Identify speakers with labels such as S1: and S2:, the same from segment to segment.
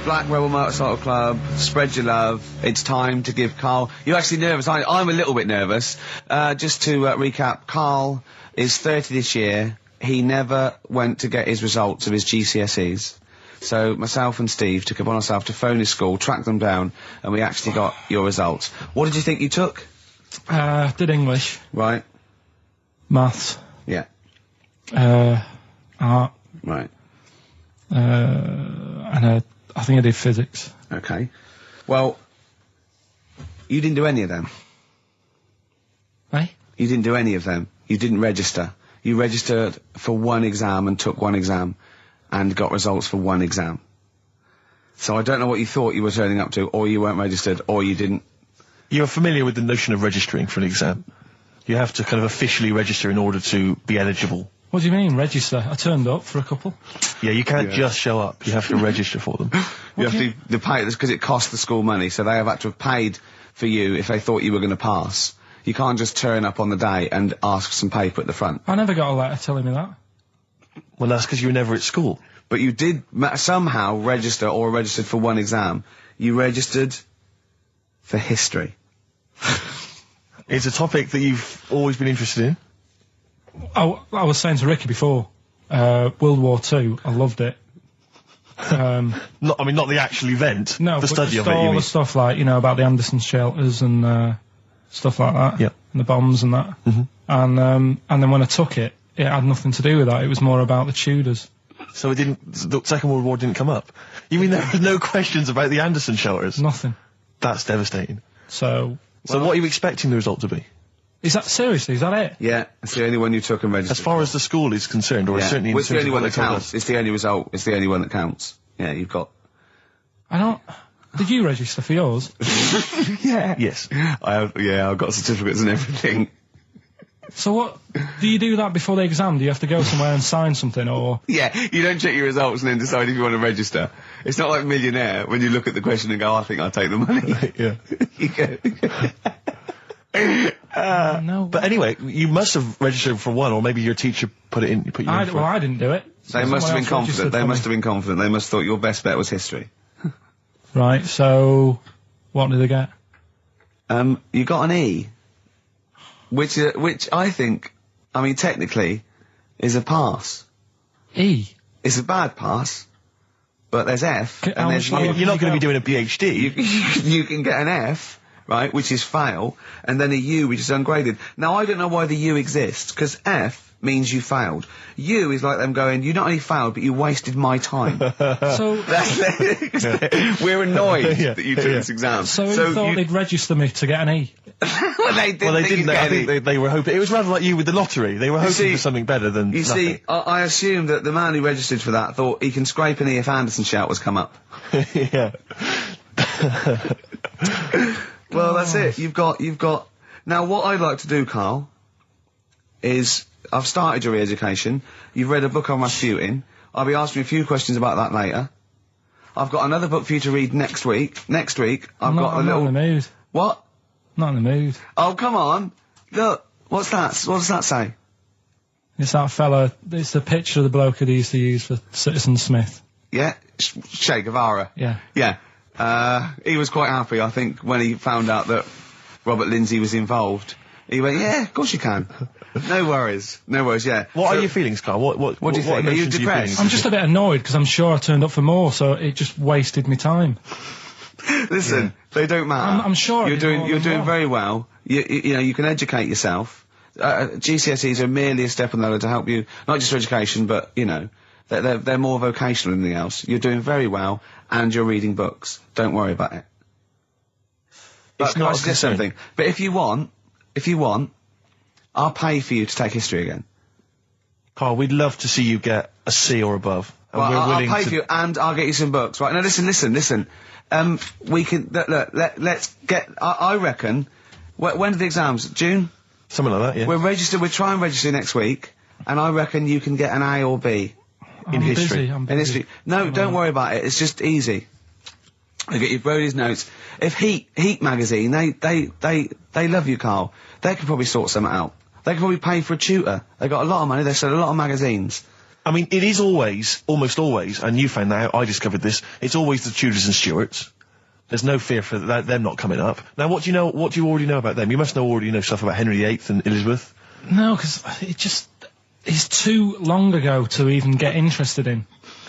S1: Black Rebel Motorcycle Club, spread your love. It's time to give Karl... You're actually nervous. I'm a little bit nervous. Just to recap, Karl is 30 this year. He never went to get his results of his GCSEs. So myself and Steve took upon ourselves to phone his school, track them down, and we actually got your results. What did you think you took?
S2: Did English.
S1: Right.
S2: Maths.
S1: Yeah.
S2: Art.
S1: Right.
S2: And I think I did physics.
S1: Okay. Well, you didn't do any of them.
S2: Eh?
S1: You didn't do any of them. You didn't register. You registered for one exam and took one exam and got results for one exam. So I don't know what you thought you were turning up to, or you weren't registered, or you didn't.
S3: You're familiar with the notion of registering for an exam. You have to kind of officially register in order to be eligible.
S2: What do you mean, register? I turned up for a couple.
S3: Yeah, you can't just show up. You have to register for them.
S1: You have to pay this because it costs the school money, so they have had to have paid for you if they thought you were going to pass. You can't just turn up on the day and ask for some paper at the front.
S2: I never got a letter telling me that.
S3: Well, that's because you were never at school.
S1: But you did somehow register or registered for one exam. You registered for history.
S3: It's a topic that you've always been interested in.
S2: I was saying to Ricky before, World War II, I loved it.
S3: Not the actual event.
S2: No,
S3: the study of it.
S2: all the stuff like, you know, about the Anderson shelters and stuff like that.
S3: Yeah.
S2: And the bombs and that.
S3: Mm-hmm.
S2: And then when I took it, it had nothing to do with that. It was more about the Tudors.
S3: So the Second World War didn't come up? You mean there were no questions about the Anderson shelters?
S2: Nothing.
S3: That's devastating.
S2: So
S3: what are you expecting the result to be?
S2: Is that seriously? Is that it?
S1: Yeah, it's the only one you took and registered.
S3: As far as the school is concerned, or certainly in
S1: it's the only one that
S3: told
S1: counts.
S3: us.
S1: It's the only result. It's the only one that counts. Yeah, you've got...
S2: I don't... Did you register for yours?
S1: Yeah.
S3: Yes.
S1: I've got certificates and everything.
S2: So what... Do you do that before the exam? Do you have to go somewhere and sign something, or...?
S1: Yeah, you don't check your results and then decide if you want to register. It's not like Millionaire, when you look at the question and go, I think I'll take the money.
S3: Yeah.
S1: You go...
S2: No.
S3: But anyway, you must have registered for one, or maybe your teacher put you in for it.
S2: Well, I didn't do it.
S1: They must have been confident. They must have been confident. They must have thought your best bet was history.
S2: Right, so... What did they get?
S1: You got an E. Which I think, I mean, technically, is a pass.
S2: E?
S1: It's a bad pass, but there's F, and there's
S3: I mean, you're not going to be doing a PhD.
S1: You can get an F, right, which is fail, and then a U, which is ungraded. Now, I don't know why the U exists, because F means you failed. U is like them going, you not only failed, but you wasted my time.
S2: So...
S1: We're annoyed that you took this exam.
S2: So you thought they'd register me to get an E?
S1: Well, they didn't.
S3: Well, they didn't. I think they were hoping... It was rather like you with the lottery. They were hoping for something better than
S1: You
S3: nothing.
S1: see, I assume that the man who registered for that thought he can scrape an E if Anderson shelters come up.
S3: Yeah.
S1: Well, that's it. You've got... Now, what I'd like to do, Karl, is... I've started your re-education. You've read a book on Rasputin. I'll be asking you a few questions about that later. I've got another book for you to read next week. Next week,
S2: I'm not in the mood.
S1: What?
S2: Not in the mood.
S1: Oh, come on. Look, what's that? What does that say?
S2: It's that fella, it's the picture of the bloke that he used to use for Citizen Smith.
S1: Yeah? Che Guevara.
S2: Yeah.
S1: Yeah. He was quite happy, I think, when he found out that Robert Lindsay was involved. He went, yeah, of course you can. No worries, yeah.
S3: What are your feelings, Carl? What
S1: do you think? Are you depressed?
S2: I'm just a bit annoyed because I'm sure I turned up for more, so it just wasted me time.
S1: Listen, they don't matter.
S2: I'm sure
S1: you're doing very well. You know, you can educate yourself. GCSEs are merely a step on the ladder to help you, not just for education, but, you know, they're more vocational than anything else. You're doing very well, and you're reading books. Don't worry about it. But can I suggest something? But if you want, I'll pay for you to take history again.
S3: Carl, we'd love to see you get a C or above. And
S1: well,
S3: we're willing
S1: I'll pay for you, and I'll get you some books. Right, now listen. We can, look, let's get, I reckon, when are the exams? June?
S3: Something like that, yeah.
S1: We'll try and register next week, and I reckon you can get an A or B.
S2: In history.
S1: In history. No, don't worry about it, it's just easy. I get you Brody's notes. If Heat magazine, they love you, Carl. They could probably sort something out. They could probably pay for a tutor. They got a lot of money, they sell a lot of magazines.
S3: I mean, it is almost always, and you found that out, I discovered this, it's always the Tudors and Stuarts. There's no fear for them not coming up. Now, what do you already know about them? You must already know stuff about Henry VIII and Elizabeth.
S2: No, because it's too long ago to even get interested in.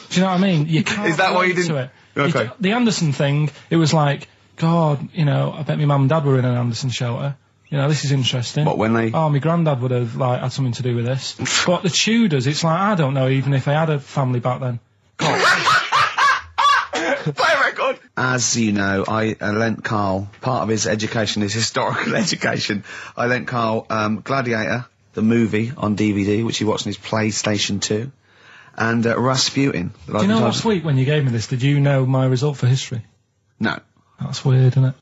S2: Do you know what I mean? You can't.
S1: Is that why you
S2: relate
S1: didn't?
S2: to it.
S1: Okay.
S2: The Anderson thing, it was like, God, you know, I bet my mum and dad were in an Anderson shelter. You know, this is interesting.
S1: What, when they?
S2: Oh, my granddad would have, like, had something to do with this. But the Tudors, it's like, I don't know even if they had a family back then.
S1: Play a record! As you know, I lent Karl, part of his education, his historical education, I lent Karl Gladiator, the movie, on DVD, which he watched on his PlayStation 2, and Rasputin.
S2: Do you know last week when you gave me this, did you know my result for history?
S1: No.
S2: That's weird, isn't it?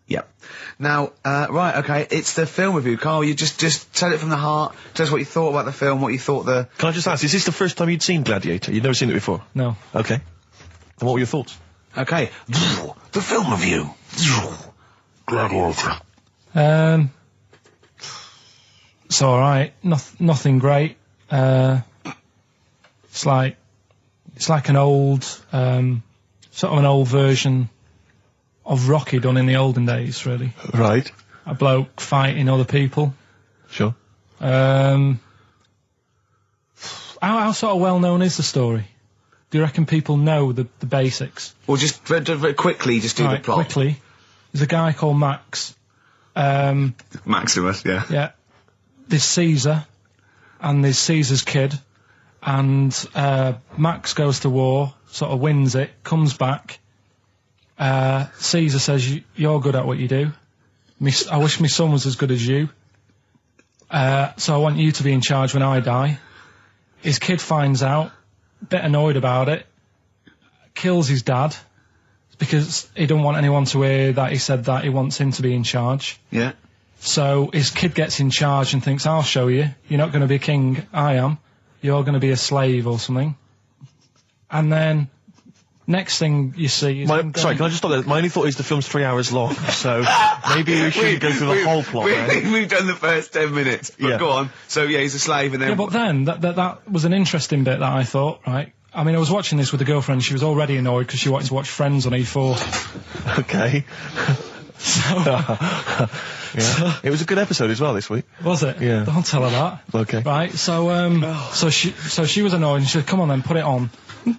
S1: Yep. Now, right, okay, it's the film review. Karl, you just tell it from the heart, tell us what you thought about the film, what you thought the...
S3: Can I just ask, is this the first time you'd seen Gladiator? You'd never seen it before?
S2: No.
S3: Okay. And what were your thoughts?
S1: Okay. The film review. Gladiator.
S2: It's alright. Nothing great. It's like an old, sort of an old version of Rocky done in the olden days, really.
S3: Right.
S2: A bloke fighting other people.
S3: Sure.
S2: How sort of well known is the story? Do you reckon people know the basics?
S1: Well, just very quickly, just do the plot.
S2: Quickly. There's a guy called Max.
S1: Maximus, yeah.
S2: Yeah. There's Caesar, and there's Caesar's kid, and Max goes to war, sort of wins it, comes back. Caesar says, you're good at what you do. I wish my son was as good as you. So I want you to be in charge when I die. His kid finds out, a bit annoyed about it, kills his dad, because he don't want anyone to hear that he said that he wants him to be in charge.
S1: Yeah.
S2: So his kid gets in charge and thinks, I'll show you. You're not going to be king, I am. You're going to be a slave or something. And then, next thing you see is...
S3: Sorry, can I just stop there? My only thought is the film's 3 hours long, so maybe we shouldn't go through the whole plot, right?
S1: We've done the first 10 minutes, but
S3: Yeah.
S1: go on. So, yeah, he's a slave and then...
S2: Yeah, but then, that was an interesting bit that I thought, right? I mean, I was watching this with a girlfriend, she was already annoyed because she wanted to watch Friends on E4.
S3: Okay. Yeah. It was a good episode as well this week.
S2: Was it?
S3: Yeah.
S2: Don't tell her that.
S3: Okay.
S2: Right, so she was annoyed and she said, come on then, put it on.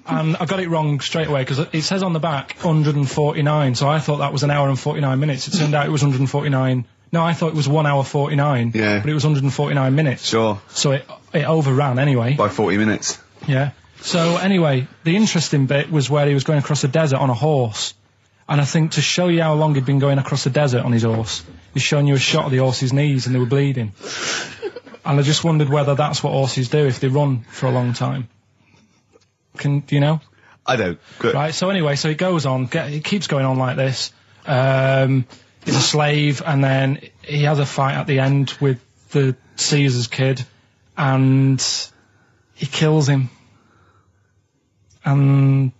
S2: And I got it wrong straight away because it says on the back 149, so I thought that was an hour and 49 minutes. It turned out it was 149. No, I thought it was 1 hour 49.
S1: Yeah.
S2: But it was 149 minutes.
S1: Sure.
S2: So it overran anyway.
S1: By 40 minutes.
S2: Yeah. So anyway, the interesting bit was where he was going across the desert on a horse. And I think to show you how long he'd been going across the desert on his horse, he's showing you a shot of the horse's knees and they were bleeding. And I just wondered whether that's what horses do if they run for a long time. Do you know?
S1: I don't. Good.
S2: Right, so anyway, so he goes on, he keeps going on like this. He's a slave, and then he has a fight at the end with the Caesar's kid, and he kills him. And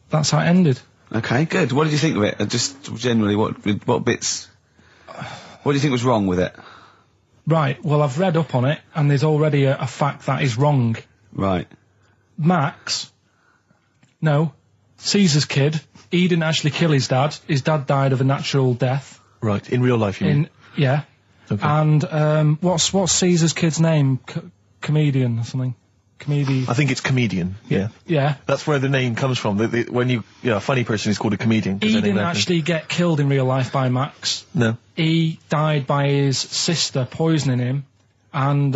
S2: that's how it ended.
S1: Okay, good. What did you think of it? Just generally, what bits... What do you think was wrong with it?
S2: Right, well, I've read up on it, and there's already a fact that is wrong.
S1: Right.
S2: Caesar's kid, he didn't actually kill his dad. His dad died of a natural death.
S3: Right, in real life, you mean?
S2: Yeah.
S3: Okay.
S2: And, what's Caesar's kid's name? Comedian or something?
S3: I think it's comedian, yeah.
S2: Yeah.
S3: That's where the name comes from. When a funny person is called a comedian. 'cause
S2: He
S3: their name
S2: didn't
S3: happens.
S2: actually get killed in real life by Max.
S3: No.
S2: He died by his sister poisoning him, and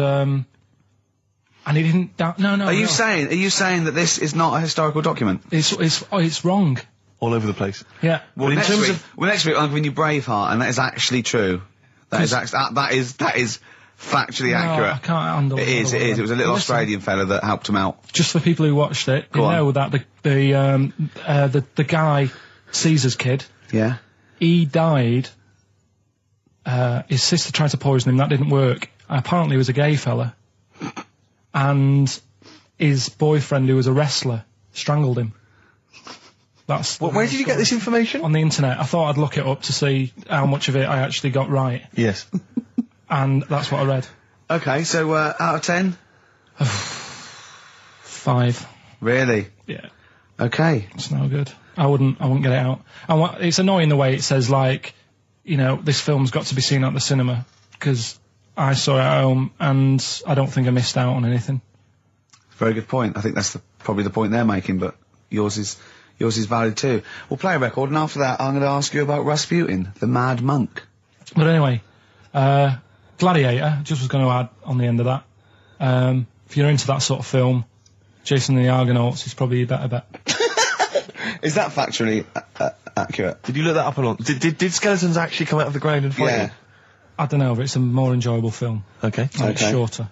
S2: he didn't die. No.
S1: Are you saying that this is not a historical document?
S2: It's wrong.
S3: All over the place.
S2: Yeah.
S1: Well,
S3: in
S1: next
S3: terms
S1: week,
S3: of-
S1: next week I'm giving you Braveheart, and that is actually true. That is factually
S2: No,
S1: accurate.
S2: I can't handle
S1: It is. It was a little Australian fella that helped him out.
S2: Just for people who watched it, they
S1: Go on.
S2: know that the guy, Caesar's kid,
S1: Yeah.
S2: he died. His sister tried to poison him. That didn't work. Apparently, he was a gay fella, and his boyfriend, who was a wrestler, strangled him.
S3: Where did you get this information?
S2: On the internet. I thought I'd look it up to see how much of it I actually got right,
S3: Yes.
S2: and that's what I read.
S1: Okay, so out of 10?
S2: 5.
S1: Really?
S2: Yeah.
S1: Okay.
S2: It's no good. I wouldn't get it out. It's annoying the way it says, like, you know, this film's got to be seen at the cinema, because I saw it at home and I don't think I missed out on anything.
S1: Very good point. I think that's probably the point they're making, but yours is valid too. We'll play a record, and after that I'm going to ask you about Rasputin, the Mad Monk.
S2: But anyway, Gladiator, just was going to add on the end of that. If you're into that sort of film, Jason and the Argonauts is probably a better bet.
S1: Is that factually accurate?
S3: Did you look that up or not? Did skeletons actually come out of the ground and fight?
S1: Yeah.
S2: I don't know, but it's a more enjoyable film.
S3: Okay.
S2: And it's shorter.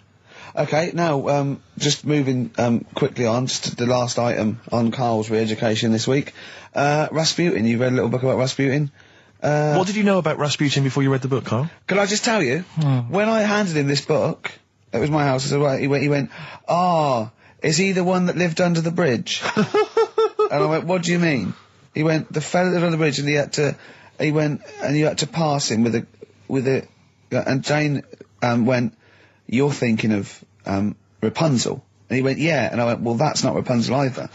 S1: Okay, now, just moving quickly on, just to the last item on Carl's re-education this week. Rasputin, you read a little book about Rasputin?
S3: What did you know about Rasputin before you read the book, Carl?
S1: Can I just tell you, when I handed him this book, it was my house, I said, right, he went, is he the one that lived under the bridge? And I went, what do you mean? He went, the fella that lived under the bridge, and you had to pass him with a, and Jane, went, you're thinking of, Rapunzel. And he went, yeah. And I went, well, that's not Rapunzel either.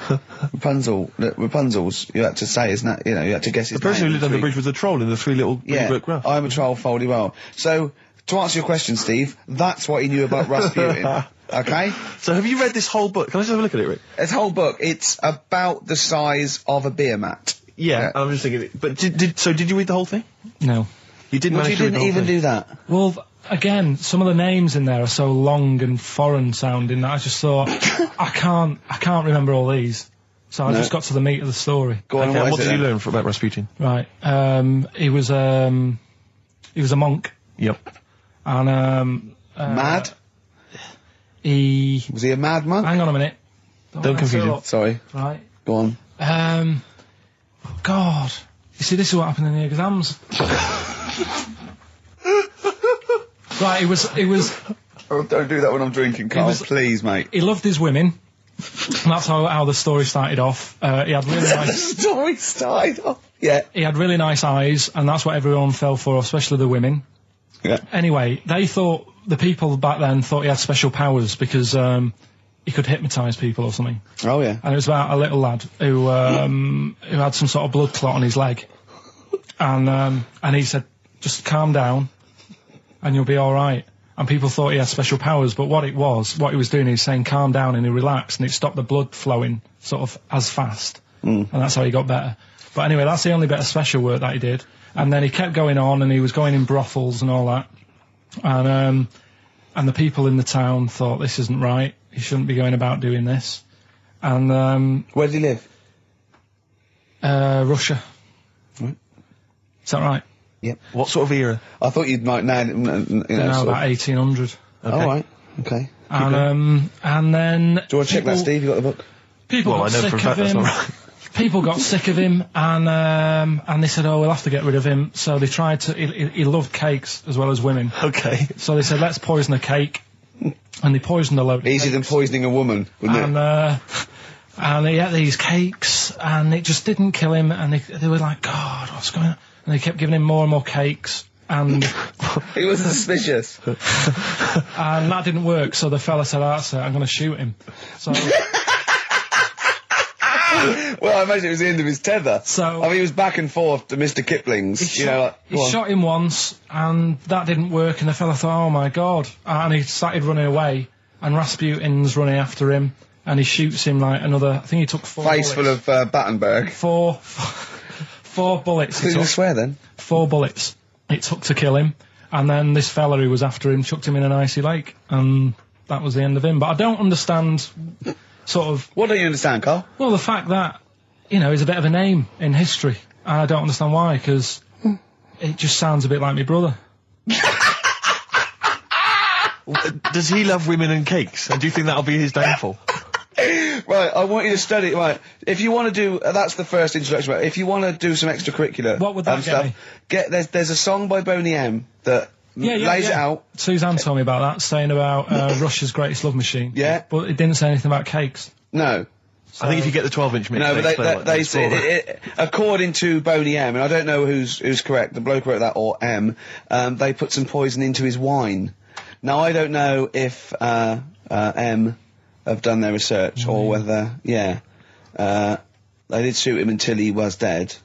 S1: Rapunzel's, you had to say, isn't that, you know, you had to guess his
S3: The person
S1: name.
S3: who lived under the bridge was the troll in the 3 little book graph.
S1: I'm a troll, foldy well. So, to answer your question, Steve, that's what he knew about Rasputin. Okay?
S3: So have you read this whole book? Can I just have a look at it, Rick?
S1: This whole book, it's about the size of a beer mat.
S3: Yeah, I'm just thinking. But did you read the whole thing?
S2: No.
S3: You didn't
S1: Well,
S3: manage
S1: you
S3: to read the
S1: didn't
S3: whole
S1: even
S3: thing?
S1: do that.
S2: Well, again, some of the names in there are so long and foreign sounding that I just thought, I can't remember all these. So I just got to the meat of the story.
S1: Go on,
S3: Okay,
S1: what
S3: what
S1: is
S3: did
S1: it
S3: you
S1: then?
S3: learn about Rasputin?
S2: Right. He was a monk,
S3: Yep.
S2: and
S1: Mad?
S2: he.
S1: Was he a mad monk?
S2: Hang on a minute.
S3: Don't
S2: mess
S3: confuse
S2: it
S3: him.
S2: up.
S1: Sorry.
S2: Right.
S1: Go on.
S2: God. You see, this is what happened in the exams. Right. It was.
S1: Oh, don't do that when I'm drinking, Carl. Please, mate.
S2: He loved his women. And that's how the story started off. He had really nice.
S1: Story started off. Yeah.
S2: He had really nice eyes, and that's what everyone fell for, especially the women.
S1: Yeah.
S2: Anyway, the people back then thought he had special powers because he could hypnotise people or something.
S1: Oh, yeah.
S2: And it was about a little lad who had some sort of blood clot on his leg, and he said, "Just calm down, and you'll be all right." And people thought he had special powers, but what he was doing, he was saying, "Calm down," and he relaxed, and it stopped the blood flowing sort of as fast, and that's how he got better. But anyway, that's the only bit of special work that he did. And then he kept going on, and he was going in brothels and all that. And the people in the town thought, this isn't right. He shouldn't be going about doing this. And
S1: Where did he live?
S2: Russia.
S1: Right.
S2: Is that right?
S1: Yep.
S3: What sort of era?
S1: I thought you'd might know,
S2: No,
S1: sort
S2: about 1800.
S3: Okay.
S1: All right. Okay.
S2: And then...
S1: Do you want to check that, Steve? You got the book?
S2: People
S3: Well,
S2: got
S3: I know
S2: sick
S3: for a
S2: of
S3: fact that's
S2: him.
S3: not right.
S2: People got sick of him, and they said, "Oh, we'll have to get rid of him." So they tried to. He loved cakes as well as women.
S3: Okay.
S2: So they said, "Let's poison a cake," and they poisoned a load. Of
S1: Easier than
S2: cakes.
S1: poisoning a woman, wouldn't it?
S2: And he ate these cakes, and it just didn't kill him. And they were like, "God, what's going on?" And they kept giving him more and more cakes, and
S1: He was suspicious.
S2: and that didn't work. So the fella said, "That's it. I'm going to shoot him." So.
S1: Well, I imagine it was the end of his tether.
S2: So-
S1: I mean, he was back and forth to Mr. Kipling's.
S2: He
S1: go on.
S2: shot him once, and that didn't work, and the fella thought, oh my God. And he started running away, and Rasputin's running after him, and he shoots him like another, I think he took 4
S1: Face
S2: bullets.
S1: full of Battenberg.
S2: Four bullets.
S1: Did
S2: It
S1: you
S2: took,
S1: swear then?
S2: 4 bullets it took to kill him, and then this fella who was after him chucked him in an icy lake, and that was the end of him. But I don't understand, sort of,
S1: What don't you understand, Carl?
S2: well, the fact that, you know, he's a bit of a name in history, and I don't understand why, because it just sounds a bit like my brother.
S3: Does he love women and cakes? And do you think that'll be his downfall?
S1: Right, I want you to study. Right, if you want to do, that's the first introduction. Right, if you want to do some extracurricular,
S2: What would that get me?
S1: There's a song by Boney M that lays it out.
S2: Suzanne told me about that, saying about Russia's greatest love machine.
S1: Yeah.
S2: But it didn't say anything about cakes.
S1: No,
S3: I think if you get the 12-inch mix,
S1: no, but
S3: explain what
S1: they
S3: it's
S1: say
S3: for.
S1: according to Boney M, and I don't know who's correct, the bloke who wrote that or M. They put some poison into his wine. Now I don't know if M have done their research, or whether, they did shoot him until he was dead.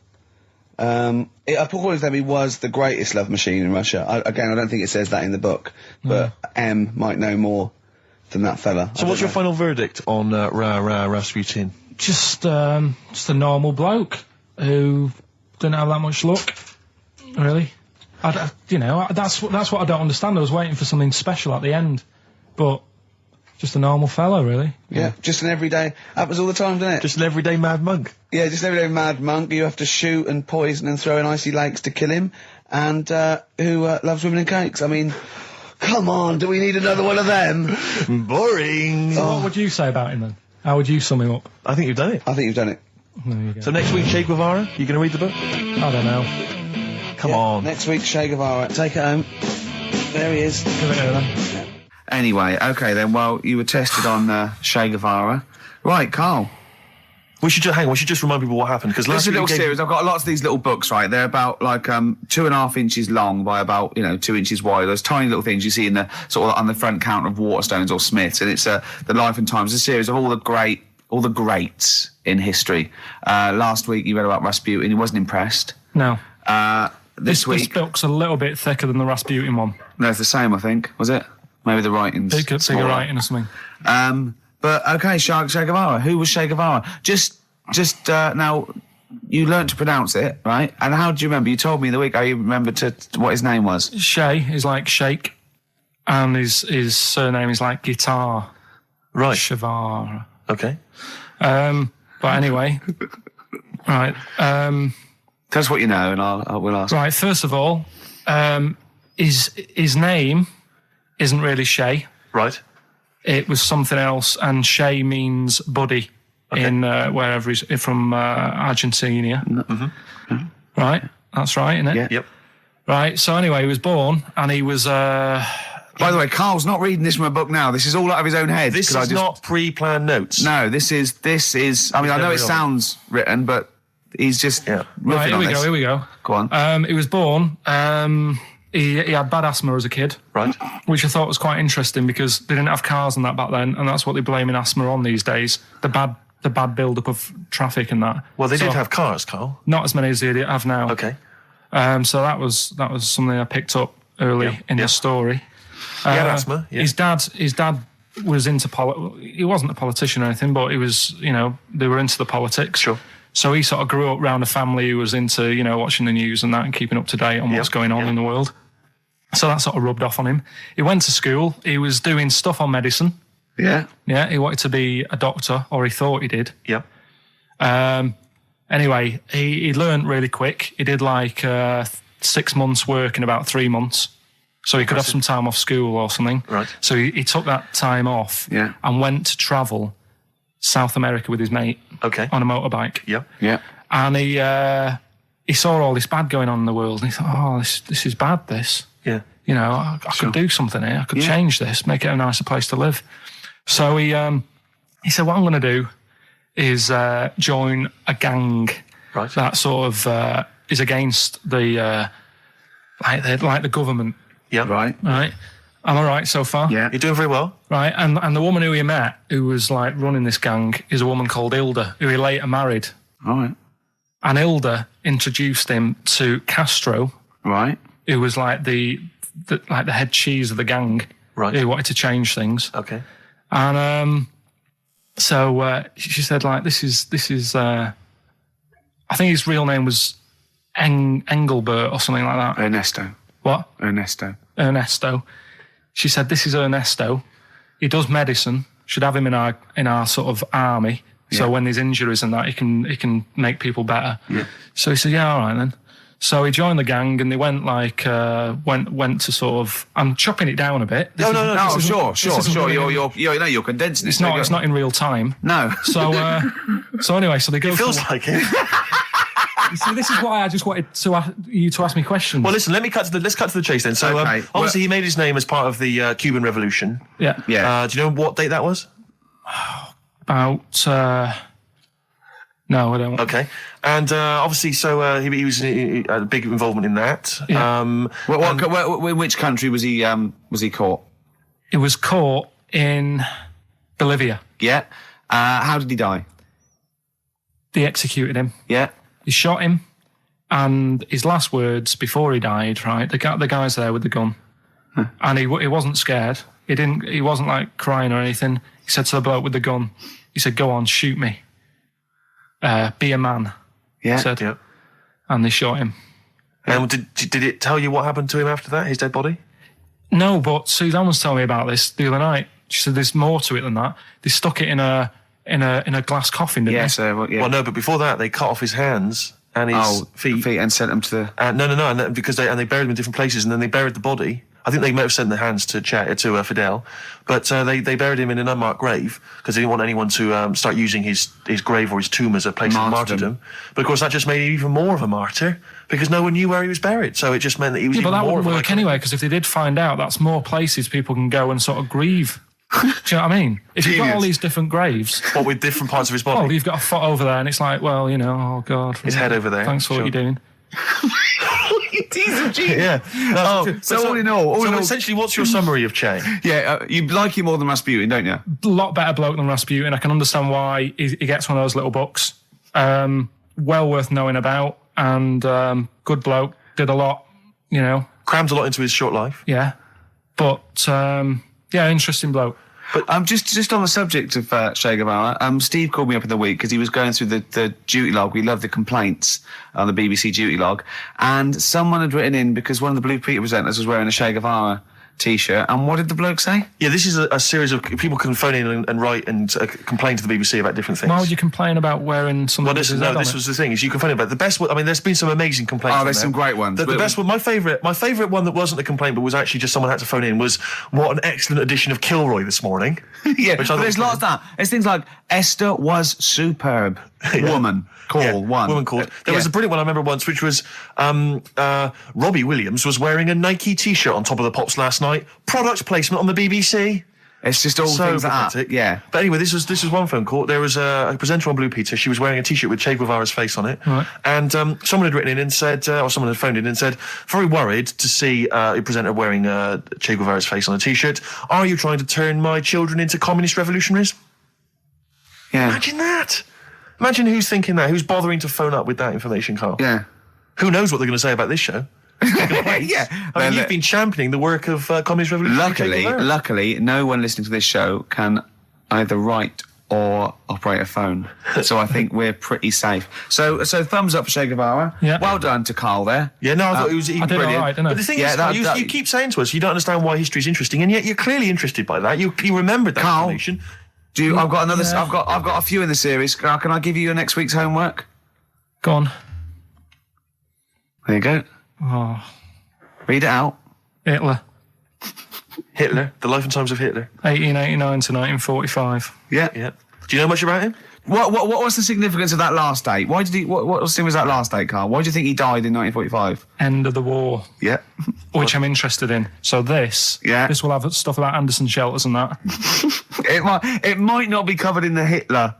S1: According to them, he was the greatest love machine in Russia. I don't think it says that in the book, but M might know more than that fella.
S3: So what's your final verdict on Rasputin?
S2: Just a normal bloke who didn't have that much luck, really. That's what I don't understand. I was waiting for something special at the end, but just a normal fellow, really.
S1: Yeah, just an everyday. Happens all the time, doesn't it?
S3: Just an everyday mad monk.
S1: Yeah, just an everyday mad monk. You have to shoot and poison and throw in icy lakes to kill him, and who loves women and cakes. I mean, come on, do we need another one of them?
S3: Boring.
S2: So what would you say about him then? How would you sum him up?
S3: I think you've done it.
S1: I think you've done it.
S2: There you go.
S3: So next week, Che Guevara, you going to read the book?
S2: I don't know.
S3: Come on.
S1: Next week, Che Guevara. Take it home. There he is.
S2: Give it here then.
S1: Anyway, okay then, well, you were tested on Che Guevara. Right, Carl.
S3: We should just remind people what happened, because
S1: This
S3: last
S1: is a
S3: week
S1: little series. I've got lots of these little books, right? They're about, like, 2.5 inches long by about, 2 inches wide. Those tiny little things you see in the, sort of on the front counter of Waterstones or Smiths, and it's the Life and Times, a series of all the greats in history. Last week you read about Rasputin. He wasn't impressed.
S2: No.
S1: This week...
S2: This book's a little bit thicker than the Rasputin one.
S1: No, it's the same, I think. Was it? Maybe the writing's
S2: Bigger
S1: smaller.
S2: writing or something.
S1: But, okay, Che Guevara. Who was Che Guevara? Just now, you learnt to pronounce it, right? And how do you remember? You told me the week how you remembered what his name was.
S2: Che is like shake, and his surname is like guitar.
S3: Right.
S2: Shavara.
S3: Okay.
S2: But anyway, right.
S1: Tell us what you know, and we'll ask.
S2: Right. First of all, his name isn't really Che.
S3: Right.
S2: It was something else, and Che means buddy in wherever he's from, Argentina.
S3: Mm-hmm.
S2: Right. That's right, isn't it?
S1: Yeah.
S3: Yep.
S2: Right. So anyway, he was born, and he was.
S1: By the way, Carl's not reading this from a book now. This is all out of his own head.
S3: This is not pre-planned notes.
S1: No, this is. I mean, I know it sounds written, but he's just.
S3: Yeah.
S2: Right. Here we go.
S1: Go on.
S2: He was born. He had bad asthma as a kid.
S3: Right.
S2: Which I thought was quite interesting, because they didn't have cars and that back then, and that's what they're blaming asthma on these days. The bad build-up of traffic and that.
S3: Well, they did have cars, Carl.
S2: Not as many as they have now.
S3: Okay.
S2: So that was something I picked up early in the story.
S3: He had asthma. Yeah.
S2: His dad was into he wasn't a politician or anything, but he was, they were into the politics.
S3: Sure.
S2: So he sort of grew up around a family who was into, watching the news and that, and keeping up to date on what's going on in the world. So that sort of rubbed off on him. He went to school. He was doing stuff on medicine.
S1: Yeah.
S2: Yeah, he wanted to be a doctor, or he thought he did.
S3: Yeah.
S2: Anyway, he learned really quick. He did like 6 months work in about 3 months. So he could have some time off school or something.
S3: Right.
S2: So he took that time off and went to travel South America with his mate on a motorbike.
S3: Yeah.
S1: Yeah.
S2: And he saw all this bad going on in the world, and he thought, oh, this is bad, this.
S3: Yeah.
S2: I could do something here. I could change this, make it a nicer place to live. So he said, what I'm going to do is join a gang that sort of is against the like the government.
S3: Yeah.
S1: Right.
S2: Right. Am I right so far?
S1: Yeah.
S3: You're doing very well.
S2: Right. And the woman who he met, who was like running this gang, is a woman called Hilda, who he later married.
S1: All right.
S2: And Hilda introduced him to Castro,
S1: Right.
S2: who was like the head cheese of the gang.
S3: Right.
S2: Who wanted to change things.
S3: Okay.
S2: And so she said, like, this is I think his real name was Engelbert or something like that.
S1: Ernesto.
S2: What?
S1: Ernesto.
S2: She said, this is Ernesto. He does medicine. Should have him in our sort of army. So when there's injuries and that, he can make people better.
S1: Yeah.
S2: So he said, yeah, all right then. So he joined the gang, and they went like went to sort of. I'm chopping it down a bit.
S3: No.
S1: Sure.
S2: Really,
S1: You're condensing it.
S2: it's not in real time.
S1: No.
S2: So anyway, so they go.
S3: It feels like it.
S2: You see, this is why I just wanted you to ask me questions.
S3: Well, listen. Let's cut to the chase then. So, obviously, he made his name as part of the Cuban Revolution.
S2: Yeah.
S3: Do you know what date that was?
S2: About. No, I don't.
S3: Okay. And obviously, so he was a big involvement in that.
S2: Yeah.
S1: In which country was he caught?
S2: It was caught in Bolivia.
S1: Yeah. How did he die?
S2: They executed him.
S1: Yeah.
S2: He shot him, and his last words before he died, right? The guy's there with the gun, and he wasn't scared. He wasn't like crying or anything. He said to the bloke with the gun, he said, "Go on, shoot me. Be a man."
S1: Yeah.
S2: He said,
S3: Yeah.
S2: and they shot him.
S3: And did it tell you what happened to him after that? His dead body?
S2: No, but Suzanne was telling me about this the other night. She said there's more to it than that. They stuck it in a glass coffin, didn't they?
S3: Well, no, but before that, they cut off his hands and his feet
S1: and sent them to the...
S3: no, and because they buried him in different places, and then they buried the body. I think they might have sent the hands to Fidel, but they buried him in an unmarked grave because they didn't want anyone to start using his grave or his tomb as a place of martyrdom. But of course, that just made him even more of a martyr because no one knew where he was buried. So it just meant that he was even more. But that wouldn't work
S2: anyway, because if they did find out, that's more places people can go and sort of grieve. Do you know what I mean? If you've got all these different graves...
S3: What, with different parts of his body?
S2: Well, you've got a foot over there, and it's like, well, you know, oh, God.
S3: His head over there.
S2: Thanks for what you're doing.
S1: He's a genius.
S3: Yeah.
S1: So all in all...
S3: essentially, what's your summary of Che?
S1: Yeah, you like him more than Rasputin, don't you?
S2: A lot better bloke than Rasputin. I can understand why he gets one of those little books. Well worth knowing about, and good bloke. Did a lot, you know.
S3: Crammed a lot into his short life.
S2: Yeah. But, interesting bloke.
S1: But just on the subject of Che Guevara, Steve called me up in the week because he was going through the duty log. We love the complaints on the BBC duty log, and someone had written in because one of the Blue Peter presenters was wearing a Che Guevara T-shirt, and what did the bloke say? Yeah,
S3: this is a series of people can phone in and write and complain to the BBC about different things.
S2: Why would you complain about wearing something?
S3: Well, this was the thing, is you complain about the best. I mean, there's been some amazing complaints.
S1: Oh, there's some great ones.
S3: The best one, my favourite one that wasn't a complaint, but was actually just someone had to phone in, was what an excellent edition of Kilroy this morning.
S1: Yeah, but there's lots of that. There's things like Esther was superb. Woman call one.
S3: Woman called. There was a brilliant one I remember once, which was Robbie Williams was wearing a Nike T-shirt on Top of the Pops last night. Product placement on the BBC.
S1: It's just all things like that. Yeah.
S3: But anyway, this was one phone call. There was a presenter on Blue Peter. She was wearing a T-shirt with Che Guevara's face on it.
S2: Right.
S3: And someone had written in and said, or someone had phoned in and said, very worried to see a presenter wearing Che Guevara's face on a T-shirt. Are you trying to turn my children into communist revolutionaries?
S1: Yeah.
S3: Imagine that. Imagine who's thinking that, who's bothering to phone up with that information, Carl.
S1: Yeah.
S3: Who knows what they're going to say about this show?
S1: Yeah.
S3: I mean, you've been championing the work of communist revolution.
S1: Luckily, no one listening to this show can either write or operate a phone. So I think we're pretty safe. So thumbs up for Che Guevara.
S2: Yeah.
S1: Well done to Carl there.
S3: Yeah, no, I thought it was
S2: I did
S3: brilliant.
S2: all right, didn't I?
S3: But the thing is, you keep saying to us you don't understand why history's interesting, and yet you're clearly interested by that. You remembered that
S1: Carl,
S3: information.
S1: I've got another. Yeah. I've got a few in the series. Can I give you your next week's homework?
S2: Go on.
S1: There you go.
S2: Oh.
S1: Read it out.
S2: Hitler,
S3: the life and times of Hitler.
S2: 1889 to 1945.
S1: Yeah.
S3: Do you know much about him?
S1: What was the significance of that last date? Why did he? What was that last date, Carl? Why do you think he died in 1945?
S2: End of the war.
S1: Yeah.
S2: Which I'm interested in. So this will have stuff about Anderson shelters and that.
S1: It might not be covered in the Hitler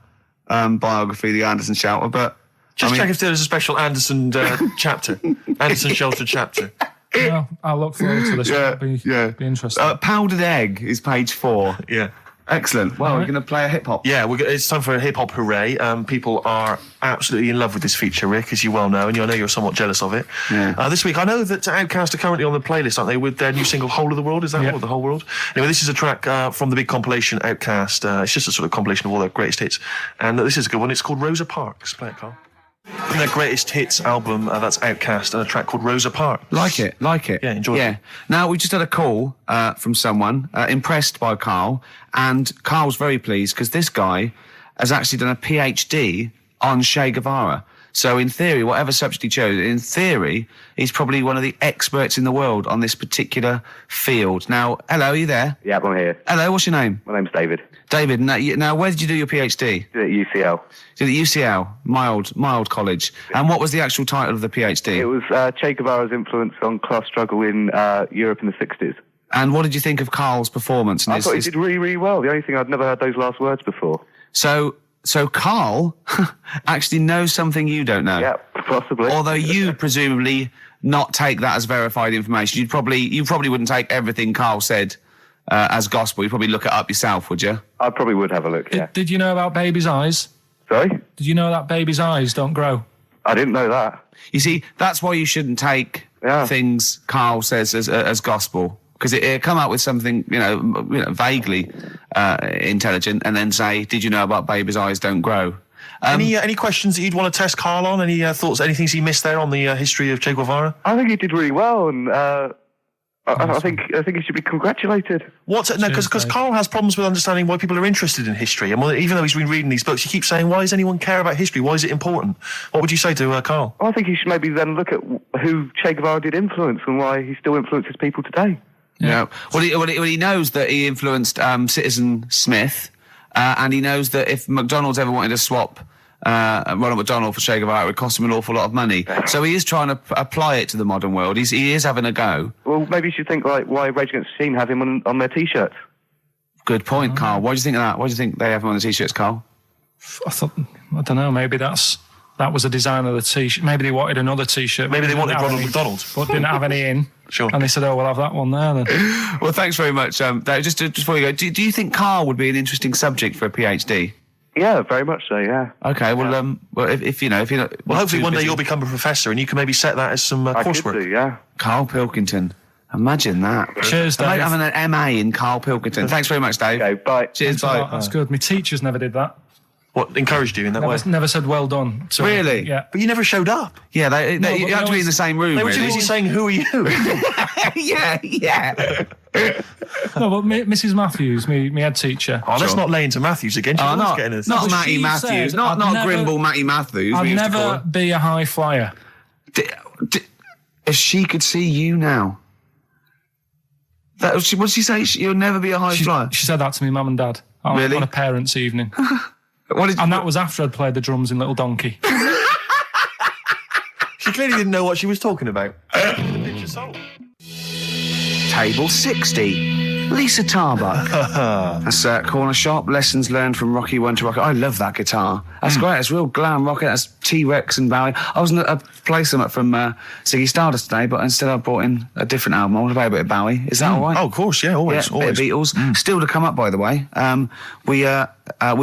S1: biography, the Anderson shelter, but
S3: check if there's a special Anderson chapter, Anderson shelter chapter.
S2: Well, I'll look forward to this. Be interesting.
S1: Powdered Egg is page 4.
S3: Yeah.
S1: Excellent. Well, we're going to play a hip-hop.
S3: Yeah, it's time for a hip-hop hooray. People are absolutely in love with this feature, Rick, as you well know, and I know you're somewhat jealous of it.
S1: Yeah.
S3: This week, I know that Outkast are currently on the playlist, aren't they, with their new single, Whole of the World? Is that The Whole World? Anyway, this is a track from the big compilation, Outkast. It's just a sort of compilation of all their greatest hits. And this is a good one. It's called Rosa Parks. Play it, Carl. From their greatest hits album, that's Outkast, and a track called Rosa Parks.
S1: Like it.
S3: Yeah, enjoy it.
S1: Now, we just had a call from someone impressed by Carl, and Carl's very pleased because this guy has actually done a PhD on Che Guevara. So in theory, whatever subject he chose, in theory, he's probably one of the experts in the world on this particular field. Now, hello, are you there?
S4: Yeah, I'm here.
S1: Hello, what's your name?
S4: My name's David.
S1: David, now where did you do your PhD?
S4: Did it at UCL.
S1: Did it at UCL, mild college. And what was the actual title of the PhD?
S4: It was Che Guevara's influence on class struggle in Europe in the 60s.
S1: And what did you think of Carl's performance?
S4: I thought he did really, really well. The only thing, I'd never heard those last words before.
S1: So Carl actually knows something you don't know.
S4: Yeah, possibly.
S1: Although you presumably not take that as verified information. You probably wouldn't take everything Carl said as gospel. You'd probably look it up yourself, would you?
S4: I probably would have a look, yeah.
S2: Did you know about babies' eyes?
S4: Sorry?
S2: Did you know that babies' eyes don't grow?
S4: I didn't know that.
S1: You see, that's why you shouldn't take things Karl says as gospel, because it come out with something, vaguely intelligent, and then say, did you know about babies' eyes don't grow?
S3: Any questions that you'd want to test Karl on? Any thoughts, anything he missed there on the history of Che Guevara?
S4: I think he did really well, and I think he should be congratulated.
S3: Because Karl has problems with understanding why people are interested in history, and even though he's been reading these books, he keeps saying, "Why does anyone care about history? Why is it important?" What would you say to Karl?
S4: I think he should maybe then look at who Che Guevara did influence and why he still influences people today.
S1: Yeah. Well, he knows that he influenced Citizen Smith, and he knows that if McDonald's ever wanted to swap Ronald McDonald for Che Guevara, it would cost him an awful lot of money. So he is trying to apply it to the modern world. He is having a go.
S4: Well, maybe you should think like why Rage Against the Machine have him on their T-shirts.
S1: Good point, Karl. Why do you think of that? Why do you think they have him on the T-shirts, Karl?
S2: I don't know, maybe that was the design of the T-shirt. Maybe they wanted another T-shirt.
S3: Maybe they wanted Ronald McDonald.
S2: But didn't have any in.
S3: Sure.
S2: And they said, we'll have that one there then.
S1: Well, thanks very much. Just before you go, do you think Karl would be an interesting subject for a PhD?
S4: Yeah, very much so, yeah.
S1: Okay, well, if you're not...
S3: Well, hopefully one day you'll become a professor and you can maybe set that as some coursework.
S4: I could do, yeah.
S1: Karl Pilkington. Imagine that.
S2: Cheers, Dave.
S1: Having an MA in Karl Pilkington. Thanks very much, Dave.
S4: Okay, bye.
S1: Cheers, bye.
S2: That's good. My teachers never did that.
S3: What, encouraged you in that way?
S2: Never said well done. So,
S1: Really?
S2: Yeah.
S3: But you never showed up.
S1: Yeah, you had to be in the same room,
S3: They were
S1: really.
S3: too busy saying, "Who are you?"
S1: yeah.
S2: No, but Mrs. Matthews, me head teacher.
S3: Oh, let's not lay into Matthews again. She's always getting us.
S1: Not
S2: Well,
S1: Matty
S2: she
S1: Matthews.
S2: said
S1: Not
S2: I'd never-
S1: Grimble Matty Matthews. we
S2: I'd
S1: used to call
S2: never
S1: her.
S2: be a high flyer.
S1: If she could see you now. What did she say? You'll never be a high flyer?
S2: She said that to me, mum and dad.
S1: Really?
S2: On a parents' evening.
S1: And
S2: that was after I'd played the drums in Little Donkey.
S3: She clearly didn't know what she was talking about.
S1: Table 60. Lisa Tarbuck. That's Corner Shop. Lessons learned from Rocky 1 to Rocky. I love that guitar. That's great. It's real glam rock. That's T-Rex and Bowie. I was going to play some from Ziggy Stardust today, but instead I brought in a different album. I want to play a bit of Bowie. Is that all right?
S3: Oh, of course, yeah, always.
S1: Yeah, bit of Beatles. Still to come up, by the way. With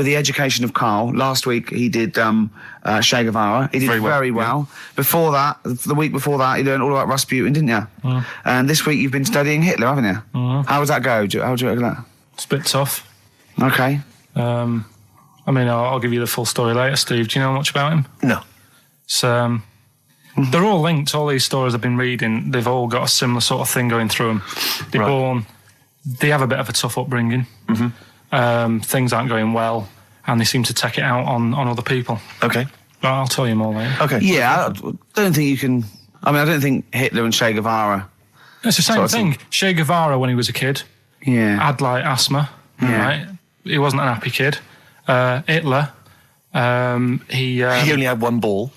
S1: the education of Karl, last week he did Che Guevara. He did very well. Before that, the week before that, he learned all about Rasputin, didn't you? And this week you've been studying Hitler, haven't you? How does that go? How do you reckon that?
S2: It's a bit tough.
S1: Okay.
S2: I'll give you the full story later, Steve. Do you know much about him?
S3: No.
S2: So, they're all linked. All these stories I've been reading, they've all got a similar sort of thing going through them. They have a bit of a tough upbringing. Things aren't going well, and they seem to take it out on other people.
S3: Okay.
S2: But I'll tell you more later.
S3: Okay.
S1: Yeah, I don't think you can... I don't think Hitler and Che Guevara...
S2: It's the same thing. Che Guevara, when he was a kid, had like asthma. Right? He wasn't an happy kid. Hitler, he
S3: only had one ball.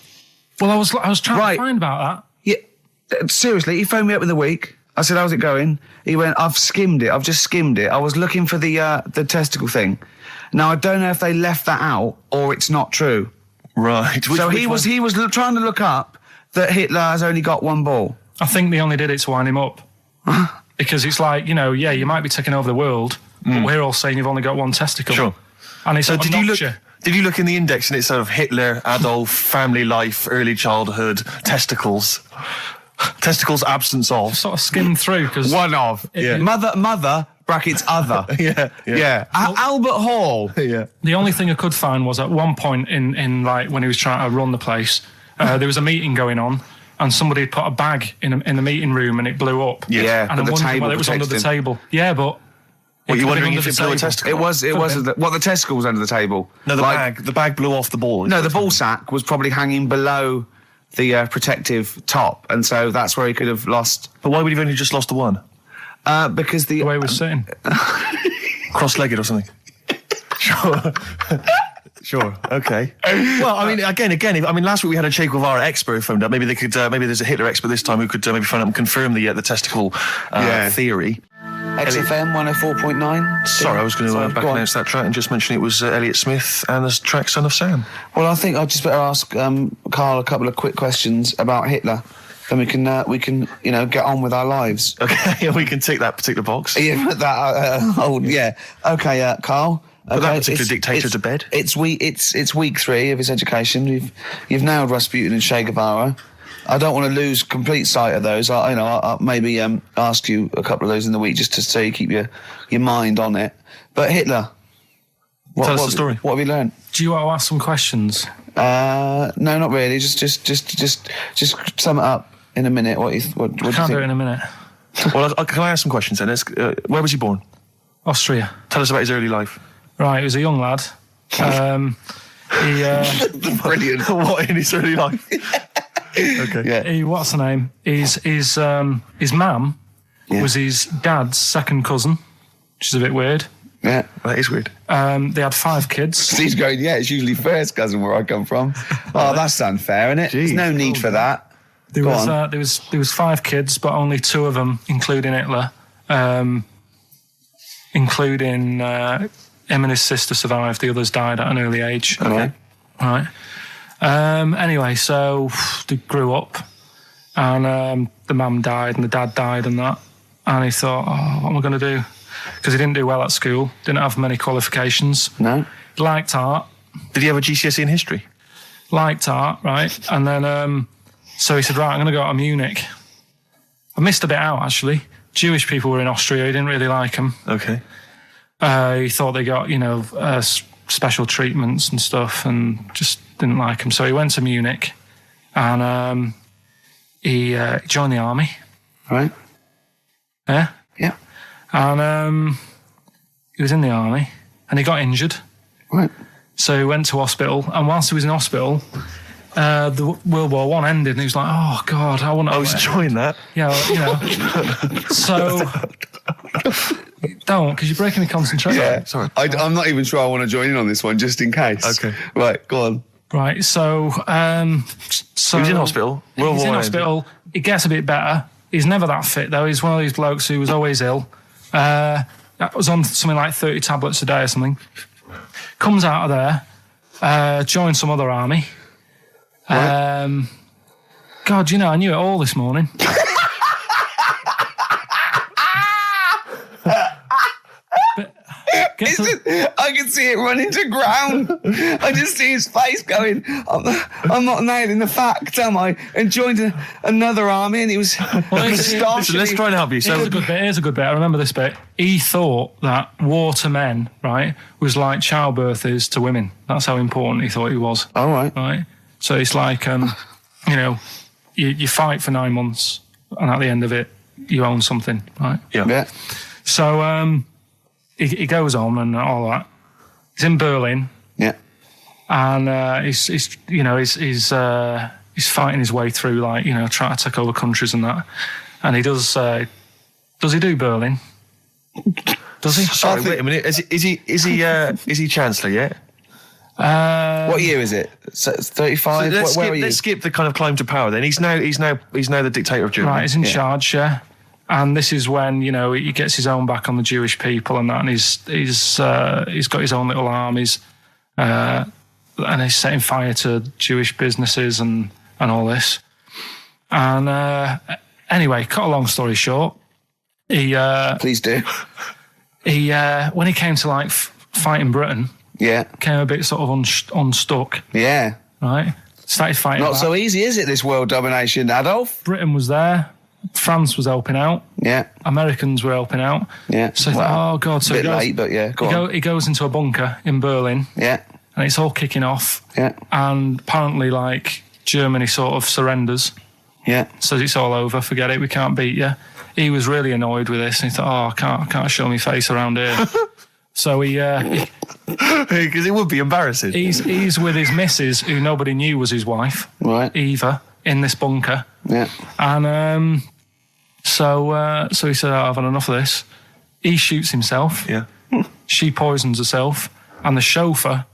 S2: Well, I was trying to find about that.
S1: Yeah, seriously, he phoned me up in the week. I said, "How's it going?" He went, "I've skimmed it. I've just skimmed it. I was looking for the testicle thing. Now I don't know if they left that out or it's not true."
S3: Right.
S1: He was trying to look up that Hitler has only got one ball.
S2: I think they only did it to wind him up. Because it's like, you might be taking over the world, but we're all saying you've only got one testicle.
S3: Sure.
S2: And it's
S3: Did you look in the index and it's sort of Hitler, Adolf, family life, early childhood, testicles? Testicles, absence of.
S2: Sort of skimmed through because
S1: One of. Mother, brackets other.
S3: Yeah.
S1: Albert Hall.
S3: Yeah.
S2: the only thing I could find was at one point in like when he was trying to run the place, there was a meeting going on. And somebody had put a bag in the meeting room and it blew up.
S1: Yeah,
S2: and I'm
S1: the
S2: wondering
S1: table
S2: whether it was under the table. Yeah, but...
S3: What, you're wondering if
S2: it
S3: it blew a testicle?
S1: It was the testicle was under the table.
S3: No, the bag blew off the ball.
S1: No, the ball sack was probably hanging below the protective top, and so that's where he could have lost.
S3: But why would he have only just lost the one?
S1: Because
S2: The way he was sitting.
S3: Cross-legged or something? Sure. Sure. Okay. Well, I mean, again. Last week we had a Che Guevara expert who phoned up. Maybe they could. Maybe there's a Hitler expert this time who could maybe phone up and confirm the testicle theory.
S1: XFM 104.9.
S3: Sorry, I was going to back announce that track and just mention it was Elliott Smith and the track "Son of Sam."
S1: Well, I think I'd just better ask Karl a couple of quick questions about Hitler. then we can get on with our lives.
S3: Okay, and we can tick that particular box.
S1: Yeah, yeah. Okay, Carl.
S3: Put that particular dictator to bed.
S1: It's week 3 of his education. You've nailed Rasputin and Che Guevara. I don't want to lose complete sight of those. I'll maybe ask you a couple of those in the week just to so you keep your mind on it. But Hitler.
S3: Tell us the story.
S1: What have you learned?
S2: Do you want to ask some questions?
S1: No, not really. Just sum it up in a minute. What do you
S2: Can't do it in a minute.
S3: Well, can I ask some questions then? Where was he born?
S2: Austria.
S3: Tell us about his early life.
S2: Right, he was a young lad.
S1: Brilliant.
S3: What in his early life? Okay.
S1: Yeah.
S2: What's the name? His mum was his dad's second cousin, which is a bit weird.
S1: Yeah,
S3: that is weird.
S2: They had 5 kids.
S1: He's going, it's usually first cousin where I come from. Oh, that's unfair, isn't it?
S3: Jeez.
S1: There's no need for that.
S2: There was 5 kids, but only 2 of them, including Hitler, including him and his sister survived. The others died at an early age.
S1: Okay.
S2: Right. Anyway, so they grew up, and the mum died and the dad died and that, and he thought, what am I going to do? Because he didn't do well at school, didn't have many qualifications.
S1: No.
S2: He liked art.
S3: Did he have a GCSE in history?
S2: Liked art, right? And then, so he said, right, I'm going to go to Munich. I missed a bit out, actually. Jewish people were in Austria. He didn't really like them.
S3: Okay.
S2: He thought they got, special treatments and stuff, and just didn't like them. So he went to Munich, and he joined the army.
S1: Right.
S2: Yeah?
S1: Yeah.
S2: And he was in the army, and he got injured.
S1: Right.
S2: So he went to hospital, and whilst he was in hospital, the World War I ended, and he was like, oh, God, I want to...
S3: I was enjoying that.
S2: Yeah, so... Don't, because you're breaking the concentration.
S1: Yeah,
S3: sorry.
S1: I'm not even sure I want to join in on this one, just in case.
S3: Okay.
S1: Right, go on.
S2: Right, so...
S3: He was in hospital.
S2: He's in hospital. It gets a bit better. He's never that fit, though. He's one of these blokes who was always ill. That was on something like 30 tablets a day or something. Comes out of there, joins some other army.
S1: Right.
S2: God, I knew it all this morning.
S1: I can see it running to ground. I just see his face going, I'm not nailing the fact, am I? And joined another army, and he was...
S3: Listen, let's try and help you. So
S2: Here's a good bit. I remember this bit. He thought that war to men, right, was like childbirth is to women. That's how important he thought he was.
S1: All right.
S2: Right? So it's like, you fight for 9 months, and at the end of it, you own something, right?
S1: Yeah.
S2: So, he goes on and all that. He's in Berlin.
S1: Yeah.
S2: And he's fighting his way through, trying to take over countries and that. And he does he do Berlin? Does he?
S3: sorry, wait a minute. Is he Chancellor yet?
S1: What year is it? 35.
S3: So
S1: where are you?
S3: let's skip the kind of climb to power. Then he's now the dictator of Germany.
S2: Right, he's in charge. Yeah. And this is when he gets his own back on the Jewish people and that, and he's got his own little armies, and he's setting fire to Jewish businesses and all this. And anyway, cut a long story short, he
S1: Please do.
S2: When he came to fighting Britain, came a bit sort of unstuck.
S1: Yeah.
S2: Right, started fighting.
S1: Not so easy, is it? This world domination, Adolf.
S2: Britain was there. France was helping out.
S1: Yeah.
S2: Americans were helping out.
S1: Yeah.
S2: So I thought, oh, God. So
S1: a bit late, but yeah,
S2: he goes into a bunker in Berlin.
S1: Yeah.
S2: And it's all kicking off.
S1: Yeah.
S2: And apparently, Germany sort of surrenders.
S1: Yeah.
S2: Says it's all over, forget it, we can't beat you. He was really annoyed with this, and he thought, I can't show my face around here. So he...
S3: Because it would be embarrassing.
S2: He's with his missus, who nobody knew was his wife.
S1: Right.
S2: Eva, in this bunker.
S1: Yeah.
S2: And... So he said, I've had enough of this. He shoots himself.
S3: Yeah.
S2: She poisons herself. And the chauffeur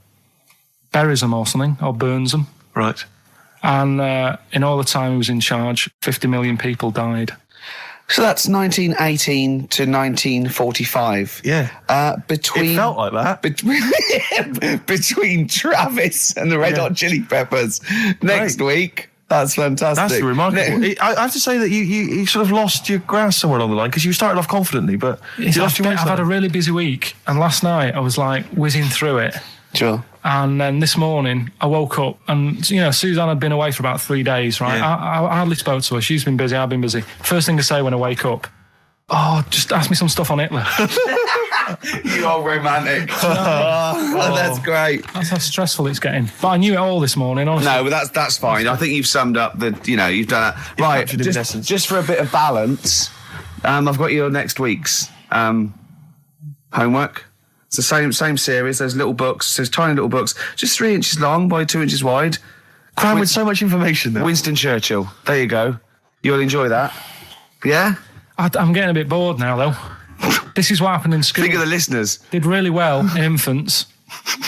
S2: buries him or something, or burns him.
S3: Right.
S2: And in all the time he was in charge, 50 million people died.
S1: So that's 1918 to 1945.
S3: Yeah.
S1: Between
S3: it felt like that.
S1: Between Travis and the Red Hot Chili Peppers. Next week, That's fantastic.
S3: That's remarkable. I have to say that you sort of lost your grasp somewhere along the line because you started off confidently, but you lost your
S2: I've had a really busy week, and last night I was like whizzing through it.
S1: Sure.
S2: And then this morning I woke up, and you know, Suzanne had been away for about 3 days, right?
S3: Yeah.
S2: I hardly spoke to her. She's been busy. I've been busy. First thing to say when I wake up, oh, just ask me some stuff on Hitler.
S1: You are romantic. Oh, that's great.
S2: That's how stressful it's getting. But I knew it all this morning, honestly.
S1: No, but that's fine. I think you've summed up you've done that. Right,
S3: captured it in essence.
S1: just for a bit of balance, I've got your next week's homework. It's the same series. There's little books. There's tiny little books, just 3 inches long by 2 inches wide.
S3: crammed with so much information though.
S1: Winston Churchill. There you go. You'll enjoy that. Yeah?
S2: I'm getting a bit bored now, though. This is what happened in school.
S1: Think of the listeners.
S2: Did really well in infants.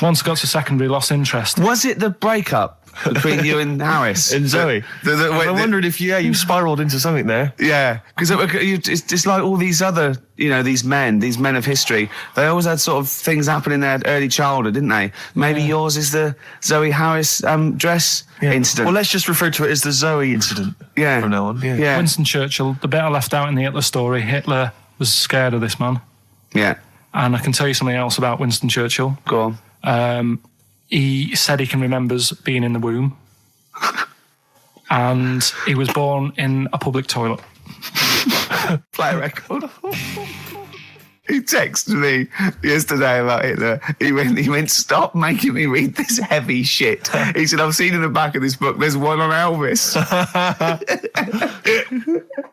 S2: Once I got to secondary, lost interest.
S1: Was it the breakup between you and Harris?
S3: And Zoe. I'm wondering if you spiralled into something there.
S1: Yeah, because it's like all these other, these men of history. They always had sort of things happen in their early childhood, didn't they? Maybe yours is the Zoe Harris dress incident.
S3: Well, let's just refer to it as the Zoe incident.
S1: Yeah.
S3: From now on. Yeah.
S2: Winston Churchill, the bit I left out in the Hitler story, Hitler was scared of this man.
S1: Yeah.
S2: And I can tell you something else about Winston Churchill.
S1: Go on.
S2: He said he can remember being in the womb. And he was born in a public toilet.
S1: Play a record. He texted me yesterday about Hitler. He went, stop making me read this heavy shit. He said, I've seen in the back of this book, there's one on Elvis.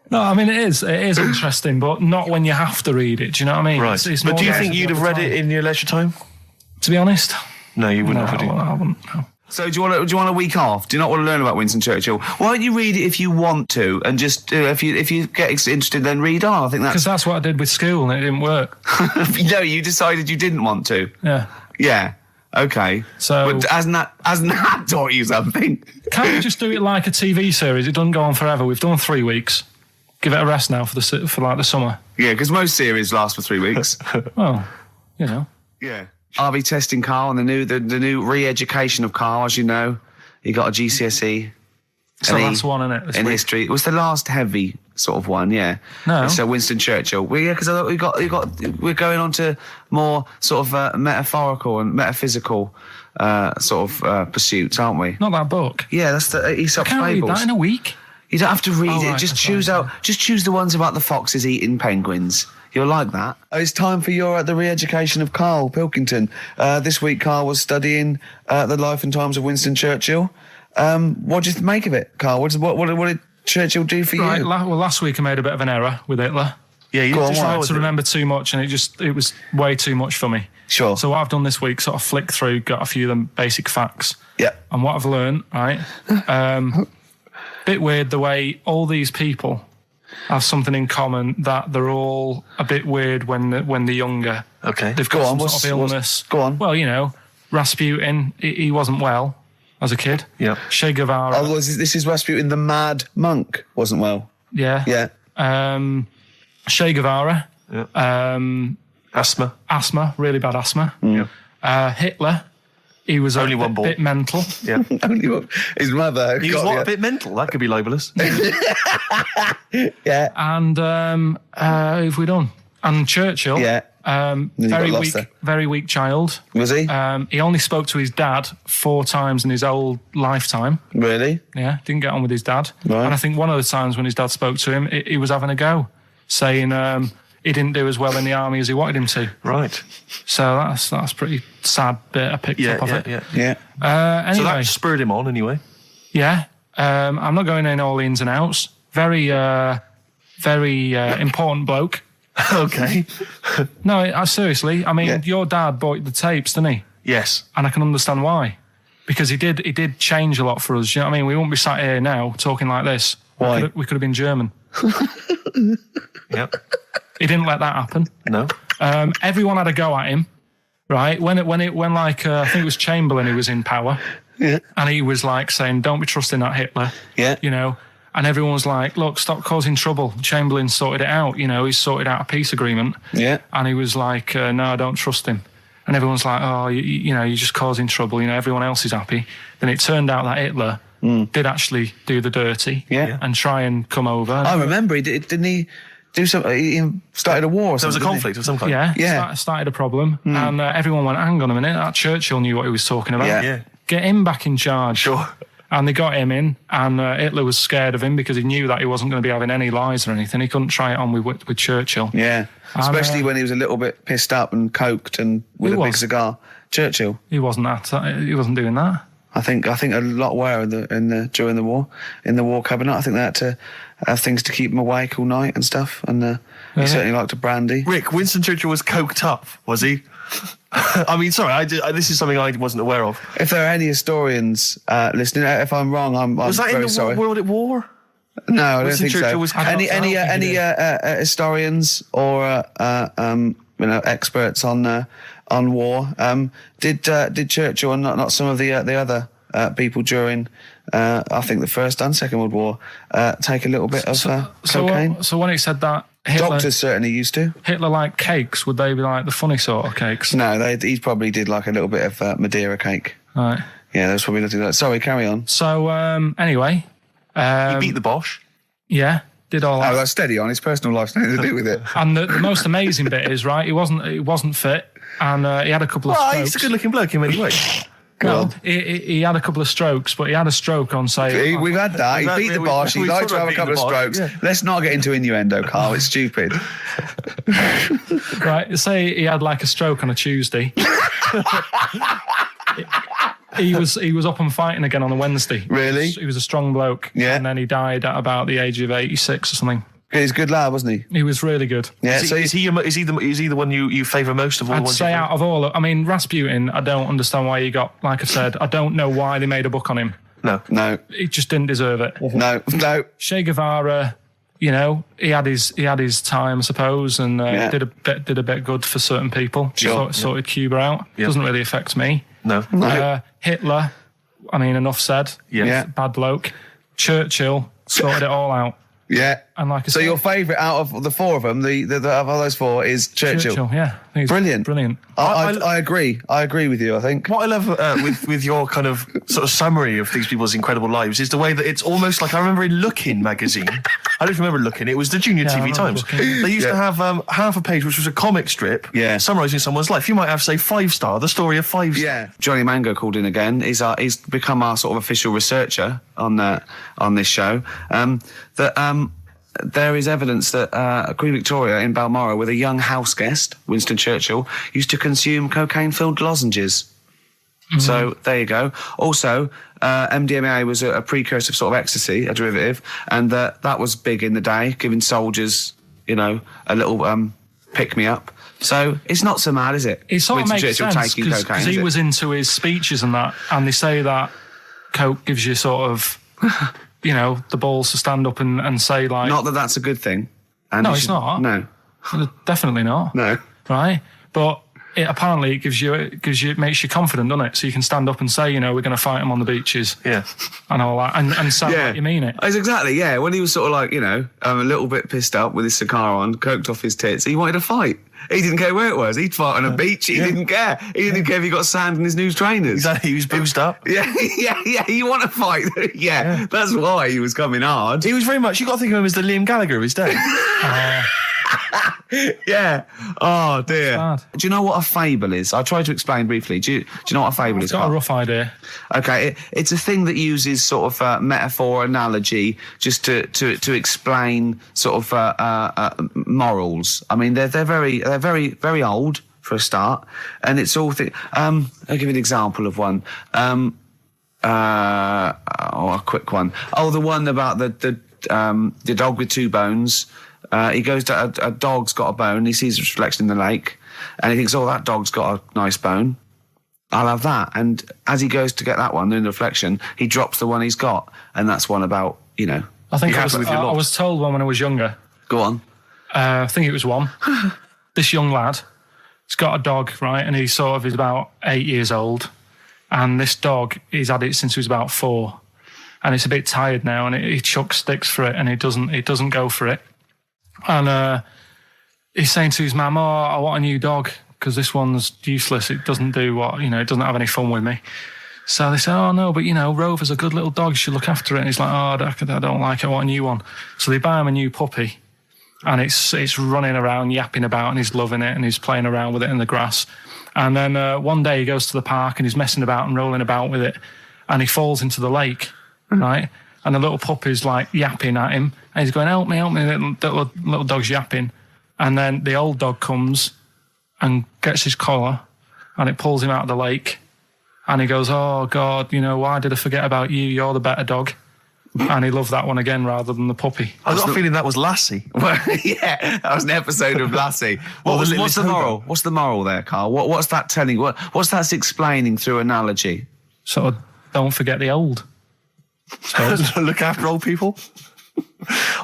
S2: No, I mean, it is interesting, but not when you have to read it. Do you know what I mean?
S3: Right. But do you think you'd have read it in your leisure time?
S2: To be honest?
S3: No, you wouldn't have.
S2: I wouldn't. No.
S1: So do you want a week off? Do you not want to learn about Winston Churchill? Why don't you read it if you want to, and just if you get interested, then read on. I think that's
S2: because that's what I did with school, and it didn't work.
S1: No, you decided you didn't want to.
S2: Yeah.
S1: Yeah. Okay.
S2: So
S1: but hasn't that taught you something?
S2: Can't we just do it like a TV series? It doesn't go on forever. We've done 3 weeks. Give it a rest now for the summer.
S1: Yeah, because most series last for 3 weeks.
S2: Well,
S1: Yeah. I'll be testing Karl on the new re-education of Karl, as you know. He got a GCSE.
S2: It's the last one, isn't it?
S1: In history. It was the last heavy sort of one, yeah.
S2: No.
S1: So Winston Churchill. Well, yeah, because we're going on to more sort of metaphorical and metaphysical pursuits, aren't we?
S2: Not that book.
S1: Yeah, that's the Aesop's
S2: Can't
S1: Fables.
S2: read that in a week.
S1: You don't have to read it.
S2: Right,
S1: Just choose the ones about the foxes eating penguins. You'll like that. It's time for the re-education of Karl Pilkington. This week, Karl was studying the life and times of Winston Churchill. What did you make of it, Karl? What did Churchill do for
S2: Right.
S1: you?
S2: Last week I made a bit of an error with Hitler.
S3: Yeah, you
S2: just tried to remember too much, and it was way too much for me.
S1: Sure.
S2: So what I've done this week, sort of flicked through, got a few of them basic facts.
S1: Yeah.
S2: And what I've learned, right? Bit weird the way all these people have something in common, that they're all a bit weird when they're younger.
S3: Okay.
S2: They've got some sort of illness.
S1: Go on.
S2: Well, Rasputin, he wasn't well as a kid.
S3: Yeah.
S2: Che Guevara.
S1: Oh, this is Rasputin, the mad monk, wasn't well.
S2: Yeah.
S1: Yeah.
S2: Che Guevara.
S3: Yeah.
S2: Asthma, really bad asthma.
S3: Yeah.
S2: Hitler, he was
S3: Only one ball.
S2: bit mental.
S3: Yeah.
S1: Only his mother.
S3: He was a bit mental. That could be libelous.
S1: Yeah.
S2: And who have we done? And Churchill.
S1: Yeah.
S2: Very weak child.
S1: Was he?
S2: He only spoke to his dad 4 times in his whole lifetime.
S1: Really?
S2: Yeah, didn't get on with his dad.
S1: Right.
S2: And I think one of the times when his dad spoke to him, he was having a go, saying he didn't do as well in the army as he wanted him to.
S3: Right.
S2: So that's pretty sad bit I picked up of it.
S1: Yeah.
S2: Anyway,
S3: So that spurred him on anyway.
S2: yeah. I'm not going in all the ins and outs. Very important bloke.
S3: Okay.
S2: No, seriously. I mean, your dad bought the tapes, didn't he?
S3: Yes.
S2: And I can understand why. Because he did change a lot for us. You know what I mean? We wouldn't be sat here now talking like this.
S1: Why?
S2: We could have been German.
S3: Yep.
S2: He didn't let that happen.
S3: No.
S2: Everyone had a go at him, right? When I think it was Chamberlain who was in power.
S1: Yeah.
S2: And he was like saying, don't be trusting that Hitler.
S1: Yeah.
S2: And everyone was like, look, stop causing trouble. Chamberlain sorted it out. He sorted out a peace agreement.
S1: Yeah.
S2: And he was like, no, I don't trust him. And everyone's like, oh, you're just causing trouble. Everyone else is happy. Then it turned out that Hitler did actually do the dirty and try and come over.
S1: I remember, didn't he do something? He started a war or
S3: There was
S1: something,
S3: a conflict of some kind.
S2: Yeah. Started a problem. And everyone went, hang on a minute, that Churchill knew what he was talking about.
S1: Yeah.
S2: Get him back in charge.
S3: Sure.
S2: And they got him in, and Hitler was scared of him because he knew that he wasn't going to be having any lies or anything. He couldn't try it on with Churchill.
S1: Yeah, especially when he was a little bit pissed up and coked and with a big cigar. Churchill.
S2: He wasn't He wasn't doing that.
S1: I think a lot were during the war in the war cabinet. I think they had to have things to keep him awake all night and stuff. And he certainly liked a brandy.
S3: Rick, Winston Churchill was coked up, was he? I mean, sorry, this is something I wasn't aware of.
S1: If there are any historians listening, if I'm wrong, I'm
S3: Was that
S1: very
S3: in the
S1: sorry.
S3: World at War?
S1: No, I don't
S3: Winston
S1: think
S3: Churchill
S1: so.
S3: was
S1: Any historians or experts on war did Churchill and not some of the other people during I think the First and Second World War take a little bit of cocaine?
S2: So when he said that,
S1: Doctors certainly used to.
S2: Hitler liked cakes. Would they be like the funny sort of cakes?
S1: No, he probably did like a little bit of Madeira cake.
S2: Right.
S1: Yeah, that's probably nothing like that. Sorry, carry on.
S2: So anyway,
S3: He beat the Bosch.
S2: yeah, did all that.
S1: Oh, that's steady on. His personal life's nothing to do with it.
S2: And the most amazing bit is, right, he wasn't fit, and he had a couple of
S3: Well,
S2: strokes.
S3: he's a good-looking bloke in many ways.
S2: Well, he had a couple of strokes, but he had a stroke on, say...
S1: We've had that. He beat the Bosch. He liked to have a couple of strokes.
S3: Yeah.
S1: Let's not get into innuendo, Carl. It's stupid.
S2: Right, say he had like a stroke on a Tuesday. He was up and fighting again on a Wednesday.
S1: Really?
S2: He was a strong bloke.
S1: Yeah.
S2: And then he died at about the age of 86 or something.
S1: He's a good lad, wasn't he?
S2: He was really good.
S1: Yeah.
S3: Is he the one you favour most of all the
S2: I'd
S3: ones
S2: say
S3: you've
S2: out of all... I mean, Rasputin, I don't understand why he got... Like I said, I don't know why they made a book on him.
S3: No.
S2: He just didn't deserve it.
S1: No.
S2: Che Guevara, he had his time, I suppose, and did a bit good for certain people.
S1: Sure.
S2: Sorted Cuba out.
S3: Yeah.
S2: Doesn't really affect me.
S3: No.
S2: Hitler, I mean, enough said.
S3: Yeah.
S2: Bad bloke. Churchill sorted it all out.
S1: Yeah.
S2: And like I
S1: So
S2: said,
S1: your favourite out of the four of them, the of all those four, is Churchill.
S2: yeah. I think he's
S1: Brilliant.
S2: Brilliant.
S1: I agree. I agree with you, I think.
S3: What I love with your kind of sort of summary of these people's incredible lives is the way that it's almost like I remember in Lookin' magazine. I don't remember Lookin'. It was the Junior
S2: I
S3: TV
S2: remember
S3: Times.
S2: Lookin'.
S3: They used to have half a page, which was a comic strip, summarising someone's life. You might have, say, 5 Star, the story of 5 Star.
S1: Yeah. Johnny Mango called in again. He's become our sort of official researcher on this show. There is evidence that Queen Victoria in Balmoral, with a young house guest, Winston Churchill, used to consume cocaine-filled lozenges. Mm-hmm. So there you go. Also, MDMA was a precursor of sort of ecstasy, a derivative, and that was big in the day, giving soldiers, a little pick-me-up. So it's not so mad, is it?
S2: It sort of
S1: Winston
S2: makes
S1: Churchill
S2: sense
S1: taking cocaine,
S2: because he
S1: is it?
S2: was into his speeches and that, and they say that coke gives you sort of, the balls to stand up and say like...
S1: Not that that's a good thing. And
S2: No,
S1: you
S2: it's
S1: should-
S2: not.
S1: No.
S2: Definitely not.
S1: No.
S2: Right? But apparently it makes you confident, doesn't it? So you can stand up and say, we're going to fight them on the beaches.
S3: Yeah.
S2: And all that, and sound like you mean it.
S1: It's exactly, yeah. When he was sort of like, a little bit pissed up with his cigar on, coked off his tits, he wanted to fight. He didn't care where it was. He'd fight on a beach. He didn't care. He didn't care if he got sand in his new trainers.
S3: Exactly. He was boozed up.
S1: Yeah. You want to fight? Yeah. That's why he was coming hard.
S3: He was very much... You've got to think of him as the Liam Gallagher of his day.
S1: Yeah. Oh, dear.
S2: Bad.
S1: Do you know what a fable is? I tried to explain briefly. Do you know what a fable is?
S2: I've got a
S1: Carl?
S2: rough idea.
S1: Okay, it's a thing that uses sort of metaphor, analogy, just to explain sort of morals. I mean, they're very very old for a start, and it's all. I'll give you an example of one. A quick one. Oh, the one about the dog with 2 bones. He goes to a dog's got a bone. He sees its reflection in the lake, and he thinks, "Oh, that dog's got a nice bone. I'll have that." And as he goes to get that one in the reflection, he drops the one he's got, and that's one about
S2: I think
S1: Be
S2: I
S1: happy with your
S2: I
S1: lot.
S2: was told one when I was younger.
S1: Go on.
S2: I think it was one. This young lad, he's got a dog, right, and he's about 8 years old, and this dog, he's had it since he was about 4, and it's a bit tired now, and he chucks sticks for it, and it doesn't go for it, and he's saying to his mum, "Oh, I want a new dog because this one's useless. It doesn't do what it doesn't have any fun with me." So they say, oh no, but Rover's a good little dog, you should look after it. And he's like, oh, I don't like it, I want a new one. So they buy him a new puppy, and it's running around, yapping about, and he's loving it, and he's playing around with it in the grass. And then one day he goes to the park and he's messing about and rolling about with it, and he falls into the lake, right? And the little puppy's like yapping at him, and he's going, help me, little dog's yapping. And then the old dog comes and gets his collar, and it pulls him out of the lake. And he goes, oh, God, why did I forget about you? You're the better dog. And he loved that one again rather than the puppy.
S3: I got a feeling that was Lassie.
S1: Well, yeah, that was an episode of Lassie. What's the moral? What's the moral there, Carl? What's that telling? What's that explaining through analogy?
S2: Sort of, don't forget the old.
S3: Look after old people.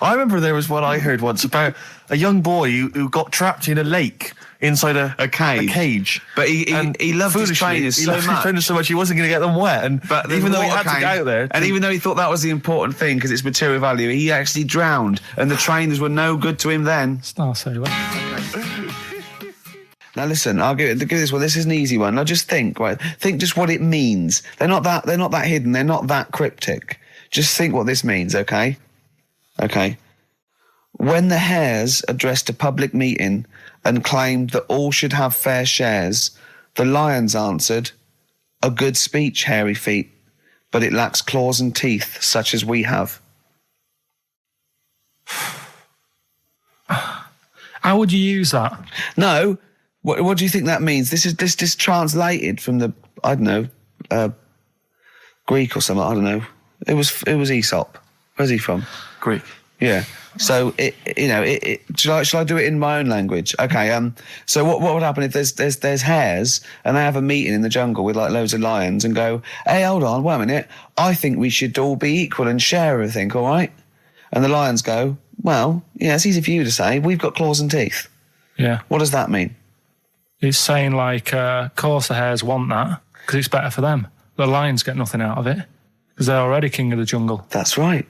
S3: I remember there was one I heard once about a young boy who got trapped in a lake inside a cage.
S1: But he loved his trainers so much.
S3: He wasn't going to get them wet.
S1: But
S3: even though he had to get out there.
S1: And even though he thought that was the important thing because it's material value, he actually drowned. And the trainers were no good to him then.
S2: Star Sailor.
S1: Now listen, I'll give this one. This is an easy one. Now just think, right? Think just what it means. They're not that hidden. They're not that cryptic. Just think what this means, okay? Okay. When the hares addressed a public meeting and claimed that all should have fair shares, the lions answered, a good speech, hairy feet, but it lacks claws and teeth such as we have.
S2: How would you use that?
S1: No. What do you think that means? This is translated from the, I don't know, Greek or something, I don't know. It was Aesop. Where's he from?
S3: Greek.
S1: Yeah. So shall I do it in my own language? Okay. So what would happen if there's hares and they have a meeting in the jungle with like loads of lions and go, hey, hold on, wait a minute. I think we should all be equal and share everything, all right? And the lions go, well, yeah, it's easy for you to say. We've got claws and teeth.
S2: Yeah.
S1: What does that mean?
S2: It's saying like, of course the hares want that because it's better for them. The lions get nothing out of it because they're already king of the jungle. That's right.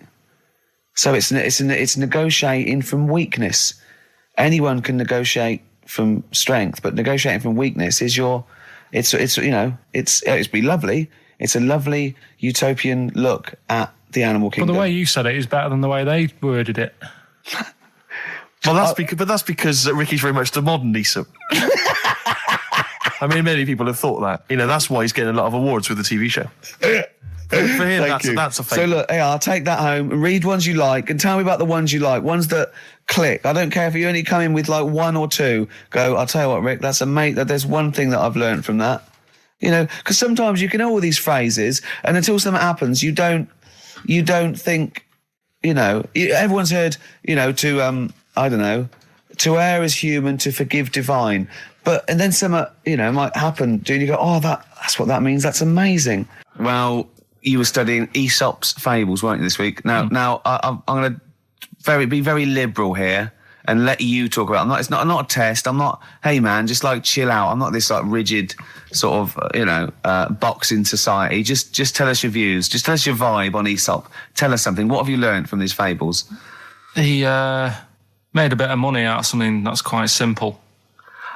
S1: So it's negotiating from weakness. Anyone can negotiate from strength, but negotiating from weakness is it'd be lovely. It's a lovely utopian look at the animal kingdom.
S2: But the way you said it is better than the way they worded it.
S3: Well, that's because Ricky's very much the modern Aesop. I mean, many people have thought that. That's why he's getting a lot of awards with the TV show. For him, that's a fake.
S1: So look, I'll take that home and read ones you like and tell me about the ones you like, ones that click. I don't care if you only come in with like one or two. Go, I'll tell you what, Rick, there's one thing that I've learned from that. Because sometimes you can know all these phrases and until something happens, you don't think, everyone's heard, I don't know, to err is human, to forgive divine. And then something, might happen. Do you go, oh, that's what that means. That's amazing. Well, you were studying Aesop's fables, weren't you, this week? Now, I'm going to be very liberal here and let you talk about it. It's not a test. I'm not, hey man, just like chill out. I'm not this like rigid sort of, box in society. Just tell us your views. Just tell us your vibe on Aesop. Tell us something. What have you learned from these fables?
S2: He made a bit of money out of something that's quite simple.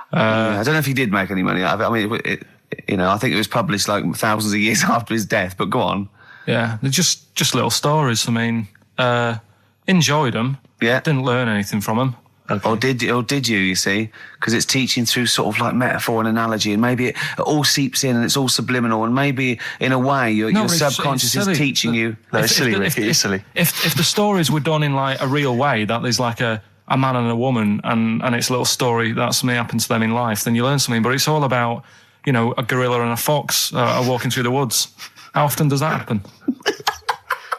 S1: I don't know if he did make any money out of it. I mean, I think it was published like thousands of years after his death, but go on.
S2: Yeah, they're just little stories. I mean, enjoyed them.
S1: Yeah.
S2: Didn't learn anything from them.
S1: Okay. Or did you see? Because it's teaching through sort of like metaphor and analogy, and maybe it all seeps in and it's all subliminal, and maybe in a way your subconscious is teaching you.
S3: No, it's silly, Ricky, it's silly.
S2: If the stories were done in like a real way, that there's like a man and a woman, and it's a little story that something happened to them in life, then you learn something. But it's all about, a gorilla and a fox are walking through the woods. How often does that happen?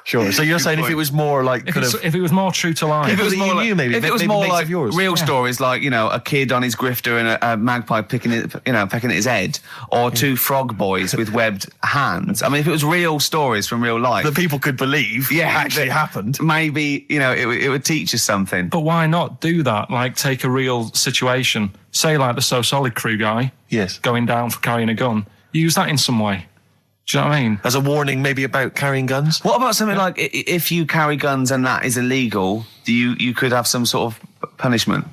S3: Sure. So you're saying if it was more like
S2: if it was more true to life,
S1: if it was more like,
S3: maybe
S1: if it was more like real
S2: Yeah.
S1: stories, like a kid on his grifter and a magpie pecking at his head, or two frog boys with webbed hands. I mean, if it was real stories from real life
S3: that people could believe, actually happened,
S1: maybe it would teach us something.
S2: But why not do that? Like take a real situation, say like the So Solid Crew guy,
S3: yes,
S2: going down for carrying a gun. Use that in some way. Do you know what I mean?
S3: As a warning, maybe about carrying guns?
S1: What about something like if you carry guns and that is illegal, you could have some sort of punishment?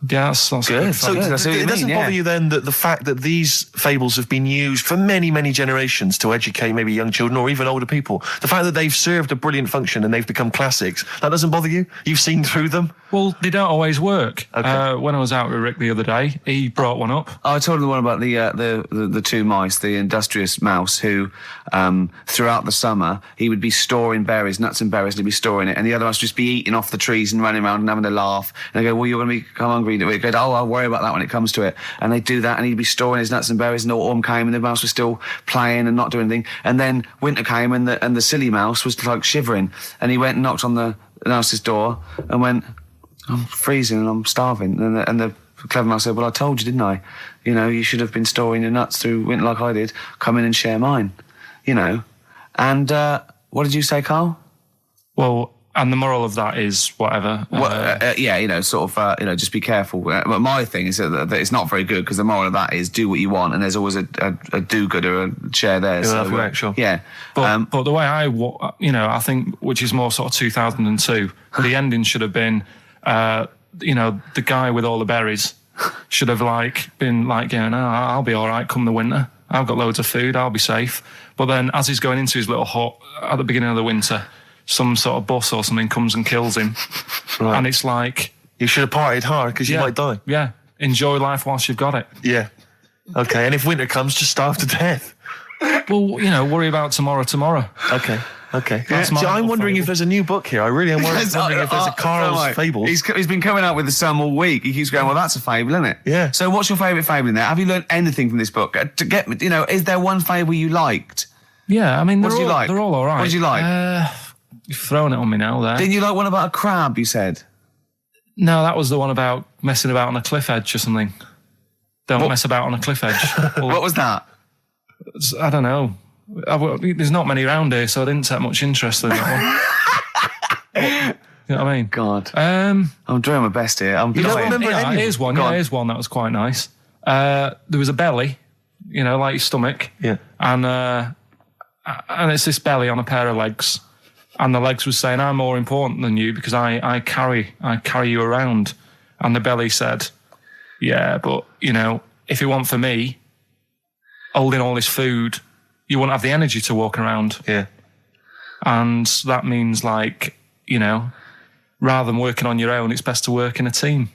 S2: Yeah, that's
S1: Good.
S3: So
S1: Good, that's what you
S3: it doesn't
S1: mean,
S3: bother
S1: yeah.
S3: you then that the fact that these fables have been used for many, many generations to educate maybe young children or even older people, the fact that they've served a brilliant function and they've become classics, that doesn't bother you? You've seen through them?
S2: Well, they don't always work.
S3: Okay.
S2: When I was out with Rick the other day, he brought one up.
S1: I told him the one about the two mice, the industrious mouse, who throughout the summer he would be storing berries, nuts and berries, and he'd be storing it, and the other mice would just be eating off the trees and running around and having a laugh. And I go, well, you're going to become hungry. He goes, oh, I'll worry about that when it comes to it. And they'd do that, and he'd be storing his nuts and berries, and autumn came, and the mouse was still playing and not doing anything. And then winter came, and the silly mouse was like shivering, and he went and knocked on the mouse's door and went, I'm freezing and I'm starving. And the clever mouse said, well, I told you, didn't I? You know, you should have been storing your nuts through winter like I did. Come in and share mine. You know. And what did you say, Carl?
S2: Well, and the moral of that is whatever.
S1: Yeah, you know, sort of, you know, just be careful. But my thing is that it's not very good, because the moral of that is do what you want, and there's always a do-gooder, a share there.
S3: Yeah,
S1: So,
S3: sure.
S1: Yeah.
S2: But the way I think, which is more sort of 2002, the ending should have been, the guy with all the berries should have been going, I'll be all right come the winter. I've got loads of food. I'll be safe. But then as he's going into his little hut at the beginning of the winter, some sort of bus or something comes and kills him.
S3: Right.
S2: And it's like...
S3: You should have partied hard because you might die.
S2: Yeah. Enjoy life whilst you've got it.
S3: Yeah. Okay, and if winter comes, just starve to death.
S2: Well, worry about tomorrow.
S3: Okay.
S2: That's my
S3: See, I'm
S2: little
S3: wondering
S2: fable.
S3: if there's a new book here. I really am wondering if there's a Karl's Fables.
S1: He's been coming out with some all week. He keeps going, well, that's a fable, isn't it?
S3: Yeah.
S1: So what's your favourite fable in there? Have you learned anything from this book? Is there one fable you liked?
S2: Yeah, I mean,
S1: What did you like?
S2: they're all right.
S1: What did you like?
S2: You've thrown it on me now there.
S1: Didn't you like one about a crab, you said?
S2: No, that was the one about messing about on a cliff edge or something. Don't mess about on a cliff edge. Well,
S1: What was that?
S2: I don't know. There's not many around here, so I didn't take much interest in that one. You know what I mean?
S1: God.
S2: Um,
S1: I'm doing my best here. I'm
S3: don't
S1: dying.
S3: remember any?
S2: here's one.
S1: Go
S2: Yeah,
S1: on.
S2: here's one that was quite nice. There was a belly, like your stomach.
S3: Yeah.
S2: And it's this belly on a pair of legs. And the legs was saying, I'm more important than you because I carry you around. And the belly said, yeah, but, if it weren't for me holding all this food, you wouldn't have the energy to walk around.
S3: Yeah.
S2: And that means, rather than working on your own, it's best to work in a team.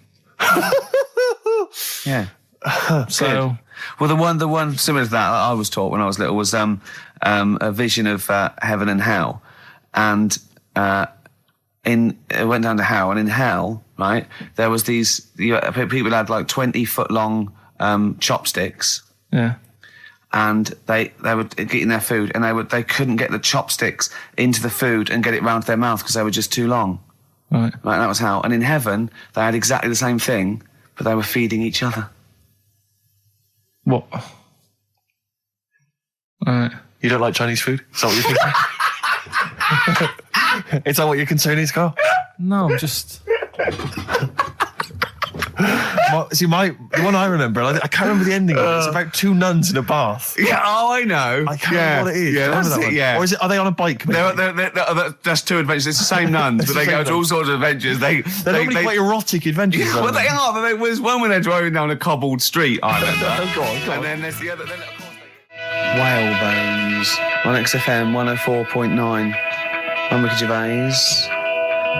S1: Yeah.
S2: So,
S1: Well, the one similar to that I was taught when I was little was a vision of heaven and hell, and it went down to hell, and in hell, right, there was these people had like 20-foot long chopsticks,
S2: yeah.
S1: and they were eating their food, and they couldn't get the chopsticks into the food and get it round to their mouth because they were just too long.
S2: Right.
S1: Right, that was hell. And in heaven, they had exactly the same thing, but they were feeding each other.
S2: What? Right.
S3: You don't like Chinese food? Is that what you're thinking? Is that what your concern is, Carl?
S2: No, I'm just...
S3: The one I remember, I can't remember the ending of it. It's about two nuns in a bath.
S1: Yeah, I know.
S3: I can't remember what it is.
S1: Yeah,
S3: Remember
S1: that's
S3: that
S1: it,
S3: one?
S1: yeah.
S3: Or are they on a bike? Maybe?
S1: That's two adventures. It's the same nuns, but they go to all sorts of adventures.
S3: They're normally quite erotic adventures.
S1: Well, they are, but there was one when they're driving down a cobbled street, I remember.
S3: Oh, go on.
S1: And then there's the other... Then, of course, Whalebones on XFM 104.9. I'm Ricky Gervais.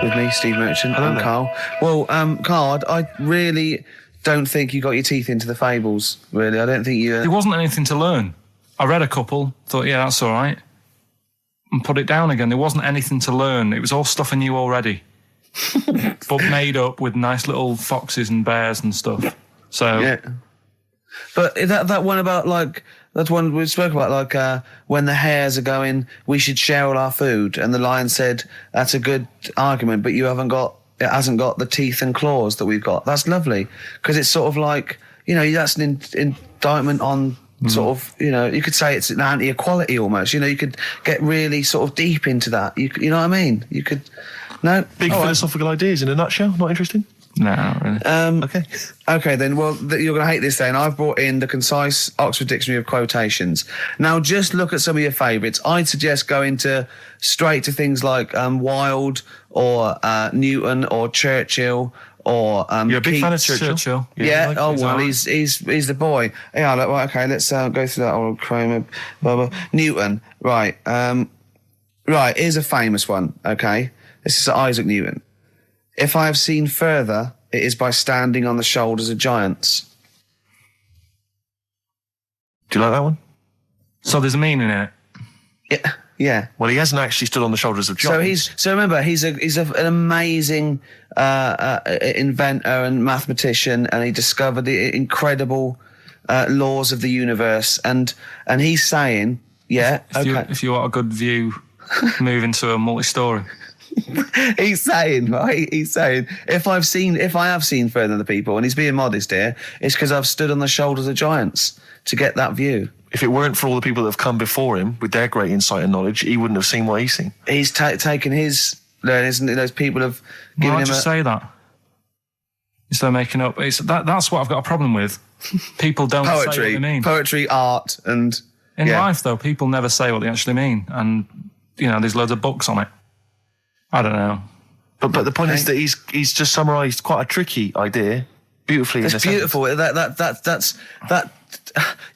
S1: With me, Steve Merchant,
S3: Hello
S1: and
S3: there.
S1: Carl. Well, Carl, I really don't think you got your teeth into the fables, really. I don't think you...
S2: There wasn't anything to learn. I read a couple, thought, yeah, that's all right, and put it down again. There wasn't anything to learn. It was all stuff I knew already, but made up with nice little foxes and bears and stuff. So,
S1: Yeah. But that one about, that one we spoke about, when the hares are going, we should share all our food, and the lion said, that's a good argument, but it hasn't got the teeth and claws that we've got. That's lovely, because it's sort of that's an indictment on sort of, you could say it's an anti-equality almost. You could get really sort of deep into that. You know what I mean? You could... No?
S3: Big
S1: All right.
S3: philosophical ideas in a nutshell. Not interesting?
S2: no, not really.
S3: Okay.
S1: Okay, then. Well, you're going to hate this then. I've brought in the concise Oxford Dictionary of Quotations. Now, just look at some of your favourites. I'd suggest going straight to things like Wilde or Newton or Churchill or
S3: You're a big fan of
S1: Keats.
S3: Churchill.
S1: Yeah.
S3: like-
S1: Oh
S3: he's
S1: well,
S3: alright.
S1: he's the boy. Yeah. Like, well, okay. Let's go through that old Kramer. Blah, blah. Newton. Right. Right. Here's a famous one. Okay. This is Isaac Newton. If I have seen further, it is by standing on the shoulders of giants.
S3: Do you like that one?
S2: So there's a meaning in it.
S1: Yeah. Yeah.
S3: Well, he hasn't actually stood on the shoulders of giants.
S1: So remember, he's an amazing inventor and mathematician, and he discovered the incredible laws of the universe. And he's saying, yeah,
S2: If you want a good view, move into a multi-story.
S1: he's saying, right? He's saying, if I have seen further than the people, and he's being modest here, it's because I've stood on the shoulders of giants to get that view.
S3: If it weren't for all the people that have come before him with their great insight and knowledge, he wouldn't have seen what he's seen.
S1: He's taken his learnings, and those people have given
S2: Why
S1: him
S2: just say that instead of making up? That's what I've got a problem with. People don't say what they mean.
S1: poetry, art, and
S2: In life, though, people never say what they actually mean, and there's loads of books on it. I don't know.
S3: But the point is that he's just summarised quite a tricky idea beautifully.
S1: It's
S3: in a sentence.
S1: beautiful.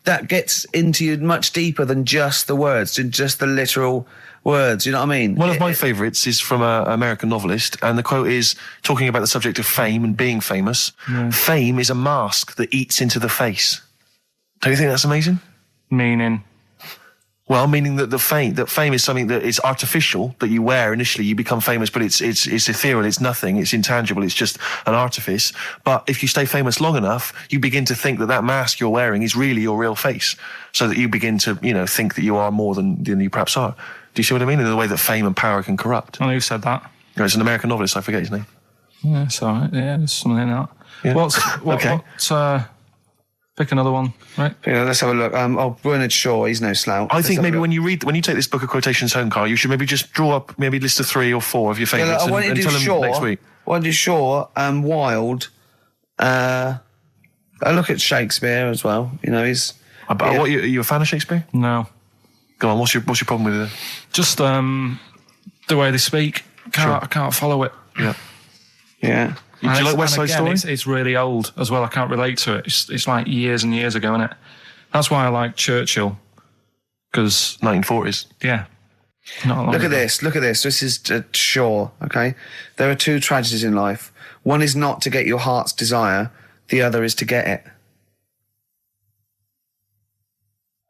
S1: That gets into you much deeper than just the words, just the literal words. You know what I mean?
S3: One of my favourites is from an American novelist, and the quote is talking about the subject of fame and being famous. Fame is a mask that eats into the face. Don't you think that's amazing?
S2: Meaning,
S3: Well, meaning that fame is something that is artificial, that you wear initially, you become famous, but it's ethereal, it's nothing, it's intangible, it's just an artifice. But if you stay famous long enough, you begin to think that mask you're wearing is really your real face, so that you begin to, think that you are more than you perhaps are. Do you see what I mean? In the way that fame and power can corrupt.
S2: I know who said that.
S3: It's an American novelist, I forget his name.
S2: Yeah, it's all right. Yeah, there's something in that.
S3: Yeah.
S2: Okay. Pick another one, right?
S1: Let's have a look. Bernard Shaw, he's no slouch.
S3: I think maybe when you take this book of quotations home, Carl, you should maybe just draw up maybe a list of 3 or 4 of your favourites and tell them next week.
S1: I want to do Shaw and Wilde. I look at Shakespeare as well. He's.
S3: What, are you a fan of Shakespeare?
S2: No.
S3: Go on. What's your problem with it?
S2: Just the way they speak. I can't follow it.
S3: Yeah.
S1: Yeah.
S3: Do you like West Side Story?
S2: It's really old as well. I can't relate to it. It's like years and years ago, isn't it? That's why I like Churchill. Because
S3: 1940s.
S2: yeah. Not long
S1: Look at
S2: ago.
S1: this. This is Shaw. Okay. There are 2 tragedies in life. One is not to get your heart's desire. The other is to get it.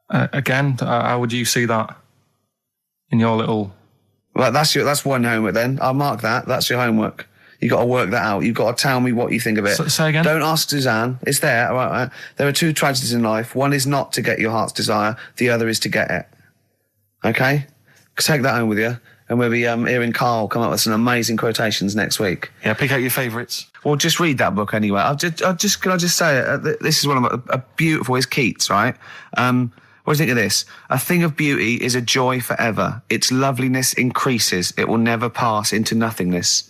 S2: Again, how would you see that in your little?
S1: Well, that's one homework then. I'll mark that. That's your homework. You got to work that out. You've got to tell me what you think of it.
S2: Say again?
S1: Don't ask Suzanne. It's there. All right. There are 2 tragedies in life. One is not to get your heart's desire. The other is to get it. Okay? Take that home with you. And we'll be hearing Karl come up with some amazing quotations next week.
S3: Yeah, pick out your favourites.
S1: Well, just read that book anyway. Can I just say it? This is one of a beautiful. It's Keats, right? What do you think of this? A thing of beauty is a joy forever. Its loveliness increases. It will never pass into nothingness.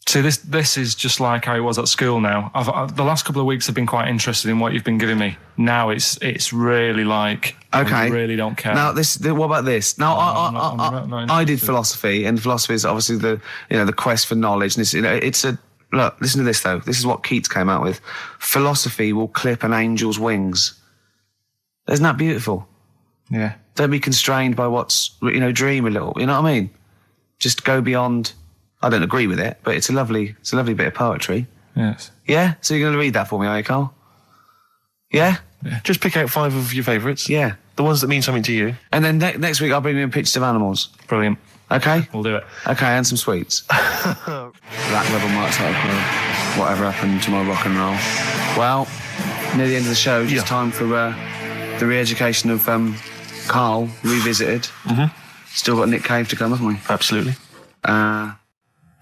S2: See, this is just like how it was at school now. The last couple of weeks have been quite interested in what you've been giving me. Now it's really like,
S1: Okay.
S2: I really don't care.
S1: Now, what about this? Now,
S2: I'm not
S1: I did
S2: interested.
S1: philosophy, and philosophy is obviously the quest for knowledge. And look, listen to this though. This is what Keats came out with. Philosophy will clip an angel's wings. Isn't that beautiful?
S2: Yeah.
S1: Don't be constrained by what's, dream a little. You know what I mean? Just go beyond. I don't agree with it, but it's a lovely bit of poetry.
S2: Yes.
S1: Yeah? So you're going to read that for me, are you, Carl? Yeah?
S3: Just pick out 5 of your favourites.
S1: Yeah.
S3: The ones that mean something to you.
S1: And then next week I'll bring you in pictures of animals.
S2: Brilliant.
S1: Okay?
S2: We'll do it.
S1: Okay, and some sweets. Black Rebel Marks out of whatever happened to my rock and roll. Well, near the end of the show, just time for the re-education of Karl Revisited.
S3: Mm-hmm.
S1: Still got Nick Cave to come, haven't we?
S3: Absolutely.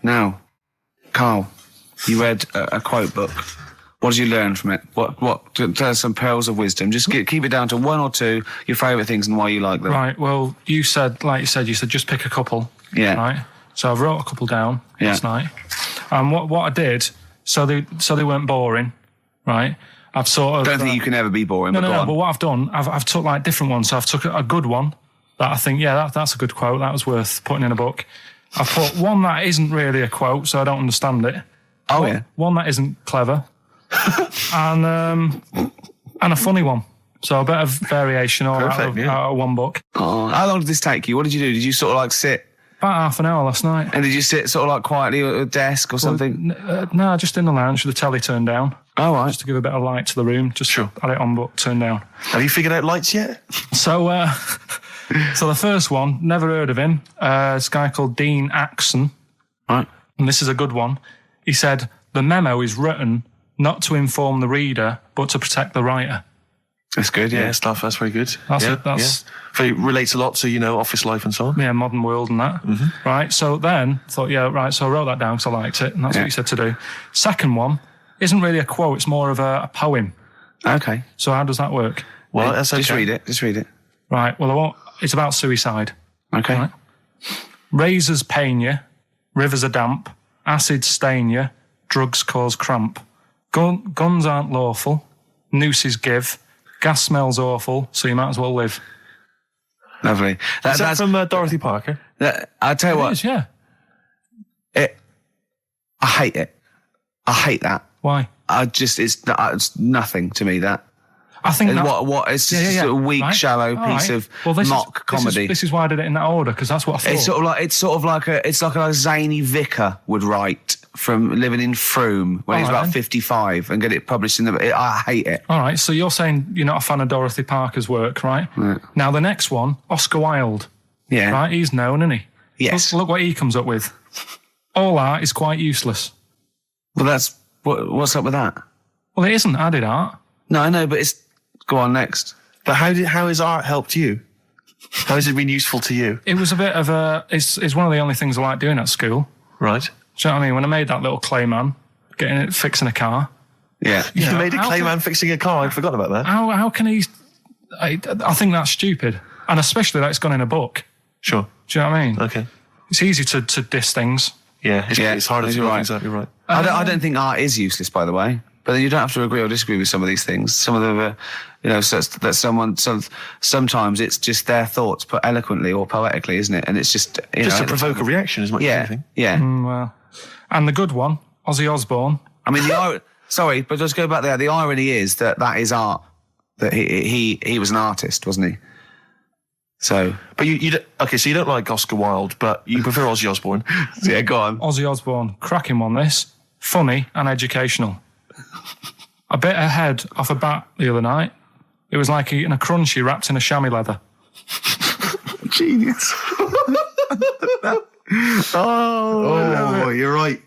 S1: Now, Karl, you read a quote book. What did you learn from it? What? Tell us some pearls of wisdom. Just keep it down to 1 or 2, your favourite things and why you like them.
S2: Right. Well, you said just pick a couple.
S1: Yeah.
S2: Right. So I wrote a couple down last night. And what I did, so they weren't boring, right? I've sort of.
S1: Don't think you can ever be boring.
S2: No.
S1: Go on.
S2: But what I've done, I've took like different ones. So I've took a good one that I think, that's a good quote. That was worth putting in a book. I've put one that isn't really a quote, so I don't understand it.
S1: Oh, yeah.
S2: One that isn't clever, and a funny one. So a bit of variation all out of one book.
S1: Oh, how long did this take you? What did you do? Did you sort of like sit?
S2: About half an hour last night.
S1: And did you sit sort of like quietly at a desk or something?
S2: No, just in the lounge with the telly turned down.
S1: Oh, right.
S2: Just to give a bit of light to the room. Just had it on, but turned down.
S3: Have you figured out lights yet?
S2: So, so the first one, never heard of him. This guy called Dean Axon.
S1: Right.
S2: And this is a good one. He said, the memo is written not to inform the reader, but to protect the writer.
S1: That's good, yeah.
S3: Stuff. That's very good.
S2: That's
S3: Very relates a lot to office life and so on.
S2: Yeah, modern world and that. Mm-hmm. Right. So then thought, so I wrote that down because I liked it, and that's what he said to do. Second one isn't really a quote; it's more of a poem.
S1: Okay.
S2: So how does that work?
S3: Well, that's okay.
S1: Just read it.
S2: Right. Well, it's about suicide.
S1: Okay.
S2: Right? Razors pain you, rivers are damp, acid stain you, drugs cause cramp. Guns aren't lawful, nooses give. Gas smells awful, so you might as well live.
S1: Lovely.
S3: That's from Dorothy Parker.
S1: I'll tell you what.
S2: It is, yeah.
S1: I hate it. I hate that.
S2: Why?
S1: It's nothing to me, that.
S2: I think
S1: it's just a sort of weak, shallow piece of mock comedy.
S2: This is why I did it in that order, because that's what I thought.
S1: It's like a zany vicar would write from living in Frome when he's about 55 and get it published in I hate it.
S2: All right, so you're saying you're not a fan of Dorothy Parker's work, right?
S1: Right.
S2: Now the next one, Oscar Wilde.
S1: Yeah.
S2: Right, he's known, isn't he?
S1: Yes.
S2: Look what he comes up with. All art is quite useless.
S1: Well, that's what's up with that?
S2: Well, it isn't added art.
S1: No, I know, but it's go on next.
S3: But how has art helped you? How has it been useful to you?
S2: It was a bit of it's one of the only things I like doing at school.
S3: Right.
S2: Do you know what I mean? When I made that little clay man, fixing a car.
S1: Yeah.
S3: You made a clay man fixing a car. I'd forgotten about that.
S2: How can he? I think that's stupid, and especially that it's gone in a book.
S3: Sure.
S2: Do you know what I mean?
S3: Okay.
S2: It's easy to diss things.
S3: Yeah. It's harder to
S1: right.
S3: things out. You're right.
S1: I don't think art is useless, by the way. But then you don't have to agree or disagree with some of these things. Some of them are, sometimes it's just their thoughts put eloquently or poetically, isn't it? And it's just,
S3: to provoke a reaction as much as anything.
S1: Yeah.
S2: Well, and the good one, Ozzy Osbourne.
S1: I mean, sorry, but just go back there. The irony is that is art. That he was an artist, wasn't he? So,
S3: but so you don't like Oscar Wilde, but you prefer Ozzy Osbourne.
S1: Yeah, go on.
S2: Ozzy Osbourne, cracking one. This funny and educational. I bit a head off a bat the other night. It was like eating a crunchy wrapped in a chamois leather.
S1: Genius.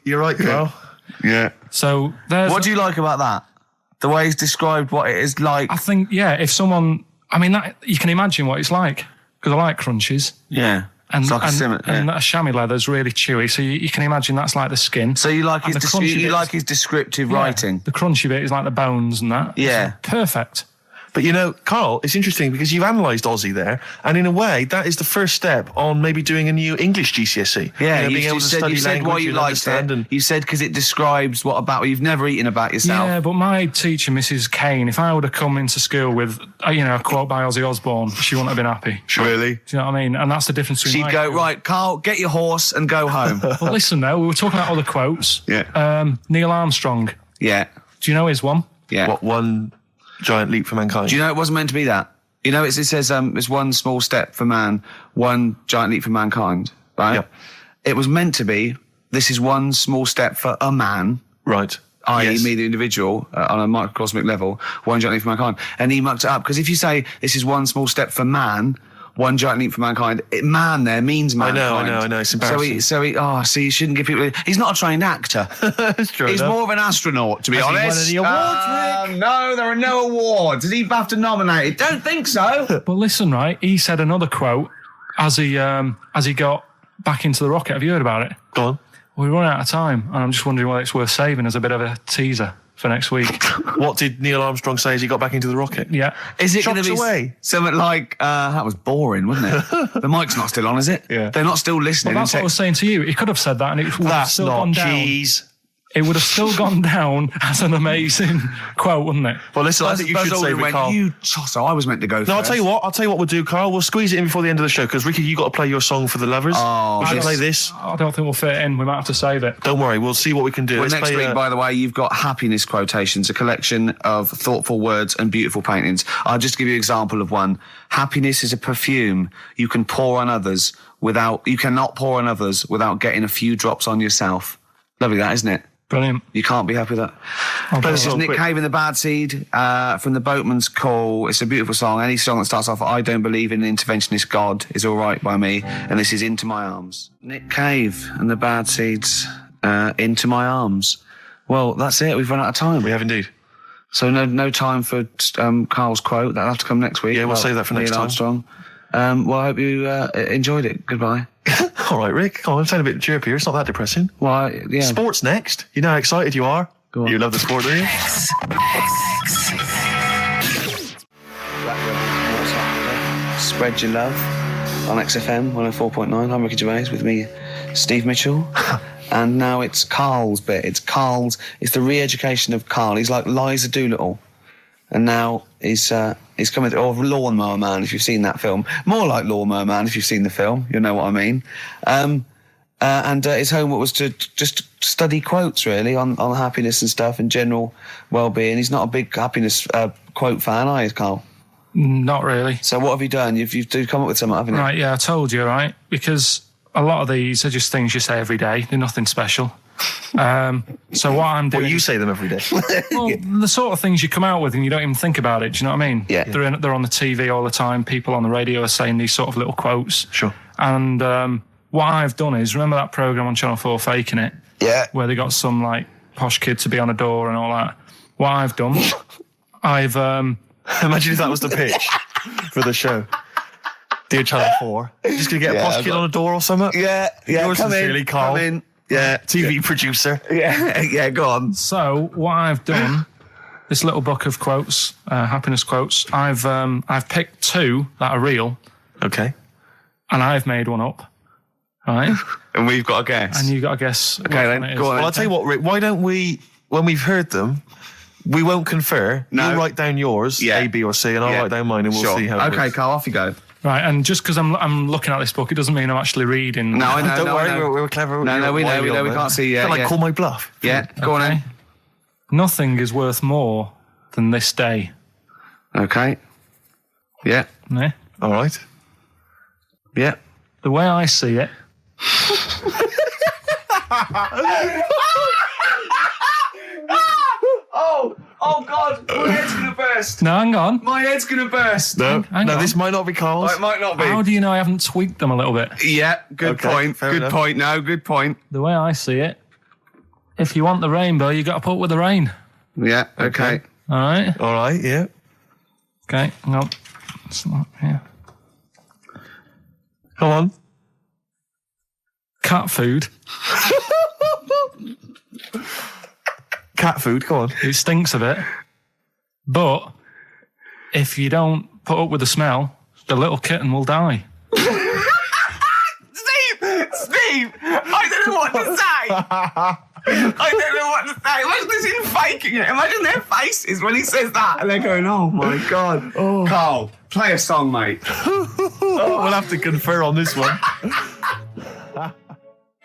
S1: You're right, Carl. Yeah.
S2: So there's.
S1: What do you like about that? The way he's described what it is like.
S2: I think, if someone, you can imagine what it's like, because I like crunchies.
S1: Yeah.
S2: And,
S1: it's like
S2: and a chamois leather is really chewy, so you can imagine that's like the skin.
S1: So you like his descriptive writing.
S2: The crunchy bit is like the bones and that.
S1: Yeah.
S2: It's perfect.
S3: But Carl, it's interesting because you've analysed Ozzy there, and in a way, that is the first step on maybe doing a new English GCSE.
S1: Yeah,
S3: being able to study
S1: you said why you liked it. You said because it describes what you've never eaten about yourself.
S2: Yeah, but my teacher, Mrs. Kane, if I would have come into school with, a quote by Ozzy Osbourne, she wouldn't have been happy.
S1: Really?
S2: Do you know what I mean? And that's the difference between.
S1: She'd go, right, Carl, get your horse and go home.
S2: Well, listen, though, we were talking about other quotes.
S1: Yeah.
S2: Neil Armstrong.
S1: Yeah.
S2: Do you know his one?
S1: Yeah.
S3: What one? Giant leap for mankind.
S1: Do you know it wasn't meant to be that? It says it's one small step for man, one giant leap for mankind, right?
S3: Yep.
S1: It was meant to be, this is one small step for a man.
S3: Right.
S1: I.e. me, the individual, on a microcosmic level, one giant leap for mankind. And he mucked it up, because if you say this is one small step for man, one giant leap for mankind, man there means mankind.
S3: I know, it's embarrassing.
S1: So you shouldn't give people, he's not a trained actor.
S3: That's true.
S1: He's more of an astronaut, to be honest.
S3: He won any awards, Rick?
S1: No, there are no awards. Is he BAFTA nominated? Don't think so.
S2: But listen, right, he said another quote as he got back into the rocket. Have you heard about it?
S3: Go on.
S2: We run out of time, and I'm just wondering whether it's worth saving as a bit of a teaser for next week.
S3: What did Neil Armstrong say as he got back into the rocket?
S2: Yeah.
S1: Is it going to be
S3: away?
S1: Something like, that was boring, wasn't it? The mic's not still on, is it?
S3: Yeah.
S1: They're not still listening.
S2: Well, that's what I was saying to you. He could have said that, and it would have
S3: That's
S2: still
S3: not
S2: gone down.
S3: cheese.
S2: it would have still gone down as an amazing quote, wouldn't it?
S3: Well, listen, I think you should save it, Carl.
S1: So I was meant to go first.
S3: No, I'll tell you what we'll do, Carl. We'll squeeze it in before the end of the show, because, Ricky, you got to play your song for the lovers.
S1: Oh,
S3: you should play this.
S2: I don't think we'll fit it in. We might have to save it.
S3: Don't worry, we'll see what we can do.
S1: Well, next week, by the way, you've got happiness quotations, a collection of thoughtful words and beautiful paintings. I'll just give you an example of one. Happiness is a perfume you cannot pour on others without getting a few drops on yourself. Lovely that, isn't it?
S2: Brilliant.
S1: You can't be happy with that. This is Nick Cave and the Bad Seed from the Boatman's Call. It's a beautiful song. Any song that starts off, I don't believe in an interventionist God is all right by me. And this is Into My Arms. Nick Cave and the Bad Seeds, Into My Arms. Well, that's it. We've run out of time.
S3: We have indeed.
S1: So no time for Carl's quote. That'll have to come next week.
S3: Yeah, we'll save that for next time.
S1: Armstrong. Well, I hope you enjoyed it. Goodbye.
S3: All right, Rick. Come on, I'm sounding a bit chirpier. It's not that depressing.
S1: Well, yeah.
S3: Sports next. You know how excited you are.
S1: Go on.
S3: You love the sport, do you?
S1: Spread your love on XFM 104.9. I'm Ricky Gervais with me, Steve Mitchell. And now it's Carl's bit. It's the re-education of Carl. He's like Liza Doolittle. And now he's coming to, or Lawnmower Man, if you've seen that film. More like Lawnmower Man, if you've seen the film. You'll know what I mean. And his homework was to just study quotes, really, on happiness and stuff and general well-being. He's not a big happiness quote fan, are you, Carl?
S2: Not really.
S1: So what have you done? You've come up with something, haven't you?
S2: Right, yeah, I told you, right? Because a lot of these are just things you say every day. They're nothing special. So what I'm doing...
S3: Well, you say them every day.
S2: Well, the sort of things you come out with and you don't even think about it. Do you know what I mean?
S1: Yeah.
S2: They're on the TV all the time. People on the radio are saying these sort of little quotes.
S3: Sure.
S2: And what I've done is, remember that programme on Channel 4, Faking It?
S1: Yeah.
S2: Where they got some, like, posh kid to be on a door and all that. What I've done, I've...
S3: Imagine if that was the pitch for the show. Dear Channel 4. Just going to get a posh kid on a door or something?
S1: Yeah.
S3: Yours
S1: Come
S3: sincerely,
S1: in,
S3: Carl.
S1: come in. Yeah.
S3: TV producer.
S1: Yeah, go on.
S2: So what I've done, this little book of quotes, happiness quotes, I've picked two that are real.
S3: Okay.
S2: And I've made one up. Right?
S1: And we've got a guess.
S2: And you got to guess.
S1: Okay, then, go on.
S3: Well, I'll tell you what, Rick, why don't we, when we've heard them, we won't confer.
S1: No.
S3: You'll write down yours, A, B, or C, and I'll write down mine, and we'll see how it
S1: Okay,
S3: works.
S1: Carl, off you go.
S2: Right, and just because I'm looking at this book, it doesn't mean I'm actually reading.
S1: No, I know.
S3: Don't worry,
S1: I know.
S3: we're clever.
S1: No, we know. We can't see yet.
S3: Can I call my bluff?
S1: Yeah, go on then.
S2: Nothing is worth more than this day.
S1: Okay. Yeah.
S2: Yeah?
S3: All right.
S1: Yeah.
S2: The way I see it.
S1: Oh God, my head's gonna burst.
S2: No, hang on.
S1: My head's gonna burst.
S3: No,
S2: Hang on.
S3: this might not be Carl's.
S1: It might not be.
S2: How do you know I haven't tweaked them a little bit?
S1: Yeah, good
S3: Okay,
S1: point.
S3: fair
S1: Good
S3: enough.
S1: point. No, good point.
S2: The way I see it, if you want the rainbow, you got to put up with the rain.
S1: Yeah, okay.
S2: All right?
S3: All right, yeah.
S2: Okay, hang on. It's not here.
S3: Come on.
S2: Cat food.
S3: Cat food, come on.
S2: It stinks a bit. But if you don't put up with the smell, the little kitten will die.
S1: Steve, I don't know what to say. I don't know what to say. Imagine this in faking it. Imagine their faces when he says that, and they're going, "Oh my God, Carl, play a song, mate."
S3: We'll have to confer on this one.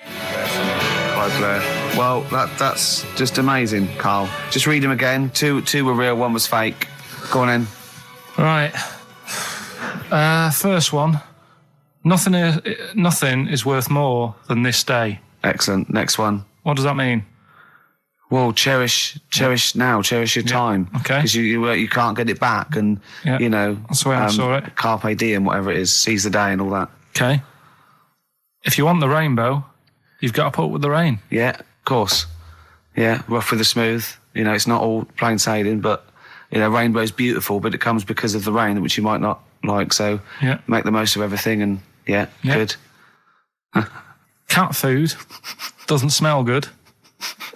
S1: Hi, Blair. Well, that's just amazing, Carl. Just read them again. Two were real, one was fake. Go on in.
S2: Right. First one. Nothing is worth more than this day.
S1: Excellent. Next one.
S2: What does that mean?
S1: Well, cherish now, cherish your time.
S2: Okay.
S1: Because you can't get it back, and you know
S2: that's the way I saw it.
S1: Carpe diem, whatever it is, seize the day and all that.
S2: Okay. If you want the rainbow, you've got to put up with the rain.
S1: Yeah, of course. Yeah, rough with the smooth. You know, it's not all plain sailing, but you know, rainbow's beautiful, but it comes because of the rain, which you might not like. So make the most of everything, and good.
S2: Cat food doesn't smell good,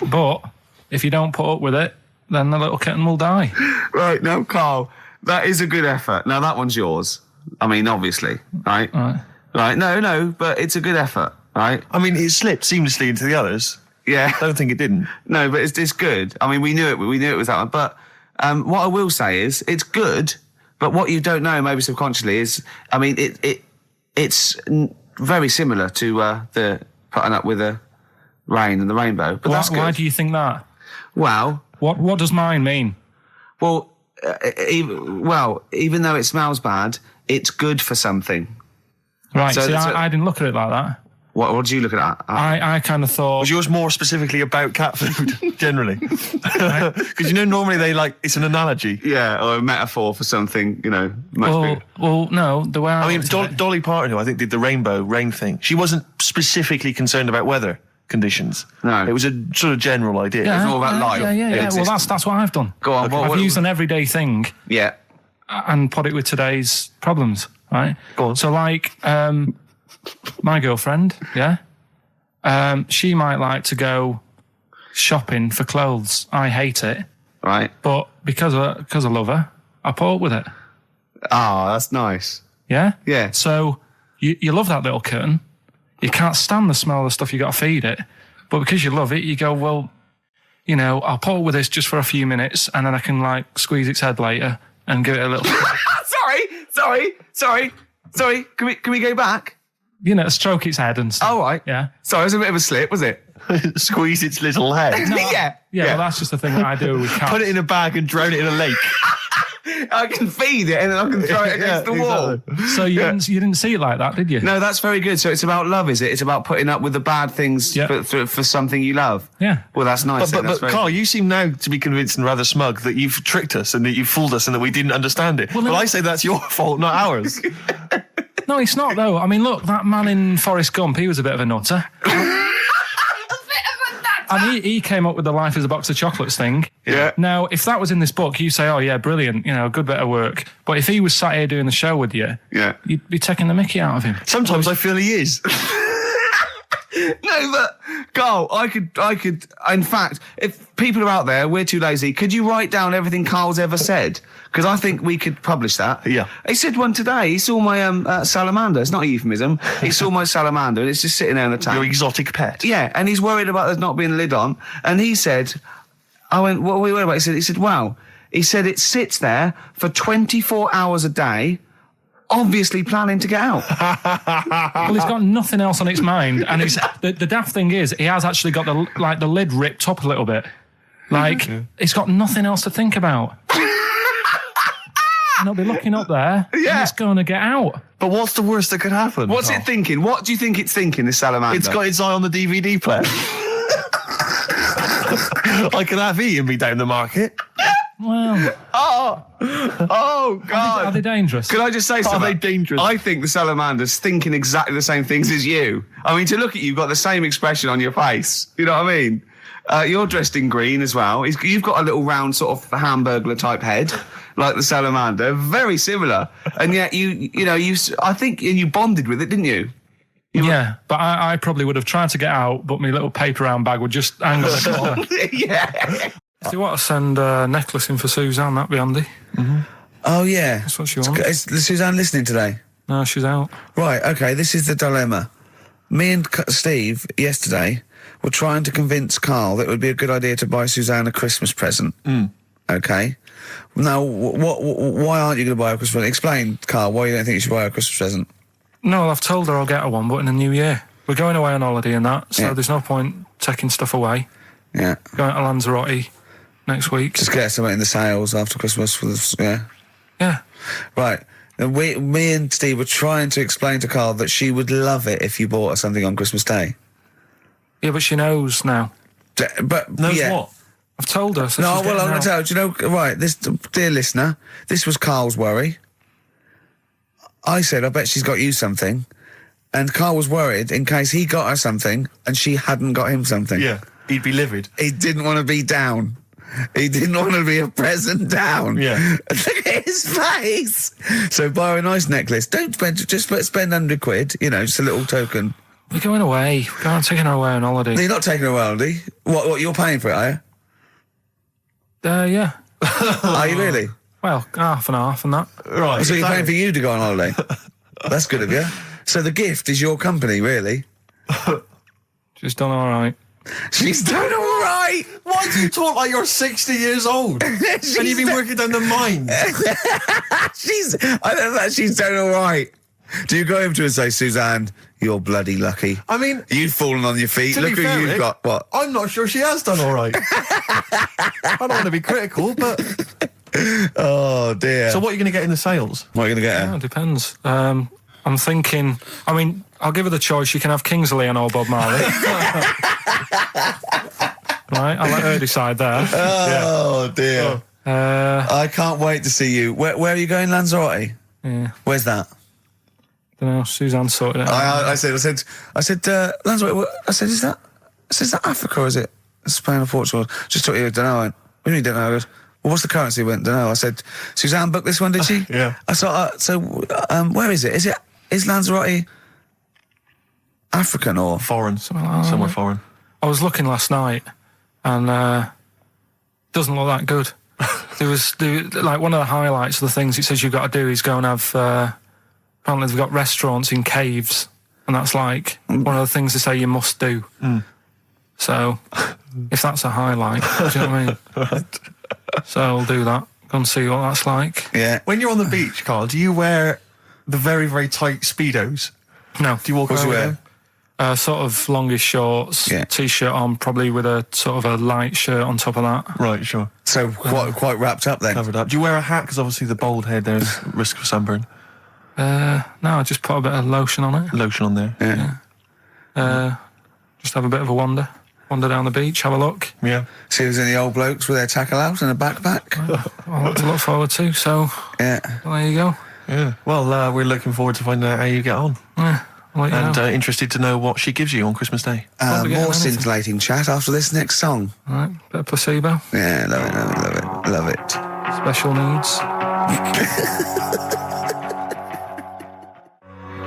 S2: but if you don't put up with it, then the little kitten will die.
S1: Right, now, Carl, that is a good effort. Now, that one's yours. I mean, obviously, right?
S2: Right.
S1: Right, no, but it's a good effort, right?
S3: I mean, it slipped seamlessly into the others.
S1: Yeah.
S3: Don't think it didn't.
S1: No, but it's good. I mean, we knew it was that one. But what I will say is, it's good. But what you don't know, maybe subconsciously, is, I mean, it's very similar to the putting up with the rain and the rainbow. But that's good.
S2: Why do you think that?
S1: Well,
S2: what does mine mean?
S1: Well, even though it smells bad, it's good for something.
S2: Right. So I didn't look at it like that.
S1: What did you look at?
S2: I kind of thought...
S3: Was yours more specifically about cat food, generally? Because normally it's an analogy.
S1: Yeah, or a metaphor for something, much bigger.
S2: Well, no, the way I
S3: mean, Dolly Parton, who I think did the rainbow rain thing, she wasn't specifically concerned about weather conditions.
S1: No.
S3: It was a sort of general idea.
S1: Yeah, it was all about life.
S2: Yeah. Well, that's what I've done.
S1: Go on.
S2: I've used an everyday thing.
S1: Yeah.
S2: And put it with today's problems, right?
S3: Go on.
S2: So, my girlfriend, she might like to go shopping for clothes. I hate it.
S1: Right.
S2: But because I love her, I put up with it.
S1: Ah, that's nice.
S2: Yeah?
S1: Yeah.
S2: So, you love that little kitten. You can't stand the smell of the stuff you got to feed it. But because you love it, you go, well, I'll put up with this just for a few minutes and then I can, squeeze its head later and give it a little... Sorry. Can we go back? Stroke its head and stuff.
S1: Oh, right.
S2: Yeah.
S1: Sorry, it was a bit of a slip, was it?
S3: Squeeze its little head.
S2: No,
S1: Yeah.
S2: Well, that's just the thing that I do with cats.
S3: Put it in a bag and drown it in a lake.
S1: I can feed it and then I can throw it against the wall.
S3: Exactly.
S2: So you didn't see it like that, did you?
S1: No, that's very good. So it's about love, is it? It's about putting up with the bad things for something you love.
S2: Yeah.
S1: Well, that's nice.
S3: But Carl, you seem now to be convinced and rather smug that you've tricked us and that you've fooled us and that we didn't understand it. Well, I say that's your fault, not ours.
S2: No, it's not, though. I mean, look, that man in Forrest Gump, he was a bit of a nutter. And he came up with the life as a box of chocolates thing.
S1: Yeah.
S2: Now, if that was in this book, you say, oh, yeah, brilliant, good bit of work. But if he was sat here doing the show with you, you'd be taking the mickey out of him.
S3: Sometimes I feel he is.
S1: No, but Carl, I could. In fact, if people are out there, we're too lazy. Could you write down everything Carl's ever said? Because I think we could publish that.
S3: Yeah.
S1: He said one today. He saw my salamander. It's not a euphemism. He saw my salamander, and it's just sitting there in the tank.
S3: Your exotic pet.
S1: Yeah, and he's worried about there not being a lid on. And he said, I went, what are we worried about? He said, wow. He said it sits there for 24 hours a day, obviously planning to get out.
S2: Well, he's got nothing else on its mind, and the daft thing is, he has actually got the lid ripped up a little bit. It's got nothing else to think about. And it'll be looking up there, and it's going to get out.
S3: But what's the worst that could happen?
S1: What's it thinking? What do you think it's thinking, this salamander?
S3: It's got its eye on the DVD player. I could have Ian be down the market.
S2: Well...
S1: Oh, God.
S2: Are they dangerous?
S1: Could I just say something?
S3: Are they dangerous?
S1: I think the salamander's thinking exactly the same things as you. I mean, to look at you, you've got the same expression on your face. You know what I mean? You're dressed in green as well. You've got a little round sort of Hamburglar type head, like the salamander. Very similar. And yet I think you bonded with it, didn't you?
S2: Yeah, but I probably would have tried to get out, but my little paper round bag would just hang on the corner.
S1: Yeah.
S2: If you want to send a necklace in for Suzanne, that'd be handy.
S1: Mm-hmm. Oh, yeah.
S2: That's what she wants.
S1: Is Suzanne listening today?
S2: No, she's out.
S1: Right, okay, this is the dilemma. Me and Steve, yesterday, were trying to convince Carl that it would be a good idea to buy Suzanne a Christmas present. Okay? Now, why aren't you going to buy her a Christmas present? Explain, Carl, why you don't think you should buy her a Christmas present.
S2: No, I've told her I'll get her one, but in the new year. We're going away on holiday and that, so there's no point taking stuff away.
S1: Yeah.
S2: Going to Lanzarote next week.
S1: Just get something in the sales after Christmas.
S2: Yeah.
S1: Right. Me and Steve were trying to explain to Carl that she would love it if you bought her something on Christmas Day.
S2: Yeah, but she knows now.
S1: But
S3: knows what?
S2: I've told her. So
S1: no, well, I'm going to tell you. Do you know, right, this, dear listener, this was Carl's worry. I said, I bet she's got you something. And Carl was worried in case he got her something and she hadn't got him something.
S3: Yeah, he'd be livid.
S1: He didn't want to be down. He didn't want to be a present down.
S3: Yeah.
S1: Look at his face. So buy her a nice necklace. Don't spend, just spend £100, just a little token.
S2: We're going away. We're taking her away on holiday.
S1: No, you're not taking her away on holiday. What, you're paying for it, are you?
S2: Yeah.
S1: Are you really?
S2: Well, half and half and that.
S3: Right.
S1: So you're paying for you to go on holiday? That's good of you. So the gift is your company, really?
S2: She's done all right.
S1: She's done all right.
S3: Why do you talk like you're 60 years old? And you've been working down the mines.
S1: I don't know, she's done all right. Do you go over to her and say, Suzanne, you're bloody lucky?
S3: I mean...
S1: You've fallen on your feet. Look who you've got. What?
S3: I'm not sure she has done all right. I don't want to be critical, but...
S1: Oh, dear.
S3: So what are you going to get in the sales?
S1: What are you going to get her?
S2: Yeah, it depends. I'm thinking... I mean, I'll give her the choice. She can have Kingsley and old Bob Marley. Right, I'll let her decide there.
S1: Oh, dear. I can't wait to see you. Where are you going, Lanzarote?
S2: Yeah.
S1: Where's that?
S2: Don't know, Suzanne sorted it out.
S1: I said, Lanzarote, I said, is that Africa or is it Spain or Portugal? Just told you, don't know. I went, what do you mean, don't know? I goes, well, what's the currency? I went, don't know. I said, Suzanne booked this one, did she?
S3: Yeah.
S1: I thought, where is it? Is Lanzarote African or?
S3: Foreign.
S2: Somewhere
S3: foreign.
S2: I was looking last night, and doesn't look that good. There was like one of the highlights of the things it says you've got to do is go and have. Apparently, they've got restaurants in caves, and that's like one of the things they say you must do. So, if that's a highlight, do you know what I mean?
S3: Right.
S2: So I'll do that. Go and see what that's like.
S1: Yeah.
S3: When you're on the beach, Carl, do you wear the very, very tight Speedos?
S2: No.
S3: Do you walk around with them?
S2: Sort of longish shorts, t-shirt on, probably with a sort of a light shirt on top of that.
S3: Right, sure.
S1: So quite wrapped up then.
S3: Covered up. Do you wear a hat? Because obviously the bald head there's risk of sunburn.
S2: No, I just put a bit of lotion on it.
S3: Lotion on there.
S1: Yeah.
S2: Just have a bit of a wander down the beach, have a look.
S3: Yeah.
S1: See if there's any old blokes with their tackle out and a backpack.
S2: A lot to look forward to. So
S1: Yeah.
S2: there you go.
S3: Yeah. Well, we're looking forward to finding out how you get on.
S2: Yeah. I'll let you
S3: And
S2: know.
S3: interested to know what she gives you on Christmas Day.
S2: Probably get
S1: More
S2: anything.
S1: scintillating chat after this next song.
S2: All right, bit of placebo.
S1: Yeah, love it.
S2: Special needs.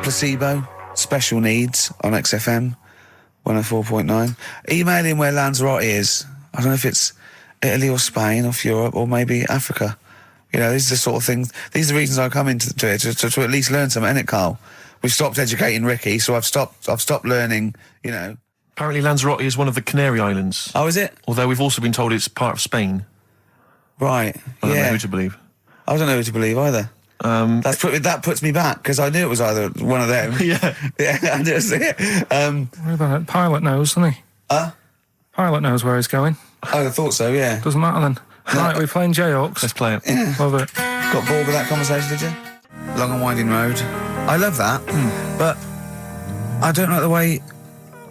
S1: Placebo, special needs on XFM 104.9. Email in where Lanzarote is. I don't know if it's Italy or Spain or Europe or maybe Africa. You know, these are the sort of things, these are the reasons I come into it, to at least learn something, innit, Carl? We've stopped educating Ricky, so I've stopped learning, you know.
S3: Apparently Lanzarote is one of the Canary Islands.
S1: Oh, is it?
S3: Although we've also been told it's part of Spain.
S1: Right,
S3: I don't know
S1: yeah.
S3: who to believe.
S1: I don't know who to believe either. That puts me back, because I knew it was either one of them.
S3: Yeah.
S1: Yeah, I knew it.
S2: What about it? Pilot knows, doesn't he? Pilot knows where he's going.
S1: I thought so, yeah.
S2: Doesn't matter then. Right, we're playing J-Hawks.
S3: Let's play it.
S2: Love it.
S1: Got bored with that conversation, did you? Long and winding road. I love that, but I don't like the way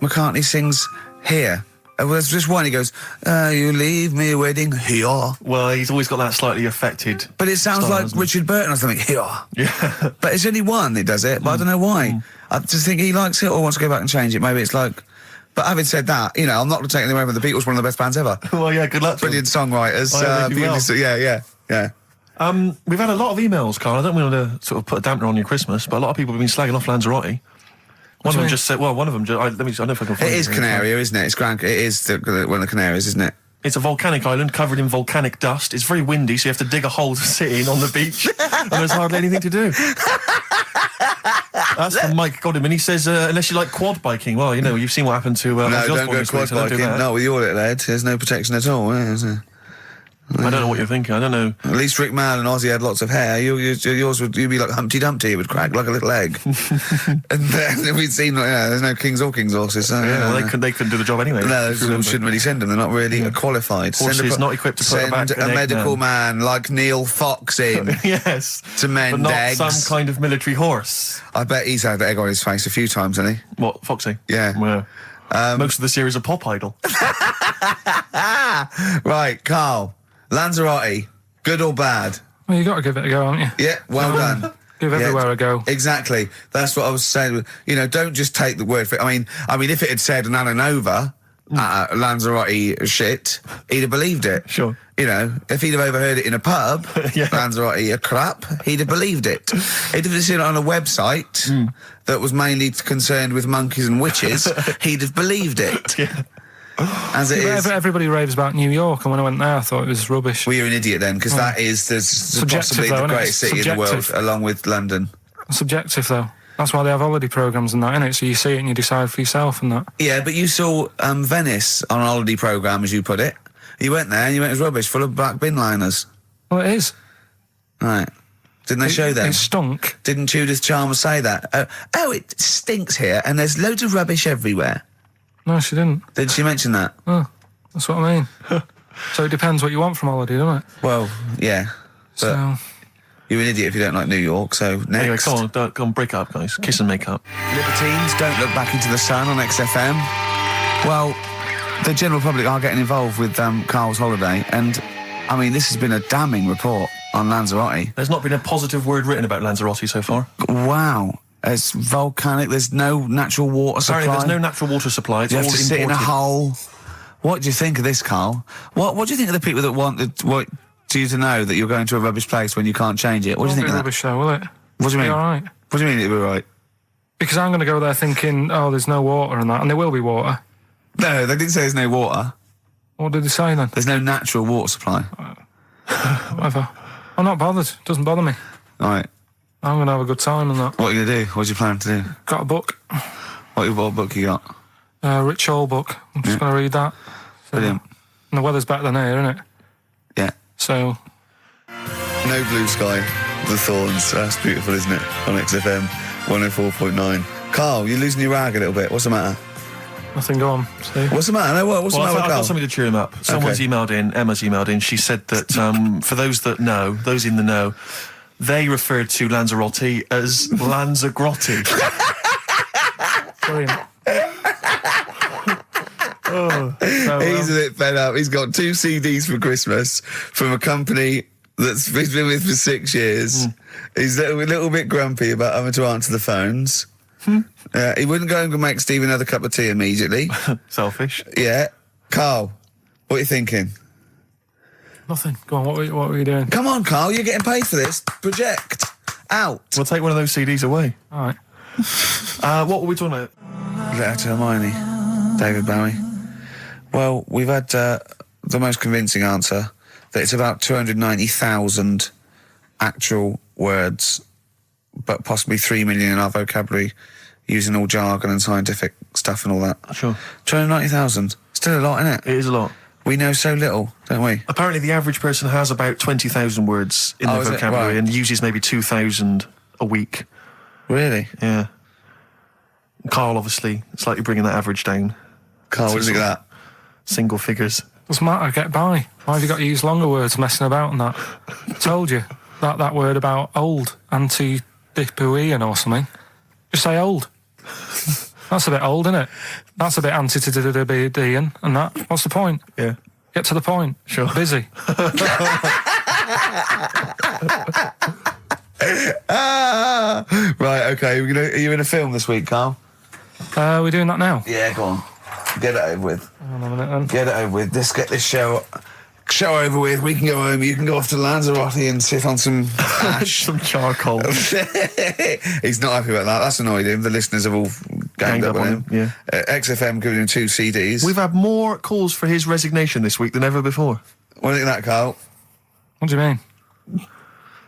S1: McCartney sings here. There's just one, he goes, you leave me waiting here.
S3: Well, he's always got that slightly affected
S1: But it sounds
S3: style,
S1: like
S3: doesn't it?
S1: Richard Burton or something, here.
S3: Yeah.
S1: But it's only one that does it, but I don't know why. I just think he likes it or wants to go back and change it. Maybe it's like... But having said that, you know, I'm not taking away from the Beatles, one of the best bands ever.
S3: Well, yeah, good luck to
S1: Brilliant songwriters.
S3: Oh, yeah, they do well.
S1: Yeah.
S3: We've had a lot of emails, Carl. I don't want to sort of put a dampener on your Christmas, but a lot of people have been slagging off Lanzarote. One of them just said, well, one of them just, I don't know if I can find
S1: It is Canaria, isn't it? It's It is one of the Canaries, isn't it?
S3: It's a volcanic island covered in volcanic dust. It's very windy, so you have to dig a hole to sit in on the beach, and there's hardly anything to do. That's from Mike Godham, and he says, unless you like quad biking, well, you know, you've seen what happened to
S1: No,
S3: Ozzy
S1: don't
S3: Osbourne
S1: go
S3: this week,
S1: quad
S3: so don't do
S1: biking.
S3: that.
S1: No, with your little head, there's no protection at all, is there?
S3: I don't know what you're thinking. I don't know.
S1: At least Rick Mann and Ozzy had lots of hair. Yours would you'd be like Humpty Dumpty. It would crack like a little egg. And then we'd seen there's no kings or kings horses. So,
S3: Yeah, well, they couldn't do the job anyway.
S1: No,
S3: if you remember.
S1: shouldn't really send them. They're not really qualified.
S3: Horses not equipped to put
S1: send
S3: back
S1: a
S3: an egg
S1: medical
S3: man.
S1: man like Neil Fox in
S3: Yes.
S1: to mend
S3: But not
S1: eggs.
S3: some kind of military horse.
S1: I bet he's had the egg on his face a few times, hasn't he?
S3: What, Foxy?
S1: Yeah.
S3: Well, most of the series are Pop Idol.
S1: Right, Carl. Lanzarote, good or bad?
S2: Well, you got to give it a go, haven't you?
S1: Yeah, well done.
S2: Give everywhere a go.
S1: Exactly. That's what I was saying. You know, don't just take the word for it. I mean, if it had said an Alanova, Lanzarote shit, he'd have believed it.
S3: Sure.
S1: You know, if he'd have overheard it in a pub,
S3: Yeah.
S1: Lanzarote a crap, he'd have believed it. He'd have seen it on a website that was mainly concerned with monkeys and witches, he'd have believed it.
S3: Yeah.
S1: As it is.
S2: Everybody raves about New York, and when I went there, I thought it was rubbish.
S1: Well, you're an idiot then, because that is
S2: Subjective,
S1: possibly
S2: though,
S1: the
S2: isn't it?
S1: greatest city in the world,
S2: Subjective.
S1: along with London.
S2: Subjective, though. That's why they have holiday programmes and that, innit? So you see it and you decide for yourself and that.
S1: Yeah, but you saw Venice on a holiday programme, as you put it. You went there and you went, it was rubbish, full of black bin liners.
S2: Well, it is.
S1: Right. Didn't they show them?
S2: It stunk.
S1: Didn't Judith Chalmers say that? Oh, it stinks here and there's loads of rubbish everywhere.
S2: No, she didn't.
S1: Did she mention that?
S2: Oh, that's what I mean. So it depends what you want from holiday, doesn't it?
S1: Well, yeah. But
S2: So...
S1: you're an idiot if you don't like New York, so next.
S3: Anyway, come on, break up, guys. Kiss and make up.
S1: Libertines, don't look back into the sun on XFM. Well, the general public are getting involved with Karl's holiday, and, I mean, this has been a damning report on Lanzarote.
S3: There's not been a positive word written about Lanzarote so far.
S1: Wow. It's volcanic, there's no natural water supply.
S3: Apparently there's no natural water supply, it's
S1: You
S3: all
S1: have to sit in a
S3: imported.
S1: hole. What do you think of this, Karl? What do you think of the people that want you to know that you're going to a rubbish place when you can't change it? What do you think of that?
S2: Rubbish though, will it?
S1: What do you mean?
S2: Be all right.
S1: What do you mean it'll be right?
S2: Because I'm going to go there thinking, oh, there's no water and that, and there will be water.
S1: No, they didn't say there's no water.
S2: What did they say then?
S1: There's no natural water supply.
S2: Whatever. I'm not bothered. Doesn't bother me.
S1: All right.
S2: I'm going to have a good time and that.
S1: What are you going to do? What do you plan to do?
S2: Got a book.
S1: What book you got?
S2: Rich Hall book. I'm just going to read that. So,
S1: Brilliant.
S2: and the weather's better than here, isn't it?
S1: Yeah.
S2: So...
S1: No Blue Sky, The Thorns. That's beautiful, isn't it? On XFM 104.9. Karl, you're losing your rag a little bit. What's the matter?
S2: Nothing, go on, Steve.
S1: What's the matter? No, what's the matter with
S3: I've
S1: Karl?
S3: got something to cheer him up. Someone's emailed in, Emma's emailed in, she said that, for those that know, those in the know, they referred to Lanzarote as Lanzagrotte.
S2: Brilliant.
S1: He's a bit fed up. He's got 2 CDs for Christmas from a company that's he's been with for 6 years. He's a little bit grumpy about having to answer the phones. He wouldn't go and make Steve another cup of tea immediately.
S3: Selfish.
S1: Yeah. Karl, what are you thinking?
S2: Nothing. Go on, what were you doing?
S1: Come on, Karl, you're getting paid for this. Project. Out.
S3: We'll take one of those CDs away.
S2: All right.
S3: What were we talking about?
S1: Letter to Hermione. David Bowie. Well, we've had the most convincing answer that it's about 290,000 actual words, but possibly 3 million in our vocabulary, using all jargon and scientific stuff and all that.
S3: Sure.
S1: 290,000. Still a lot, isn't it?
S3: It is a lot.
S1: We know so little, don't we?
S3: Apparently the average person has about 20,000 words in their
S1: is it?
S3: vocabulary
S1: Right.
S3: and uses maybe 2,000 a week.
S1: Really?
S3: Yeah. Karl, obviously, slightly bringing that average down.
S1: Karl, what do you think of that?
S3: Single figures.
S2: Doesn't matter, get by. Why have you got to use longer words messing about and that? I told you, that word about old, anti-dipuian or something. Just say old. That's a bit old, isn't it? That's a bit anti-dipuian and that. What's the point?
S3: Yeah.
S2: Get to the point.
S3: Sure.
S2: Busy.
S1: Right, okay. Are you in a film this week, Karl?
S2: We're doing that now.
S1: Yeah, go on. Get it over with.
S2: Hang on a minute then.
S1: Get it over with. Let's get this show over with. We can go home. You can go off to Lanzarote and sit on some ash.
S3: Some charcoal.
S1: He's not happy about that. That's annoyed him. The listeners have all ganged up on him.
S3: Yeah.
S1: XFM giving him 2 CDs.
S3: We've had more calls for his resignation this week than ever before.
S1: What do you think of that, Karl?
S2: What do you mean?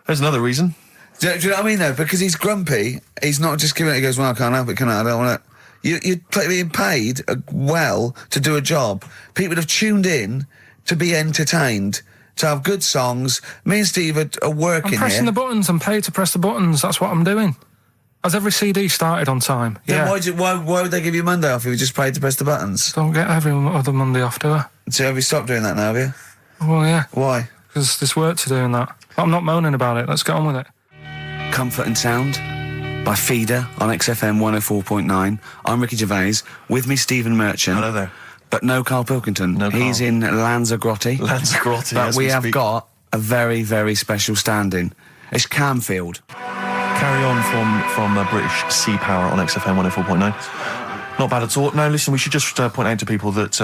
S3: There's another reason.
S1: Do you know what I mean, though? Because he's grumpy. He's not just giving it. He goes, well, I can't help it, can I? I don't want it. You're being paid well to do a job. People have tuned in to be entertained, to have good songs. Me and Steve are working
S2: I'm pressing
S1: here.
S2: the buttons. I'm paid to press the buttons. That's what I'm doing. Has every CD started on time?
S1: Then
S2: Yeah.
S1: why would they give you Monday off if you just paid to press the buttons?
S2: Don't get every other Monday off, do I?
S1: So have you stopped doing that now, have you?
S2: Well, yeah.
S1: Why?
S2: Because there's work to do in that. But I'm not moaning about it. Let's get on with it.
S1: Comfort and Sound by Feeder on XFM 104.9. I'm Ricky Gervais. With me, Stephen Merchant.
S3: Hello there.
S1: But no Karl Pilkington.
S3: No Karl.
S1: He's in Lanzarote.
S3: Lanzarote,
S1: But
S3: as
S1: we
S3: we
S1: have
S3: speak.
S1: got a very, very special stand-in. It's Camfield.
S3: Carry on from British Sea Power on XFM 104.9. Not bad at all. Now, listen, we should just point out to people that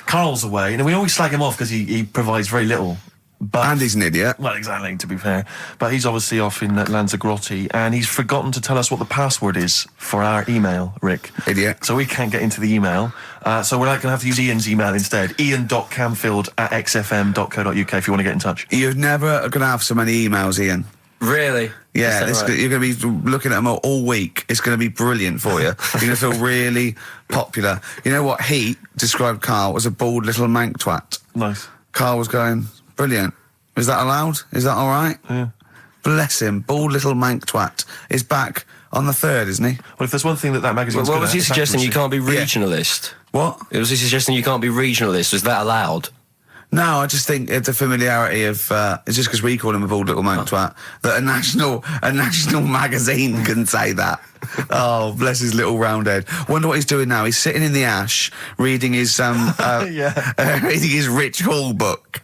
S3: Karl's away. And we always slag him off because he provides very little. But
S1: And he's an idiot.
S3: Well, exactly, to be fair. But he's obviously off in Lanzarote, and he's forgotten to tell us what the password is for our email, Rick.
S1: Idiot.
S3: So we can't get into the email. So we're going to have to use Ian's email instead. ian.camfield@xfm.co.uk if you want to get in touch.
S1: You're never going to have so many emails, Ian.
S5: Really?
S1: Yeah,
S5: Is that right?
S1: you're going to be looking at them all week. It's going to be brilliant for you. You're going to feel really popular. You know what? Heat described Karl as a bald little mank twat.
S3: Nice.
S1: Karl was going, brilliant. Is that allowed? Is that all right?
S3: Yeah.
S1: Bless him. Bald little mank twat is back on the 3rd, isn't he?
S3: Well, if there's one thing that magazine's
S5: What
S3: good
S5: was
S3: at,
S5: he
S3: it's
S5: suggesting? You
S3: accuracy.
S5: can't be regionalist.
S1: What?
S5: Was he suggesting you can't be regionalist? Was that allowed?
S1: No, I just think it's a familiarity of, it's just because we call him a bald little mank twat, that a national magazine can say that. Oh, bless his little round head. Wonder what he's doing now. He's sitting in the ash, reading his, reading his Rich Hall book.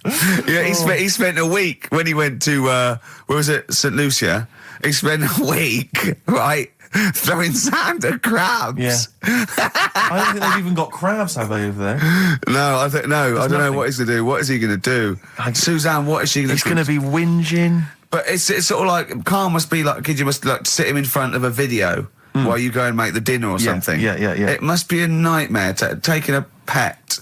S1: Yeah, he spent a week when he went to, where was it, St. Lucia? He spent a week, right, throwing sand at crabs.
S3: Yeah. I don't think they've even got crabs, have they, over there?
S1: No, I don't know
S3: nothing.
S1: what he's going to do. What is he going to do? Suzanne, what is she going to do?
S3: He's going to be whinging.
S1: But it's sort of like, Karl must be like a kid, you must like sit him in front of a video while you go and make the dinner or something.
S3: Yeah.
S1: It must be a nightmare taking a pet.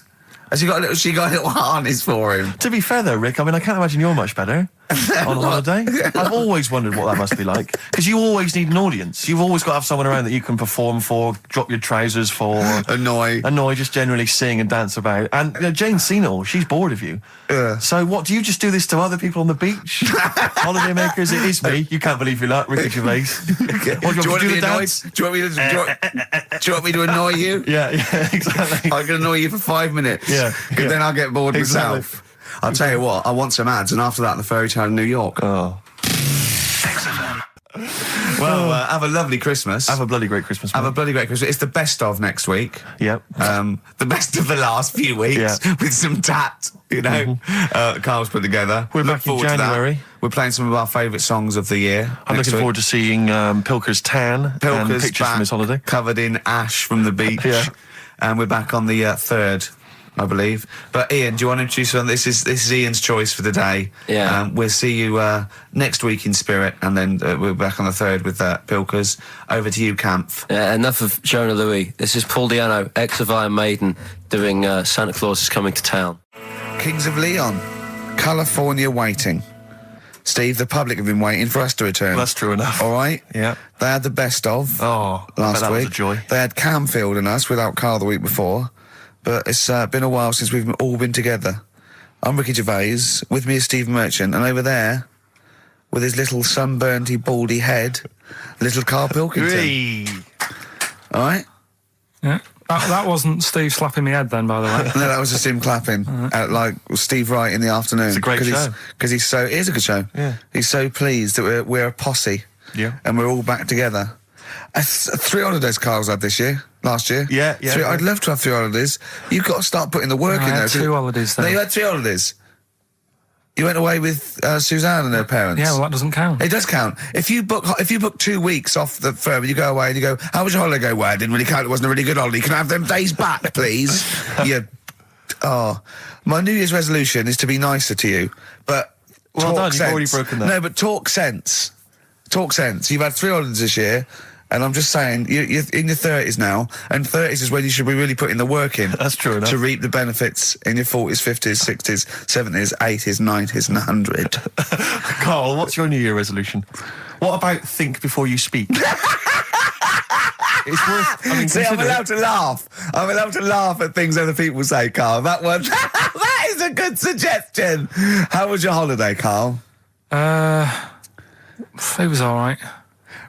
S1: Has she got a little harness for him?
S3: To be fair, though, Rick, I mean, I can't imagine you're much better on holiday. I've always wondered what that must be like. Because you always need an audience. You've always got to have someone around that you can perform for, drop your trousers for.
S1: Annoy,
S3: just generally sing and dance about. And Jane's seen it all. She's bored of you. So what, do you just do this to other people on the beach? Holiday makers, it is me. You can't believe you're like Ricky Gervais. What, do you want me to do the dance?
S1: Do you want me to annoy you?
S3: Yeah, exactly.
S1: I can annoy you for 5 minutes.
S3: Yeah.
S1: Then I'll get bored
S3: Exactly.
S1: myself. I'll tell you what, I want some ads, and after that, the fairy tale in New York.
S3: Oh.
S1: Well, have a lovely Christmas.
S3: Have a bloody great Christmas, mate.
S1: Have a bloody great Christmas. It's the best of next week.
S3: Yep.
S1: The best of the last few weeks with some tat, you know. Carl's put together.
S3: We're
S1: Look
S3: back in
S1: forward to that.
S3: January.
S1: We're playing some of our favourite songs of the year.
S3: I'm looking forward to seeing Pilker's tan and
S1: Pilker's
S3: pictures
S1: back,
S3: from his holiday.
S1: covered in ash from the beach.
S3: Yeah.
S1: And we're back on the 3rd, I believe. But Ian, do you want to introduce one? This is Ian's choice for today.
S5: Yeah.
S1: We'll see you next week in spirit, and then we're back on the 3rd with Pilkers. Over to you, Kampf.
S5: Enough of Jonah Louis. This is Paul Di'Anno, ex of Iron Maiden, doing Santa Claus is Coming to Town.
S1: Kings of Leon, California Waiting. Steve, the public have been waiting for us to return.
S3: That's true enough.
S1: All right?
S3: Yeah.
S1: They had the best of
S3: Oh, I bet
S1: last
S3: that
S1: week.
S3: was a joy.
S1: They had Camfield and us without Karl the week before. But it's been a while since we've all been together. I'm Ricky Gervais. With me is Steve Merchant. And over there, with his little sunburnedy, baldy head, little Karl Pilkington.
S3: Hey.
S1: All right?
S2: Yeah. That wasn't Steve slapping me head then, by the way.
S1: No, that was just him clapping at, like, Steve Wright in the afternoon.
S3: It's a great show.
S1: Because it is a good show.
S3: Yeah.
S1: He's so pleased that we're a posse.
S3: Yeah.
S1: And we're all back together. 3 holidays Karl's had last year.
S3: Yeah.
S1: I'd love to have 3 holidays. You've got to start putting the work
S2: I
S1: in
S2: had
S1: there.
S2: 2 holidays then.
S1: No, you had 3 holidays. You went away with Suzanne and her parents.
S2: Yeah, well, that doesn't count.
S1: It does count. If you book 2 weeks off the firm and you go away and you go, how was your holiday? Go, well, it didn't really count. It wasn't a really good holiday. Can I have them days back, please? My New Year's resolution is to be nicer to you, but
S3: Well
S1: talk
S3: done,
S1: sense.
S3: you've already broken that.
S1: No, but talk sense. Talk sense. You've had 3 holidays this year. And I'm just saying, you're in your 30s now, and 30s is when you should be really putting the work in.
S3: That's true enough.
S1: To reap the benefits in your 40s, 50s, 60s, 70s, 80s, 90s, and 100.
S3: Karl, what's your New Year resolution? What about think before you speak? It's worth. I mean,
S1: See, I'm
S3: consider it.
S1: allowed to laugh. I'm allowed to laugh at things other people say, Karl. That one, that is a good suggestion. How was your holiday, Karl?
S2: It was all right.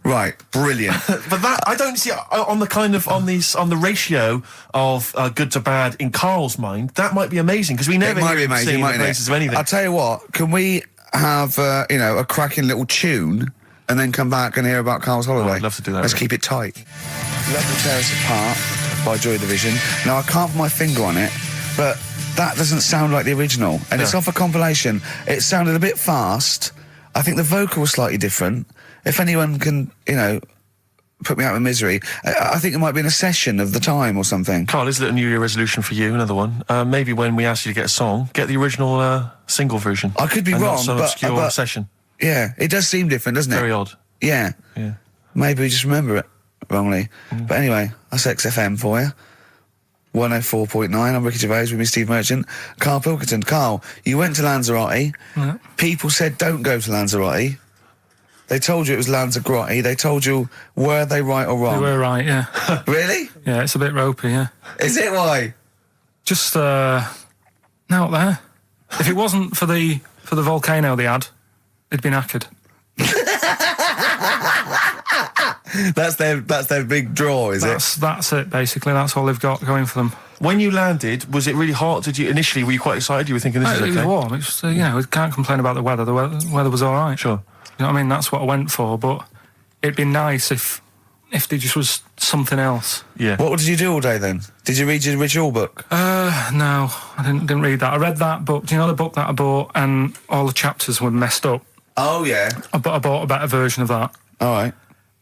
S1: Right, brilliant.
S3: But that I don't see on the ratio of good to bad in Karl's mind. That might be amazing because we never
S1: It might be
S3: hear him
S1: amazing,
S3: singing the
S1: mightn't
S3: praises
S1: it?
S3: of anything.
S1: I'll tell you what, can we have, a cracking little tune and then come back and hear about Karl's holiday?
S3: I'd love to do that,
S1: Let's
S3: Rick.
S1: keep it tight. Love to Tear Us Apart by Joy Division. Now, I can't put my finger on it, but that doesn't sound like the original. And it's off a compilation. It sounded a bit fast. I think the vocal was slightly different. If anyone can, put me out of misery, I think it might be in a session of the time or something.
S3: Karl, is it a New Year resolution for you? Another one. Maybe when we ask you to get a song, get the original single version.
S1: I could be
S3: and
S1: wrong,
S3: not some
S1: but-
S3: obscure
S1: but-
S3: session.
S1: Yeah, it does seem different, doesn't it?
S3: Very odd.
S1: Yeah.
S3: Yeah.
S1: Maybe we just remember it wrongly. But anyway, that's XFM for you. 104.9, I'm Ricky Gervais with me, Steve Merchant. Karl Pilkington. Karl, you went to Lanzarote.
S2: Yeah.
S1: People said don't go to Lanzarote. They told you it was Lanzarote. They told you, were they right or wrong?
S2: They were right, yeah.
S1: Really?
S2: Yeah, it's a bit ropey, yeah.
S1: Is it? Why?
S2: Just, out there. If it wasn't for the volcano they had, it'd been knackered.
S1: That's their big draw, is it?
S2: That's it, basically. That's all they've got going for them.
S3: When you landed, was it really hot? Were you quite excited? You were thinking this is okay?
S2: It was warm. It's you know, we can't complain about the weather. The weather was all right.
S3: Sure.
S2: You know what I mean? That's what I went for. But it'd be nice if there just was something else.
S3: Yeah.
S1: What did you do all day then? Did you read your ritual book?
S2: No, I didn't read that. I read that book. Do you know the book that I bought and all the chapters were messed up?
S1: Oh, yeah.
S2: I bought a better version of that.
S1: All right.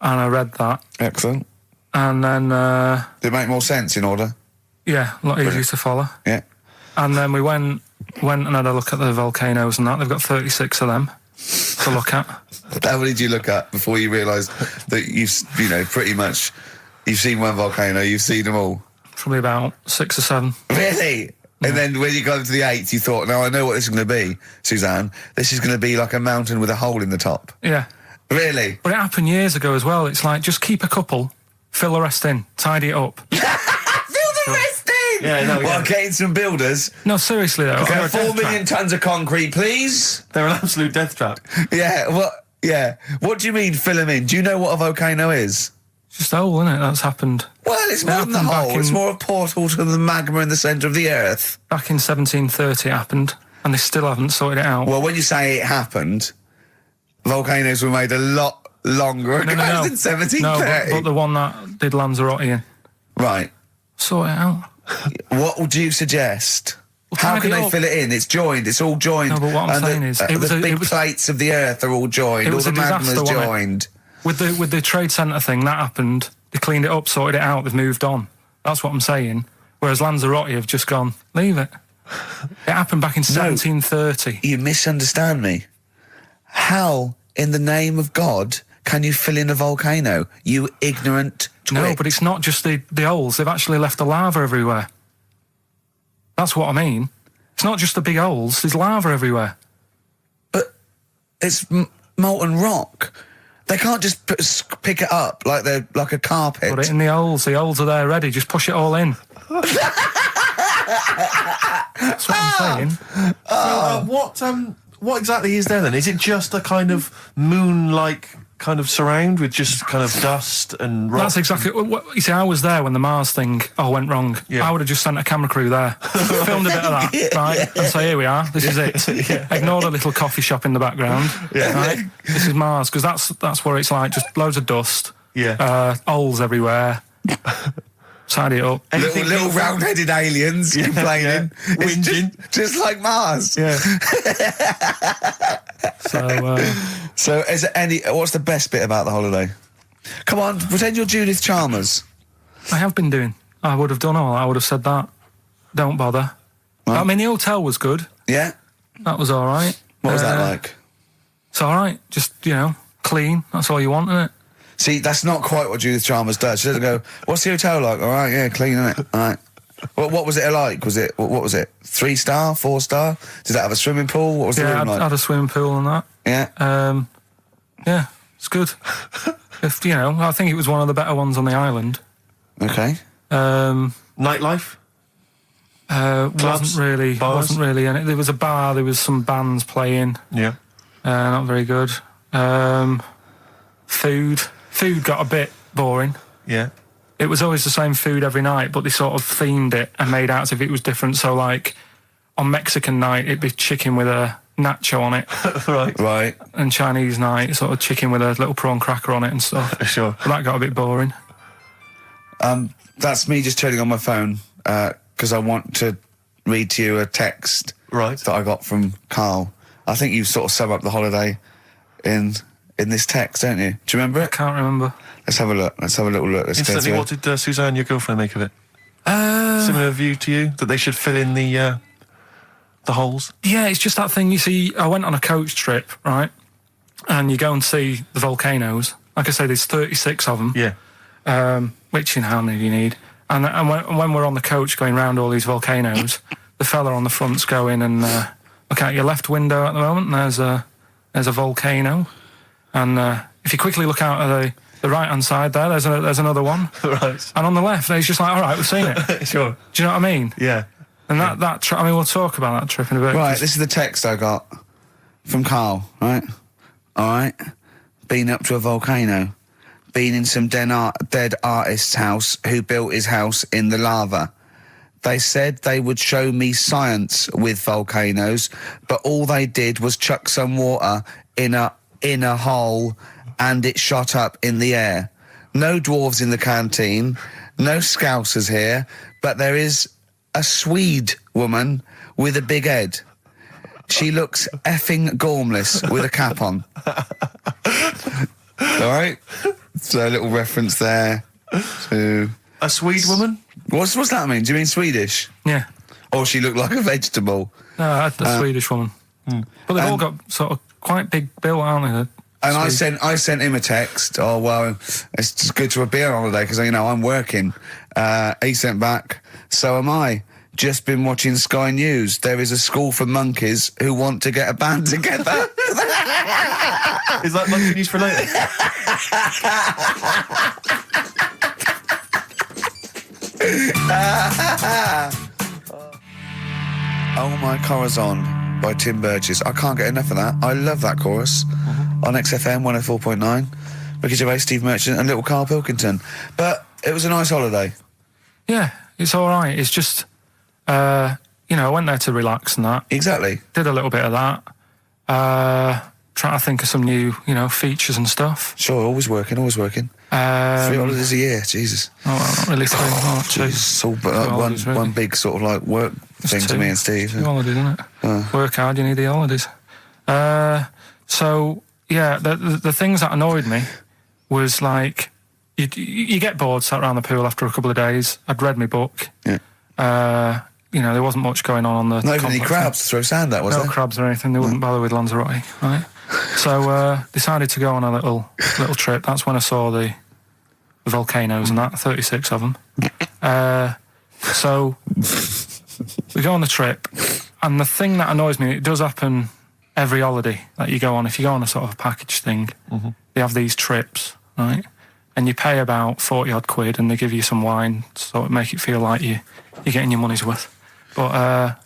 S2: And I read that.
S1: Excellent.
S2: And then...
S1: Did it make more sense in order?
S2: Yeah, a lot easier to follow.
S1: Yeah.
S2: And then we went and had a look at the volcanoes and that. They've got 36 of them to look at.
S1: How many did you look at before you realised that pretty much, you've seen one volcano, you've seen them all?
S2: Probably about 6 or 7.
S1: Really?
S2: Yeah.
S1: And then when you got to the 8th, you thought, now I know what this is going to be, Suzanne. This is going to be like a mountain with a hole in the top.
S2: Yeah.
S1: Really?
S2: But it happened years ago as well. It's like, just keep a couple, fill the rest in, tidy it up.
S1: Fill the rest in!
S3: Yeah, no,
S1: Well, getting some builders.
S2: No, seriously though.
S1: Okay, 4 million tonnes of concrete, please.
S3: They're an absolute death trap.
S1: Yeah, what do you mean fill them in? Do you know what a volcano is?
S2: It's just a hole, isn't it? That's happened.
S1: Well, it's more than the
S2: happened back
S1: hole. It's
S2: in-
S1: more a portal to the magma in the centre of the earth.
S2: Back in 1730 it happened, and they still haven't sorted it out.
S1: Well, when you say it happened, volcanoes were made a lot longer ago than 1730.
S2: No, but the one that did Lanzarote in.
S1: Right.
S2: Sort it out.
S1: What would you suggest?
S2: Well,
S1: How
S2: tidy
S1: can
S2: it
S1: they
S2: up.
S1: fill it in? It's joined. It's all joined.
S2: No, but what I'm
S1: And
S2: saying is, it was
S1: the
S2: a-
S1: big
S2: it was-
S1: plates of the earth are all joined.
S2: It
S1: All
S2: was
S1: the
S2: a disaster,
S1: magma's
S2: wasn't it?
S1: joined.
S2: With the trade centre thing, that happened. They cleaned it up, sorted it out, they've moved on. That's what I'm saying. Whereas Lanzarote have just gone, leave it. It happened back in 1730.
S1: You misunderstand me. How, in the name of God, can you fill in a volcano? You ignorant twit.
S2: No, but it's not just the holes. They've actually left the lava everywhere. That's what I mean. It's not just the big holes. There's lava everywhere.
S1: But it's molten rock. They can't just pick it up like they're like a carpet.
S2: Put it in the holes. The holes are there ready. Just push it all in. That's what I'm saying.
S3: What exactly is there then? Is it just a kind of moon-like kind of surround with just kind of dust and rock?
S2: That's exactly what you see. I was there when the Mars thing went wrong.
S3: Yeah.
S2: I would have just sent a camera crew there, filmed a bit of that, right, and say, "Here we are. This is it." Ignore the little coffee shop in the background. Right? This is Mars, because that's what it's like. Just loads of dust. Holes everywhere. Tidy it up.
S1: Little round-headed aliens complaining. It's
S3: Whinging.
S1: just like Mars.
S3: Yeah.
S1: So, is there what's the best bit about the holiday? Come on, pretend you're Judith Chalmers.
S2: I have been doing. I would have done all. I would have said that. Don't bother.
S1: Well,
S2: I mean, the hotel was good.
S1: Yeah?
S2: That was all right.
S1: What was that like?
S2: It's all right. Just, clean. That's all you want, isn't it?
S1: See, that's not quite what Judith Chalmers does. She doesn't go, what's the hotel like? All right, yeah, clean, innit? All right. What was it like? What was it? 3-star, 4-star? Did it have a swimming pool? What was the room like?
S2: I had a swimming pool and that.
S1: Yeah.
S2: Yeah, it's good. I think it was one of the better ones on the island.
S1: Okay.
S3: Nightlife?
S2: Wasn't really in it. There was a bar, there was some bands playing.
S3: Yeah.
S2: Not very good. Food got a bit boring.
S3: Yeah.
S2: It was always the same food every night, but they sort of themed it and made out as if it was different. So, like, on Mexican night, it'd be chicken with a nacho on it.
S1: Right.
S2: And Chinese night, sort of chicken with a little prawn cracker on it and stuff.
S3: Sure.
S2: But that got a bit boring.
S1: That's me just turning on my phone, because I want to read to you a text that I got from Karl. I think you sort of sum up the holiday in this text, don't you? Do you remember
S2: I
S1: it?
S2: can't remember.
S1: Let's have a look. Let's have a little look.
S3: Instantly, what did Suzanne, your girlfriend, make of it? Similar view to you? That they should fill in the holes?
S2: Yeah, it's just that thing. You see, I went on a coach trip, right? And you go and see the volcanoes. Like I say, there's 36 of them.
S3: Yeah.
S2: Which, how many do you need? And when we're on the coach going round all these volcanoes, the fella on the front's going and look out your left window at the moment, and there's a volcano. And if you quickly look out of the right-hand side there's another one.
S3: Right.
S2: And on the left, he's just like, all right, we've seen it.
S3: Sure.
S2: Do you know what I mean?
S3: Yeah.
S2: And that trip, I mean, we'll talk about that trip in a bit.
S1: Right, this is the text I got from Karl, right? All right. Been up to a volcano. Been in some dead artist's house who built his house in the lava. They said they would show me science with volcanoes, but all they did was chuck some water in a hole and it shot up in the air. No dwarves in the canteen, no scousers here, but there is a Swede woman with a big head. She looks effing gormless with a cap on. All right? So a little reference there to...
S3: A Swede woman?
S1: What's that mean? Do you mean Swedish?
S2: Yeah.
S1: Or she looked like a vegetable?
S2: No, the Swedish woman. But they've all got sort of quite big bill, aren't they?
S1: And I sent him a text. Oh, well, it's just good to be on holiday because, you know, I'm working. He sent back, so am I. Just been watching Sky News. There is a school for monkeys who want to get a band together.
S3: Is that monkey news for later?
S1: Oh My Corazon by Tim Burgess. I can't get enough of that. I love that chorus. On XFM 104.9. Ricky Gervais, Steve Merchant and little Karl Pilkington. But it was a nice holiday.
S2: Yeah, it's all right. It's just, you know, I went there to relax and that.
S1: Exactly.
S2: Did a little bit of that. Trying to think of some new, you know, features and stuff.
S1: Sure, always working. 3 holidays a year, Jesus.
S2: Oh, well, not really 3 or 2.
S1: It's all but like
S2: holidays, really.
S1: one big sort of like work thing to me and Steve.
S2: 2 holidays, isn't it? Work hard, you need the holidays. So, yeah, the things that annoyed me was like, you get bored sat around the pool after a couple of days. I'd read my book.
S1: Yeah.
S2: You know, there wasn't much going on the...
S1: Not even any crabs to throw sand at, was there?
S2: No crabs or anything. They wouldn't bother with Lanzarote, right? So, decided to go on a little trip. That's when I saw the volcanoes and that, 36 of them. So, we go on the trip, and the thing that annoys me, it does happen every holiday that you go on. If you go on a sort of a package thing, they have these trips, right? And you pay about 40-odd quid, and they give you some wine, so it make it feel like you're getting your money's worth. But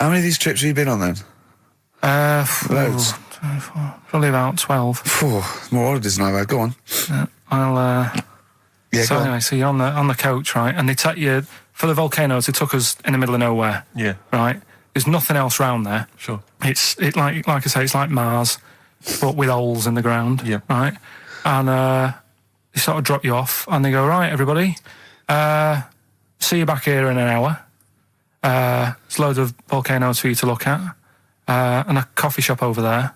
S1: how many of these trips have you been on then? Loads.
S2: Probably about 12.
S1: More holidays than I've had. Go on.
S2: Yeah, so anyway, so you're on the coach, right? And they take you for the volcanoes. They took us in the middle of nowhere.
S3: Yeah.
S2: Right. There's nothing else round there.
S3: Sure.
S2: It's like I say, it's like Mars, but with holes in the ground.
S3: Yeah.
S2: Right. And they sort of drop you off, and they go, right, everybody, see you back here in an hour. There's loads of volcanoes for you to look at, and a coffee shop over there.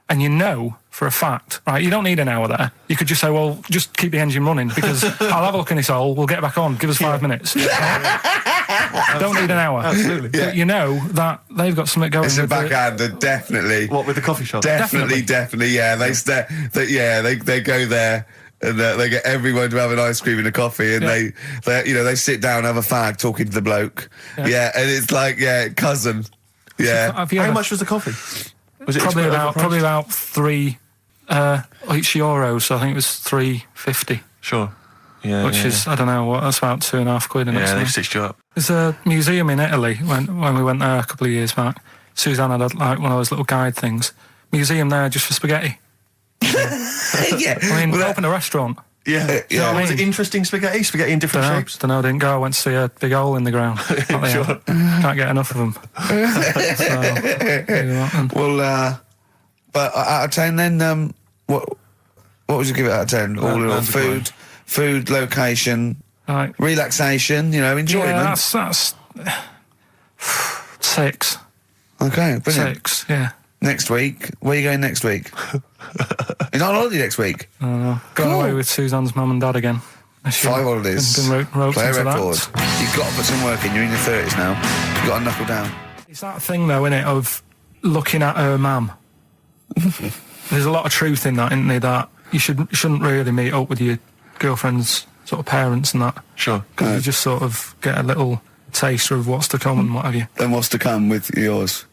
S2: And you know for a fact, right, you don't need an hour there. You could just say, well, just keep the engine running because I'll have a look in this hole, we'll get back on, give us 5 minutes. Don't need an hour.
S3: Absolutely.
S1: Yeah.
S2: But you know that they've got something going.
S1: It's a
S2: with
S1: backhander, definitely.
S3: What, with the coffee shop?
S1: Definitely, yeah. They go there. And they get everyone to have an ice cream and a coffee, and they sit down, have a fag, talking to the bloke. Yeah, and it's like, cousin. Yeah.
S3: How much was the coffee? Was it
S2: probably about 3 each euro, so I think it was 3.50.
S3: Sure. Yeah.
S2: Which is, I don't know, what, that's about 2.5 quid.
S3: Yeah, they've stitched you up.
S2: There's a museum in Italy when we went there a couple of years back. Suzanne had like one of those little guide things. Museum there just for spaghetti.
S1: Yeah.
S2: I mean, we opened a restaurant.
S3: Yeah.
S1: Yeah.
S3: Was it interesting spaghetti? Spaghetti in different shapes?
S2: Don't know, I didn't go. I went to see a big hole in the ground.
S3: Sure.
S2: Can't get enough of them.
S1: Well, but out of 10 then, what would you give it out of 10? All in all, food, location,
S2: Right.
S1: relaxation, enjoyment.
S2: Yeah, that's 6.
S1: Okay, brilliant.
S2: 6, yeah.
S1: Next week, where are you going next week? You're not on holiday next week?
S2: Going
S1: Cool.
S2: away with Suzanne's mum and dad again.
S1: 5 holidays.
S2: Been roped
S1: Play a
S2: into
S1: record.
S2: that.
S1: You've got to put some work in. You're in your 30s now. You've got to knuckle down.
S2: It's that thing, though, innit, of looking at her mum. There's a lot of truth in that, isn't there, that you shouldn't really meet up with your girlfriend's sort of parents and that.
S3: Sure.
S2: Because you just sort of get a little taster of what's to come and what have you.
S1: Then what's to come with yours?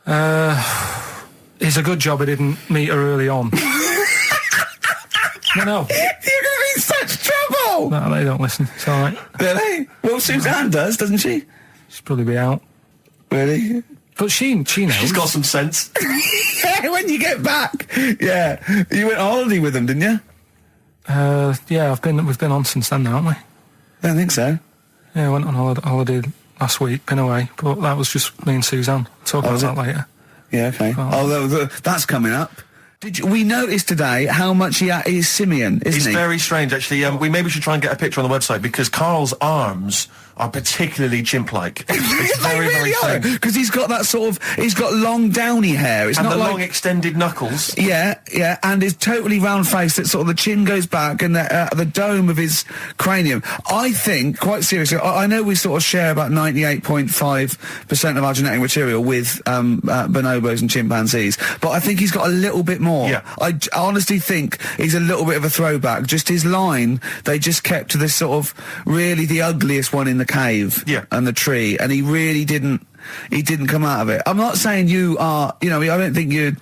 S2: It's a good job I didn't meet her early on. No.
S1: You're going to be in such trouble!
S2: No, they don't listen. It's all right.
S1: Really? Well, Suzanne does, doesn't she?
S2: She'll probably be out.
S1: Really?
S2: But she knows.
S3: She's got some sense.
S1: Yeah, when you get back. Yeah. You went on holiday with them, didn't you?
S2: Yeah, we've been on since then, haven't we?
S1: I don't think so.
S2: Yeah, I went on holiday last week, been away, but that was just me and Suzanne. Talk about that later.
S1: Yeah, okay. That's coming up. We noticed today how much he is simian, isn't he?
S3: He's very strange, actually. We maybe should try and get a picture on the website, because Karl's arms are particularly chimp-like. It's very, very strange.
S1: Because he's got that sort of, he's got long downy hair. It's
S3: and
S1: not
S3: the
S1: like,
S3: long extended knuckles.
S1: Yeah, and his totally round face that sort of the chin goes back and the dome of his cranium. I think, quite seriously, I know we sort of share about 98.5% of our genetic material with bonobos and chimpanzees, but I think he's got a little bit more.
S3: Yeah.
S1: I honestly think he's a little bit of a throwback. Just his line, they just kept to this sort of really the ugliest one in the cave and the tree, and he really didn't come out of it. I'm not saying you are, I don't think you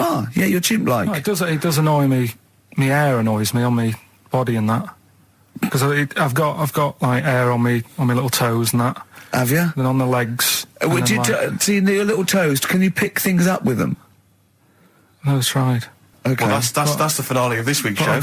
S1: are. Yeah, you're chimp-like.
S2: No, it does annoy me. My hair annoys me on my body and that. Because I've got like hair on me little toes and that.
S1: Have you?
S2: Then on the legs.
S1: See your little toes, can you pick things up with them?
S2: No, it's tried.
S1: Okay.
S3: Well, that's the finale of this week's show.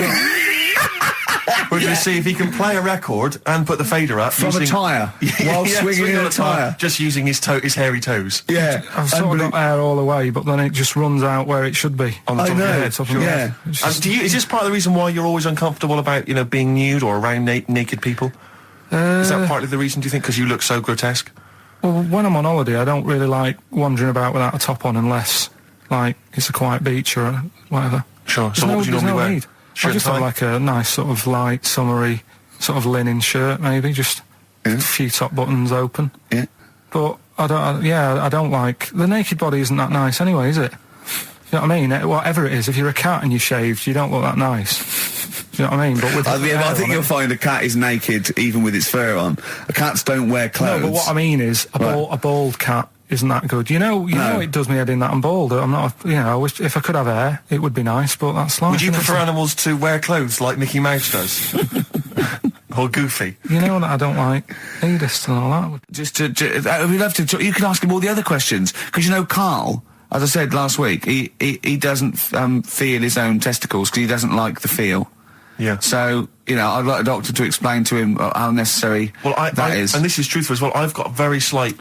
S3: We're going to see if he can play a record and put the fader up
S1: from a tyre while swinging in a tyre,
S3: just using his hairy toes.
S2: Yeah, I've sort of got hair all the way, but then it just runs out where it should be.
S3: On the top of your head.
S1: Yeah.
S3: Is this part of the reason why you're always uncomfortable about being nude or around naked people? Is that partly the reason, do you think, because you look so grotesque?
S2: Well, when I'm on holiday, I don't really like wandering about without a top on unless, like, it's a quiet beach or whatever.
S3: Sure. So what would you normally wear?
S2: Need. I just have like a nice sort of light, summery, sort of linen shirt, maybe, just a few top buttons open.
S1: Yeah.
S2: But I don't like, the naked body isn't that nice anyway, is it? You know what I mean? Whatever it is, if you're a cat and you're shaved, you don't look that nice. You know what I mean? But with
S1: I think you'll find a cat is naked even with its fur on. Cats don't wear clothes.
S2: No, but what I mean is a bald cat isn't that good. You know it does me head in that I'm bald. I'm not, I wish if I could have hair, it would be nice, but that's life.
S3: Would you prefer animals to wear clothes like Mickey Mouse does? Or Goofy?
S2: You know that I don't like nudist and all that.
S1: We'd love to, you can ask him all the other questions, because Karl, as I said last week, he doesn't feel his own testicles because he doesn't like the feel.
S3: Yeah.
S1: So, I'd like a doctor to explain to him how necessary that is.
S3: And this is truthful as well. I've got very slight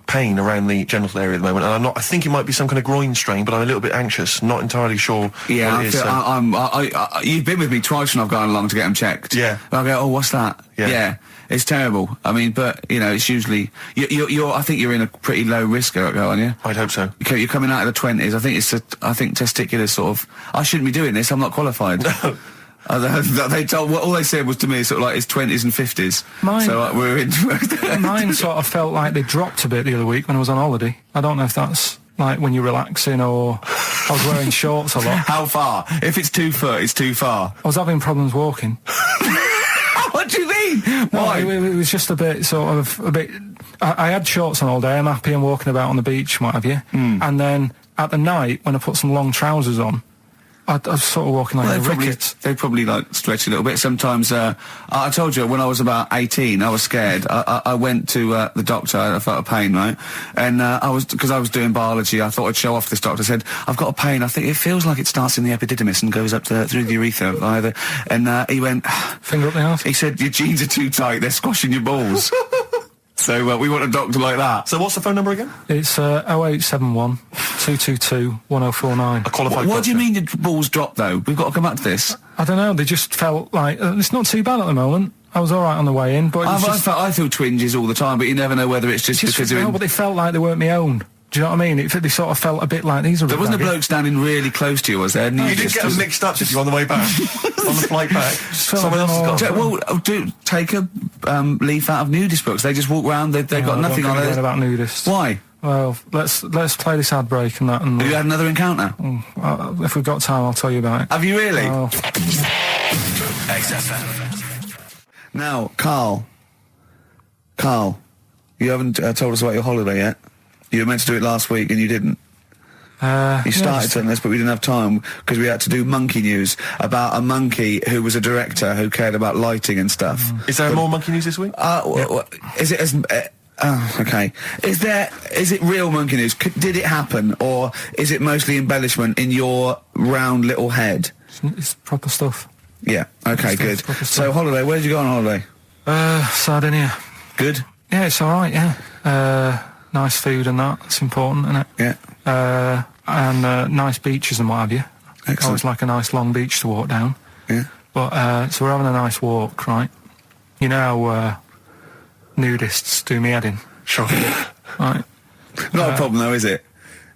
S3: pain around the genital area at the moment, and I think it might be some kind of groin strain, but I'm a little bit anxious, not entirely sure what it is.
S1: You've been with me twice when I've gone along to get them checked.
S3: Yeah.
S1: And I go, oh, what's that? Yeah. It's terrible. I mean, but, it's usually, I think you're in a pretty low risk, aren't you?
S3: I'd hope so.
S1: You're coming out of the 20s. I think testicular sort of, I shouldn't be doing this, I'm not qualified.
S3: No.
S1: All they said was to me sort of like his 20s and 50s. We're in.
S2: Mine sort of felt like they dropped a bit the other week when I was on holiday. I don't know if that's like when you're relaxing or I was wearing shorts a lot.
S1: How far? If it's 2 foot, it's too far.
S2: I was having problems walking.
S1: What do you mean? Why?
S2: No, it was just a bit. I had shorts on all day. I'm happy and walking about on the beach, what have you. And then at the night when I put some long trousers on, I was sort of walking like a ricket.
S1: They probably like stretch a little bit. Sometimes, I told you when I was about 18, I was scared. I went to the doctor. I felt a pain, right? And because I was doing biology, I thought I'd show off this doctor. I said, I've got a pain. I think it feels like it starts in the epididymis and goes up through the urethra either. And he went,
S2: finger up the arse.
S1: He said, your jeans are too tight. They're squashing your balls. So we want a doctor like that.
S3: So what's the phone number again?
S2: It's 0871 222 1049.
S3: A qualified
S1: What do you mean your balls dropped, though? We've got to come back to this.
S2: I don't know, they just felt like... it's not too bad at the moment. I was all right on the way in, but
S1: I feel twinges all the time, but you never know whether it's just because they're
S2: but they felt like they weren't my own. Do you know what I mean? They sort of felt a bit like these are.
S1: There wasn't a bloke standing really close to you, was there?
S3: No, you didn't get them mixed up, did you, on the way back? On the flight back? Someone else has got
S1: Well, take a leaf out of nudist books. They just walk around, they've got nothing on it.
S2: About nudists.
S1: Why?
S2: Well, let's play this ad break and that. And
S1: have you had another encounter?
S2: If we've got time, I'll tell you about it.
S1: Have you really?
S2: Oh.
S6: XFM.
S1: Now, Karl, you haven't told us about your holiday yet. You were meant to do it last week and you didn't. You started telling us, but we didn't have time because we had to do monkey news about a monkey who was a director who cared about lighting and stuff.
S3: Is there more monkey news this week?
S1: Is it as... okay. Is it real monkey news? Did it happen, or is it mostly embellishment in your round little head?
S2: It's proper stuff.
S1: Yeah. Okay. Good. So holiday. Where did you go on holiday?
S2: Sardinia.
S1: Good.
S2: Yeah, it's all right. Yeah. Nice food and that. It's important, isn't it?
S1: Yeah.
S2: And nice beaches and what have you.
S1: Excellent.
S2: Always like a nice long beach to walk down.
S1: Yeah.
S2: But so we're having a nice walk, right? You know how nudists do me head in.
S3: Sure.
S2: Right.
S1: Not a problem though, is it?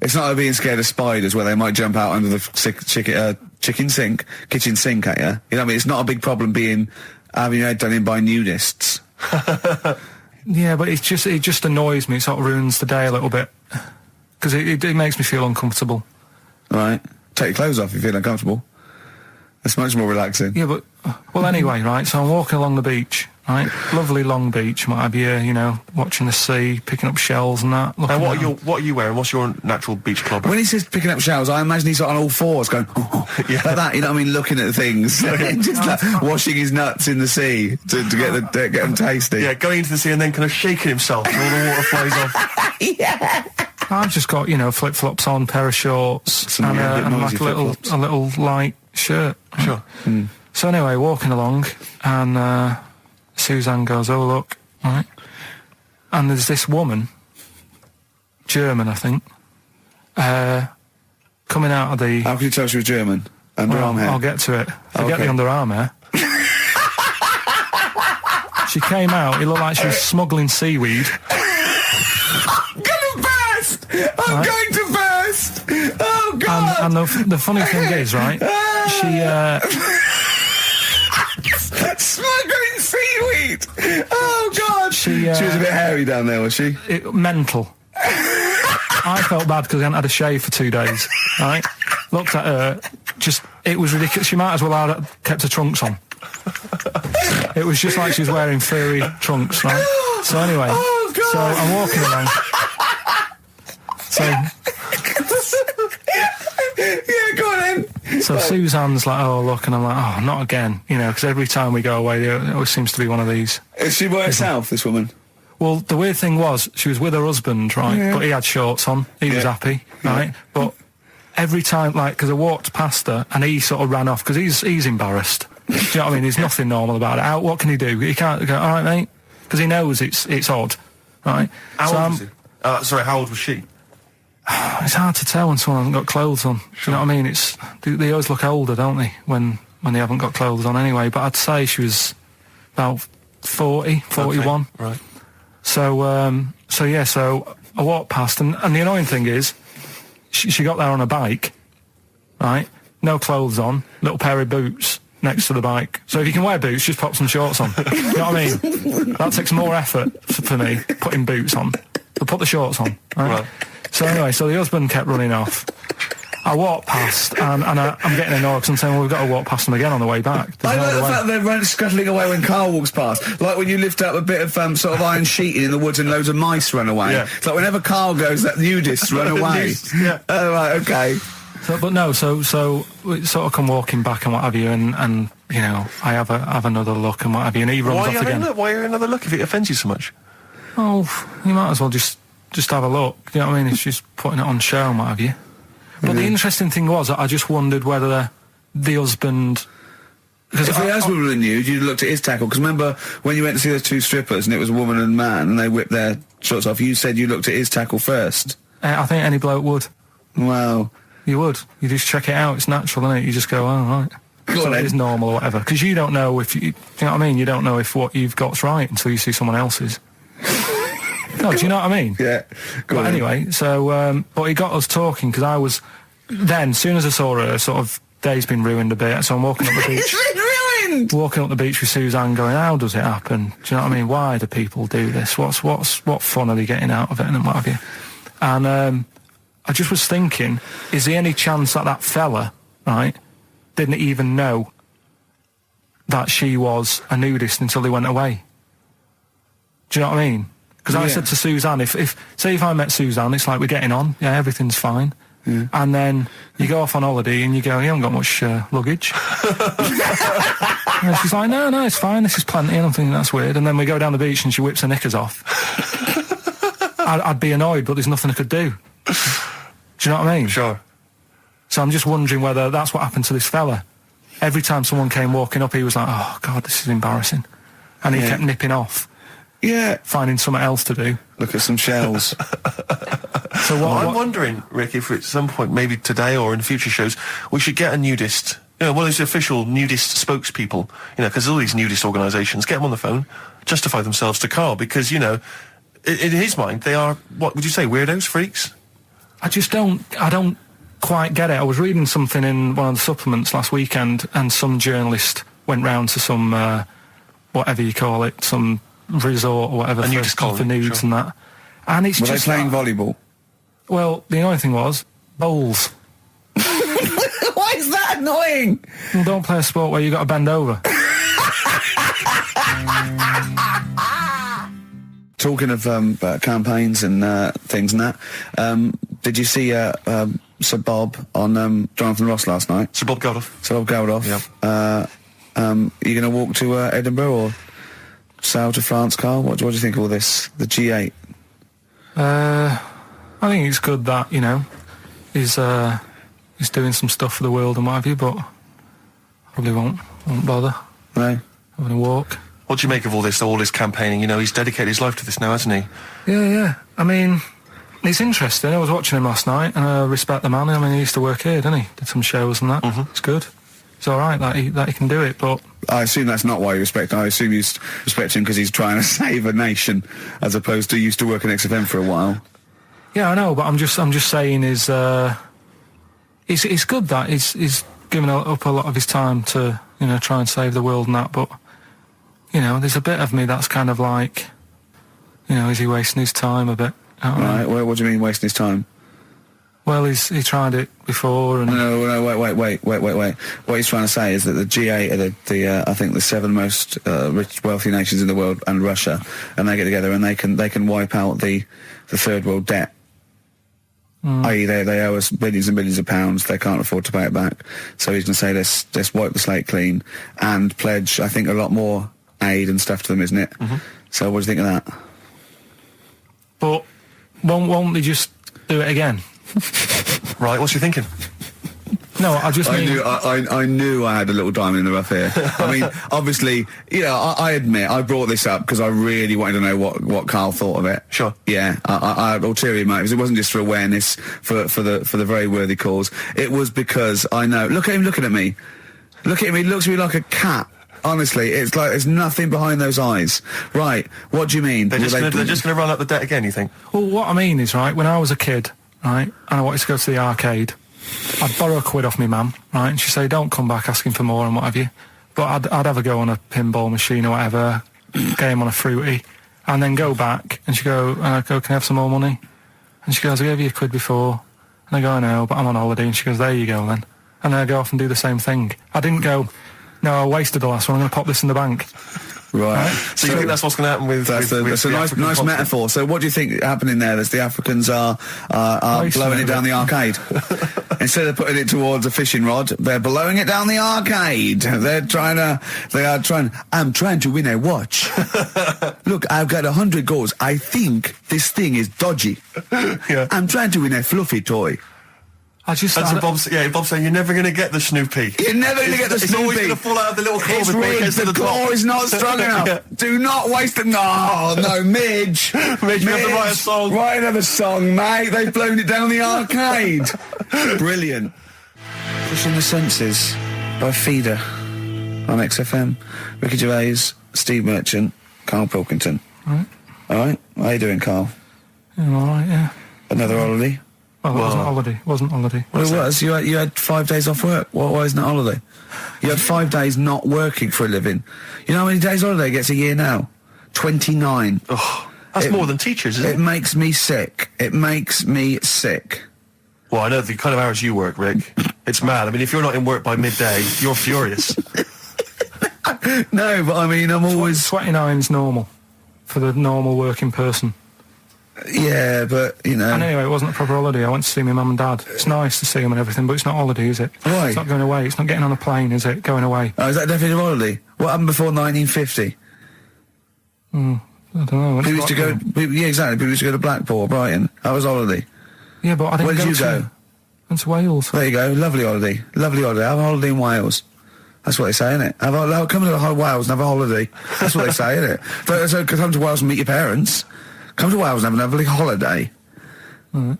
S1: It's not like being scared of spiders where they might jump out under the kitchen sink at you. You know what I mean? It's not a big problem having your head done in by nudists.
S2: Yeah, but it just annoys me. It sort of ruins the day a little bit because it makes me feel uncomfortable.
S1: Right. Take your clothes off if you feel uncomfortable. It's much more relaxing.
S2: Yeah, but well, anyway, right. So I'm walking along the beach, right? Lovely long beach, what have you? You know, watching the sea, picking up shells and that.
S3: And what are you wearing? What's your natural beach clobber?
S1: When he says picking up shells, I imagine he's on all fours going,
S3: Yeah.
S1: like that. You know what I mean? Looking at things, just like washing his nuts in the sea to get them tasty.
S3: Yeah, going into the sea and then kind of shaking himself, and all the water flows off.
S1: Yeah.
S2: I've just got flip flops on, pair of shorts, and like a little light shirt.
S3: Sure.
S1: Mm.
S2: So anyway, walking along, and Suzanne goes, "Oh look," right? And there's this woman, German, I think, coming out of the.
S1: How can you tell she was German? Underarm hair.
S2: I'll get to it. Forget
S1: Okay.
S2: the underarm hair. She came out. It looked like she was smuggling seaweed.
S1: I'm gonna burst! I'm going to burst! Oh God!
S2: And the funny thing is, right? She.
S1: Smuggling seaweed! Oh God! She was a bit hairy down there, was she?
S2: Mental. I felt bad because I hadn't had a shave for 2 days, right? Looked at her, it was ridiculous. She might as well have kept her trunks on. It was just like she was wearing furry trunks, right? So anyway,
S1: Oh God!
S2: so I'm walking along. So,
S1: yeah, go on then.
S2: so Suzanne's like, "Oh look," and I'm like, "Oh, not again," because every time we go away, there always seems to be one of these.
S1: Is she by herself, this woman?
S2: Well, the weird thing was, she was with her husband, right?
S1: Yeah.
S2: But he had shorts on. He was happy, right? But every time, because I walked past her, and he sort of ran off, because he's embarrassed. Do you know what I mean? There's nothing normal about it. What can he do? He can't go, "All right, mate," because he knows it's odd, right?
S3: How old was he? Sorry, how old was she?
S2: It's hard to tell when someone hasn't got clothes on. Do you know what I mean? They always look older, don't they, when they haven't got clothes on anyway. But I'd say she was about 40, 41.
S3: Okay, right.
S2: So I walked past, and the annoying thing is, she got there on a bike, right? No clothes on, little pair of boots next to the bike. So if you can wear boots, just pop some shorts on. You know what I mean? That takes more effort for me, putting boots on. But put the shorts on, right? So anyway, the husband kept running off. I walked past, and I'm getting annoyed because I'm saying, well, we've got to walk past them again on the way back.
S1: I
S2: There's no
S1: like the
S2: other way.
S1: fact they're scuttling away when Carl walks past. Like when you lift up a bit of sort of iron sheeting in the woods and loads of mice run away.
S3: Yeah.
S1: It's like whenever Carl goes, that nudists run away.
S3: Yeah.
S1: Oh, right, okay.
S2: So we sort of come walking back and what have you, and I have another look and what have you, and he runs off again.
S3: Why another look if it offends you so much?
S2: Oh, you might as well just have a look. You know what I mean? It's just putting it on show and what have you. But the interesting thing was, I just wondered whether the husband. Because
S1: If the husband were nude, you'd looked at his tackle. Because remember when you went to see those two strippers and it was a woman and man and they whipped their shorts off, you said you looked at his tackle first.
S2: I think any bloke would.
S1: Wow.
S2: You would. You just check it out. It's natural, isn't it? You just go, oh, right.
S1: Go
S2: So
S1: on
S2: it
S1: then.
S2: is normal or whatever. Because you don't know if you know what I mean? You don't know if what you've got's right until you see someone else's. No, do you know what I mean?
S1: Yeah. Go
S2: But
S1: on then.
S2: anyway, so, but he got us talking because I was, then, as soon as I saw her, sort of, day's been ruined a bit, so I'm walking up the beach.
S1: It's been ruined!
S2: Walking up the beach with Suzanne going, how does it happen? Do you know what I mean? Why do people do this? What fun are they getting out of it and what have you? And, I just was thinking, is there any chance that fella, right, didn't even know that she was a nudist until they went away? Do you know what I mean? Because I
S1: Yeah.
S2: said to Suzanne, if I met Suzanne, it's like we're getting on, yeah, everything's fine. And then you go off on holiday and you go, you haven't got much luggage. And she's like, no, it's fine, this is plenty. And I'm thinking, that's weird. And then we go down the beach and she whips her knickers off. I'd be annoyed, but there's nothing I could do. Do you know what I mean?
S3: Sure.
S2: So I'm just wondering whether that's what happened to this fella. Every time someone came walking up, he was like, oh, God, this is embarrassing. And he kept nipping off.
S1: Yeah.
S2: Finding something else to do.
S1: Look at some shells.
S2: So
S3: I'm wondering, Rick, if at some point, maybe today or in future shows, we should get a nudist, one of those official nudist spokespeople, because all these nudist organisations, get them on the phone, justify themselves to Karl, because, in his mind, they are, what would you say, weirdos, freaks?
S2: I don't quite get it. I was reading something in one of the supplements last weekend, and some journalist went round to some, whatever you call it, some resort or whatever for nudes and that. And it's
S1: Were they playing volleyball?
S2: Well, the annoying thing was, bowls.
S1: Why is that annoying?
S2: Well, don't play a sport where you got to bend over.
S1: Talking of campaigns and things and that, did you see Sir Bob on Jonathan Ross last night?
S3: Sir Bob Geldof.
S1: Sir Bob Geldof.
S3: Yeah.
S1: Are you going to walk to Edinburgh or sail to France, Karl? What do you think of all this? The G8?
S2: I think it's good that, he's doing some stuff for the world and what have you, but probably won't bother.
S1: No?
S2: Having a walk.
S3: What do you make of all this campaigning? He's dedicated his life to this now, hasn't he?
S2: Yeah. I mean, it's interesting. I was watching him last night, and I respect the man. I mean, he used to work here, didn't he? Did some shows and that. It's good. It's all right that he can do it, but...
S1: I assume that's not why you respect him. I assume you respect him because he's trying to save a nation, as opposed to used to work in XFM for a while.
S2: Yeah, I know, but I'm just saying it's good that he's given up a lot of his time to, try and save the world and that, but, there's a bit of me that's kind of like, is he wasting his time a bit?
S1: Right, what do you mean wasting his time?
S2: Well, he tried it before and...
S1: No, wait. What he's trying to say is that the G8 are I think the 7 most rich, wealthy nations in the world, and Russia, and they get together and they can wipe out the third world debt. I.e. they owe us billions and billions of pounds, they can't afford to pay it back. So he's going to say, let's wipe the slate clean and pledge, I think, a lot more aid and stuff to them, isn't it? So what do you think of that?
S2: But won't they just do it again?
S3: Right, what's you thinking?
S2: No, I just mean...
S1: I knew I had a little diamond in the rough here. I mean, obviously, I admit, I brought this up because I really wanted to know what Karl thought of it.
S3: Sure.
S1: Yeah, I had ulterior motives. It wasn't just for awareness, for the very worthy cause. It was because I know... Look at him looking at me. Look at him, he looks at me like a cat. Honestly, it's like there's nothing behind those eyes. Right, what do you mean?
S3: They're just going to run up the debt again, you think?
S2: Well, what I mean is, right, when I was a kid, right, and I wanted to go to the arcade... I'd borrow £1 off my mum, right, and she'd say, don't come back asking for more and what have you. But I'd have a go on a pinball machine or whatever, game on a fruity, and then go back, and she'd go, can I have some more money? And she goes, I gave you £1 before. And I go, I know, but I'm on holiday. And she goes, there you go then. And then I go off and do the same thing. I didn't go, no, I wasted the last one, I'm going to pop this in the bank.
S1: Right.
S3: So you think that's what's going to happen with...
S1: That's a nice metaphor. So what do you think happening there? That the Africans are blowing it down the arcade. Instead of putting it towards a fishing rod, they're blowing it down the arcade. I'm trying to win a watch. Look, I've got 100 goals. I think this thing is dodgy.
S3: Yeah.
S1: I'm trying to win a fluffy toy.
S3: Bob's saying you're never going to get the Snoopy.
S1: You're never going to get the Snoopy.
S3: It's always going to fall out of the little claw before it gets to the top.
S1: The claw is not strong enough.
S3: Yeah.
S1: Do not waste it. No, Midge.
S3: Midge, you have to write a song.
S1: Write another song, mate. They've blown it down the arcade. Brilliant. Pushing the Senses by Feeder on XFM. Ricky Gervais, Steve Merchant, Karl Pilkington.
S2: Right.
S1: All right. How you doing, Karl?
S2: I'm all right, yeah.
S1: Another holiday?
S2: Well, it wasn't holiday.
S1: Well, it was. You had 5 days off work. Why isn't it holiday? You had 5 days not working for a living. You know how many days holiday gets a year now? 29.
S3: Oh, that's more than teachers, isn't it?
S1: It makes me sick. It makes me sick.
S3: Well, I know the kind of hours you work, Rick. It's mad. I mean, if you're not in work by midday, you're furious.
S1: No, but I mean, I'm always...
S2: 29's normal for the normal working person.
S1: Yeah, but, you know...
S2: And anyway, it wasn't a proper holiday. I went to see my mum and dad. It's nice to see them and everything, but it's not holiday, is it?
S1: Why?
S2: It's not going away. It's not getting on a plane, is it? Going away.
S1: Oh, is that definitely a holiday? What happened before 1950?
S2: I don't know.
S1: People used to go... yeah, exactly. People used to go to Blackpool or Brighton. That was holiday.
S2: Yeah, but I didn't
S1: Where did
S2: go
S1: you
S2: to...
S1: go?
S2: Went to Wales.
S1: There you go. Lovely holiday. Lovely holiday. Have a holiday in Wales. That's what they say, innit? Come to Wales and have a holiday. That's what they say, innit? So come to Wales and meet your parents. Come to Wales and have a lovely holiday.
S2: Right.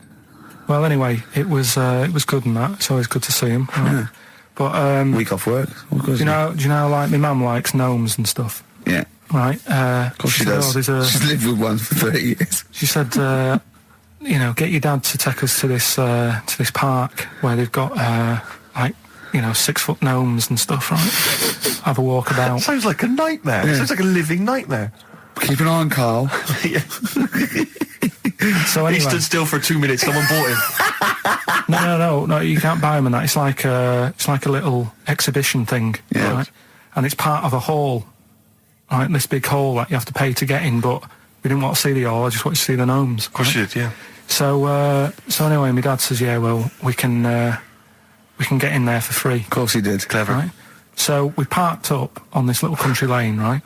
S2: Well, anyway, it was good and that. It's always good to see him. Right?
S1: Yeah.
S2: But
S1: Week off work.
S2: do you know, like my mum likes gnomes and stuff.
S1: Yeah.
S2: Right.
S1: Of course she does. She's lived with one for 30 years.
S2: She said, you know, get your dad to take us to this park where they've got like, you know, 6-foot gnomes and stuff. Right. Have a walk about.
S3: Sounds like a nightmare.
S1: Yeah.
S3: Sounds like a living nightmare.
S1: Keep an eye on Carl.
S3: Yeah.
S2: So anyway,
S3: He stood still for 2 minutes. Someone bought him.
S2: No. You can't buy them and that. It's like a little exhibition thing.
S1: Yeah.
S2: Right? And it's part of a hall. Right, this big hall that you have to pay to get in, but we didn't want to see the hall. I just wanted to see the gnomes.
S3: Of course you did, yeah.
S2: So anyway, my dad says, yeah, well, we can get in there for free.
S1: Of course he did.
S3: Clever.
S2: Right. So we parked up on this little country lane, right?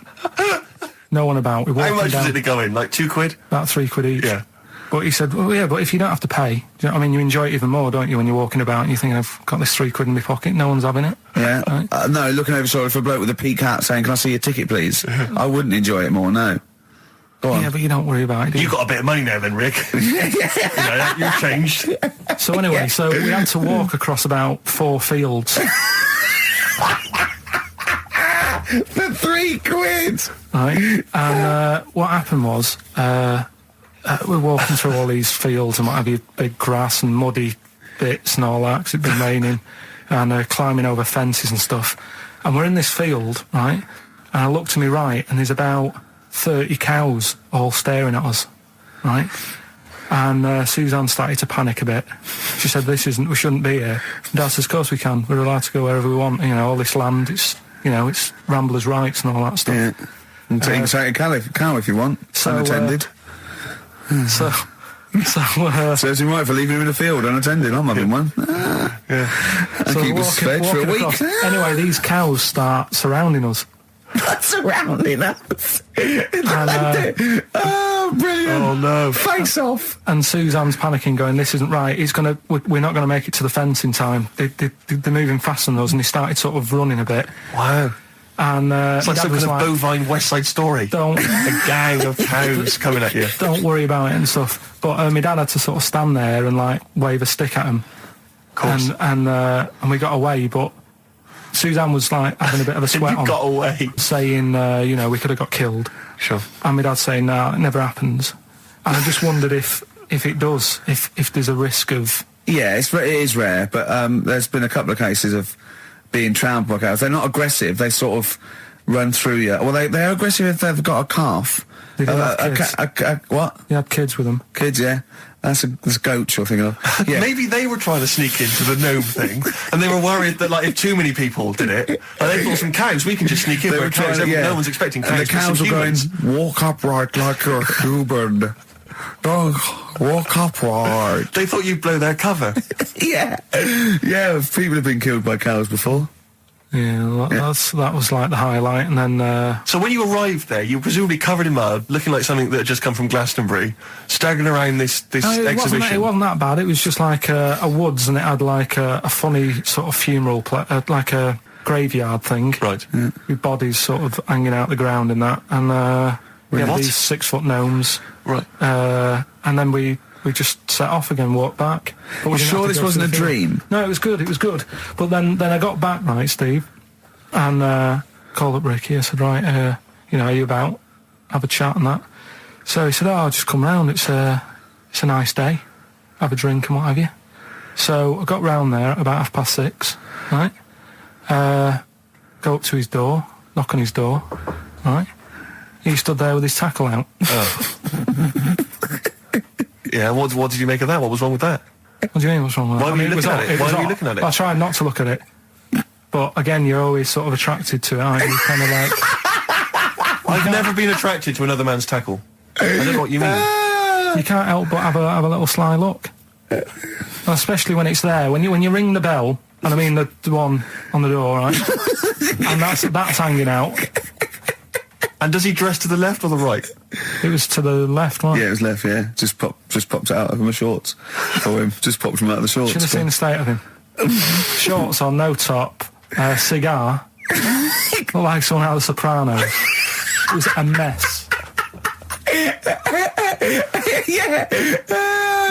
S2: No one about. We walked
S3: How much
S2: down
S3: was it to go in? Like £2?
S2: about £3 each.
S3: Yeah.
S2: But he said, well, yeah, but if you don't have to pay, do you know what I mean? You enjoy it even more, don't you, when you're walking about and you're thinking, I've got this £3 in my pocket, no one's having it.
S1: Yeah.
S2: Right.
S1: No, looking over shoulder for a bloke with a peak hat saying, can I see your ticket, please? I wouldn't enjoy it more, no. Go on.
S2: Yeah, but you don't worry about it, do you?
S3: You got a bit of money now then, Rick. You know, you've changed.
S2: So anyway, so we had to walk across about 4 fields.
S1: For £3!
S2: Right, and what happened was we're walking through all these fields and what have you, big grass and muddy bits and all that, 'cause it'd been raining, and climbing over fences and stuff. And we're in this field, right, and I look to my right and there's about 30 cows all staring at us, right? And Suzanne started to panic a bit. She said, we shouldn't be here. And Dad says, of course we can, we're allowed to go wherever we want, you know, all this land, it's ramblers' rights and all that stuff.
S1: Yeah. And take a cow if you want.
S2: So,
S1: unattended.
S2: So
S1: Serves him right for leaving him in the field unattended. I'm having one.
S3: Yeah.
S1: And keep us fed for a week.
S2: across. Anyway, these cows start surrounding us.
S1: Surrounding us. Oh, brilliant.
S3: Oh, no.
S1: Face off.
S2: And Suzanne's panicking, going, this isn't right. We're not going to make it to the fence in time. They're moving faster than us, and he started sort of running a bit.
S3: Wow.
S2: And
S3: It's like
S2: Dad
S3: some
S2: was
S3: kind of bovine West Side Story.
S2: Don't
S3: A gang of cows coming at you.
S2: don't worry about it and stuff. But my dad had to sort of stand there and like wave a stick at him.
S3: Of course.
S2: And we got away, but Suzanne was like having a bit of a sweat
S3: You
S2: on,
S3: got away.
S2: saying, we could have got killed.
S3: Sure.
S2: And my dad saying, no, it never happens. And I just wondered if it does, if there's a risk of...
S1: Yeah, it is rare, but there's been a couple of cases of being trampled by cows. They're not aggressive. They sort of run through you. Well, they're aggressive if they've got a calf.
S2: They do have kids.
S1: What?
S2: He had kids with them.
S1: Kids, yeah. That's goats you're thinking of. Yeah.
S3: Maybe they were trying to sneak into the gnome thing, and they were worried that, like, if too many people did it, they thought some cows, we can just sneak in.
S1: They
S3: Where
S1: were trying,
S3: no one's expecting cows.
S1: And the cows
S3: but
S1: were
S3: some
S1: going,
S3: humans.
S1: walk upright like you're a human. Don't walk upright.
S3: They thought you'd blow their cover.
S1: Yeah. Yeah, people have been killed by cows before.
S2: Yeah, that was like the highlight. And then
S3: So when you arrived there, you were presumably covered in mud, looking like something that had just come from Glastonbury, staggering around this exhibition.
S2: It wasn't that bad. It was just like a woods, and it had like a funny sort of funeral, like a graveyard thing.
S3: Right.
S2: With bodies sort of hanging out the ground and that. And we had
S3: What?
S2: these 6-foot gnomes.
S3: Right.
S2: And then we just set off again, walked back. But we
S1: You
S2: didn't
S1: sure
S2: have to
S1: this
S2: go
S1: wasn't
S2: to the
S1: a
S2: field.
S1: dream?
S2: No, it was good. But then I got back, right, Steve, and called up Ricky. I said, right, are you about? Have a chat and that. So he said, I'll just come round. It's a nice day. Have a drink and what have you. So I got round there about 6:30, right? Go up to his door, knock on his door, right? He stood there with his tackle out.
S3: Oh. Yeah, what did you make of that? What was wrong with that?
S2: What do you mean, what's wrong with that?
S3: Why were you looking at it? Why were you looking at it?
S2: I tried not to look at it. But again, you're always sort of attracted to it, aren't you? Kind of like...
S3: I've never been attracted to another man's tackle. I don't know what you mean.
S2: you can't help but have a little sly look. And especially when it's there. When you ring the bell, and I mean the one on the door, right? And that's hanging out.
S3: And does he dress to the left or the right?
S2: It was to the left, right?
S1: Yeah, it was left, yeah. Just popped it out of my shorts for him. Just popped him out of the shorts.
S2: Should have seen the state of him. Shorts on, no top, cigar. Looked like someone out of The Sopranos. It was a mess.
S1: Yeah.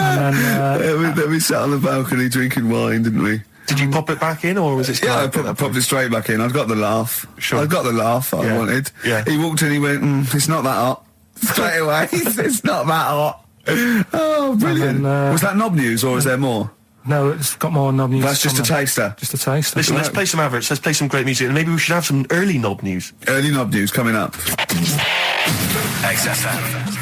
S2: And then,
S1: we sat on the balcony drinking wine, didn't we?
S3: Did you pop it back in, or was it?
S1: Yeah, I popped it straight back in. I got the laugh.
S3: Sure.
S1: I got the laugh I wanted.
S3: Yeah.
S1: He walked in, he went, it's not that hot. Straight away, it's not that hot. Oh, brilliant.
S2: Then,
S1: was that knob news, or is there more?
S2: no, it's got more knob news.
S1: That's just a
S2: coming.
S1: taster.
S2: Just a taster.
S3: Listen, let's play some adverts. Let's play some great music, and maybe we should have some early knob news.
S1: Early knob news coming up.
S6: XFM.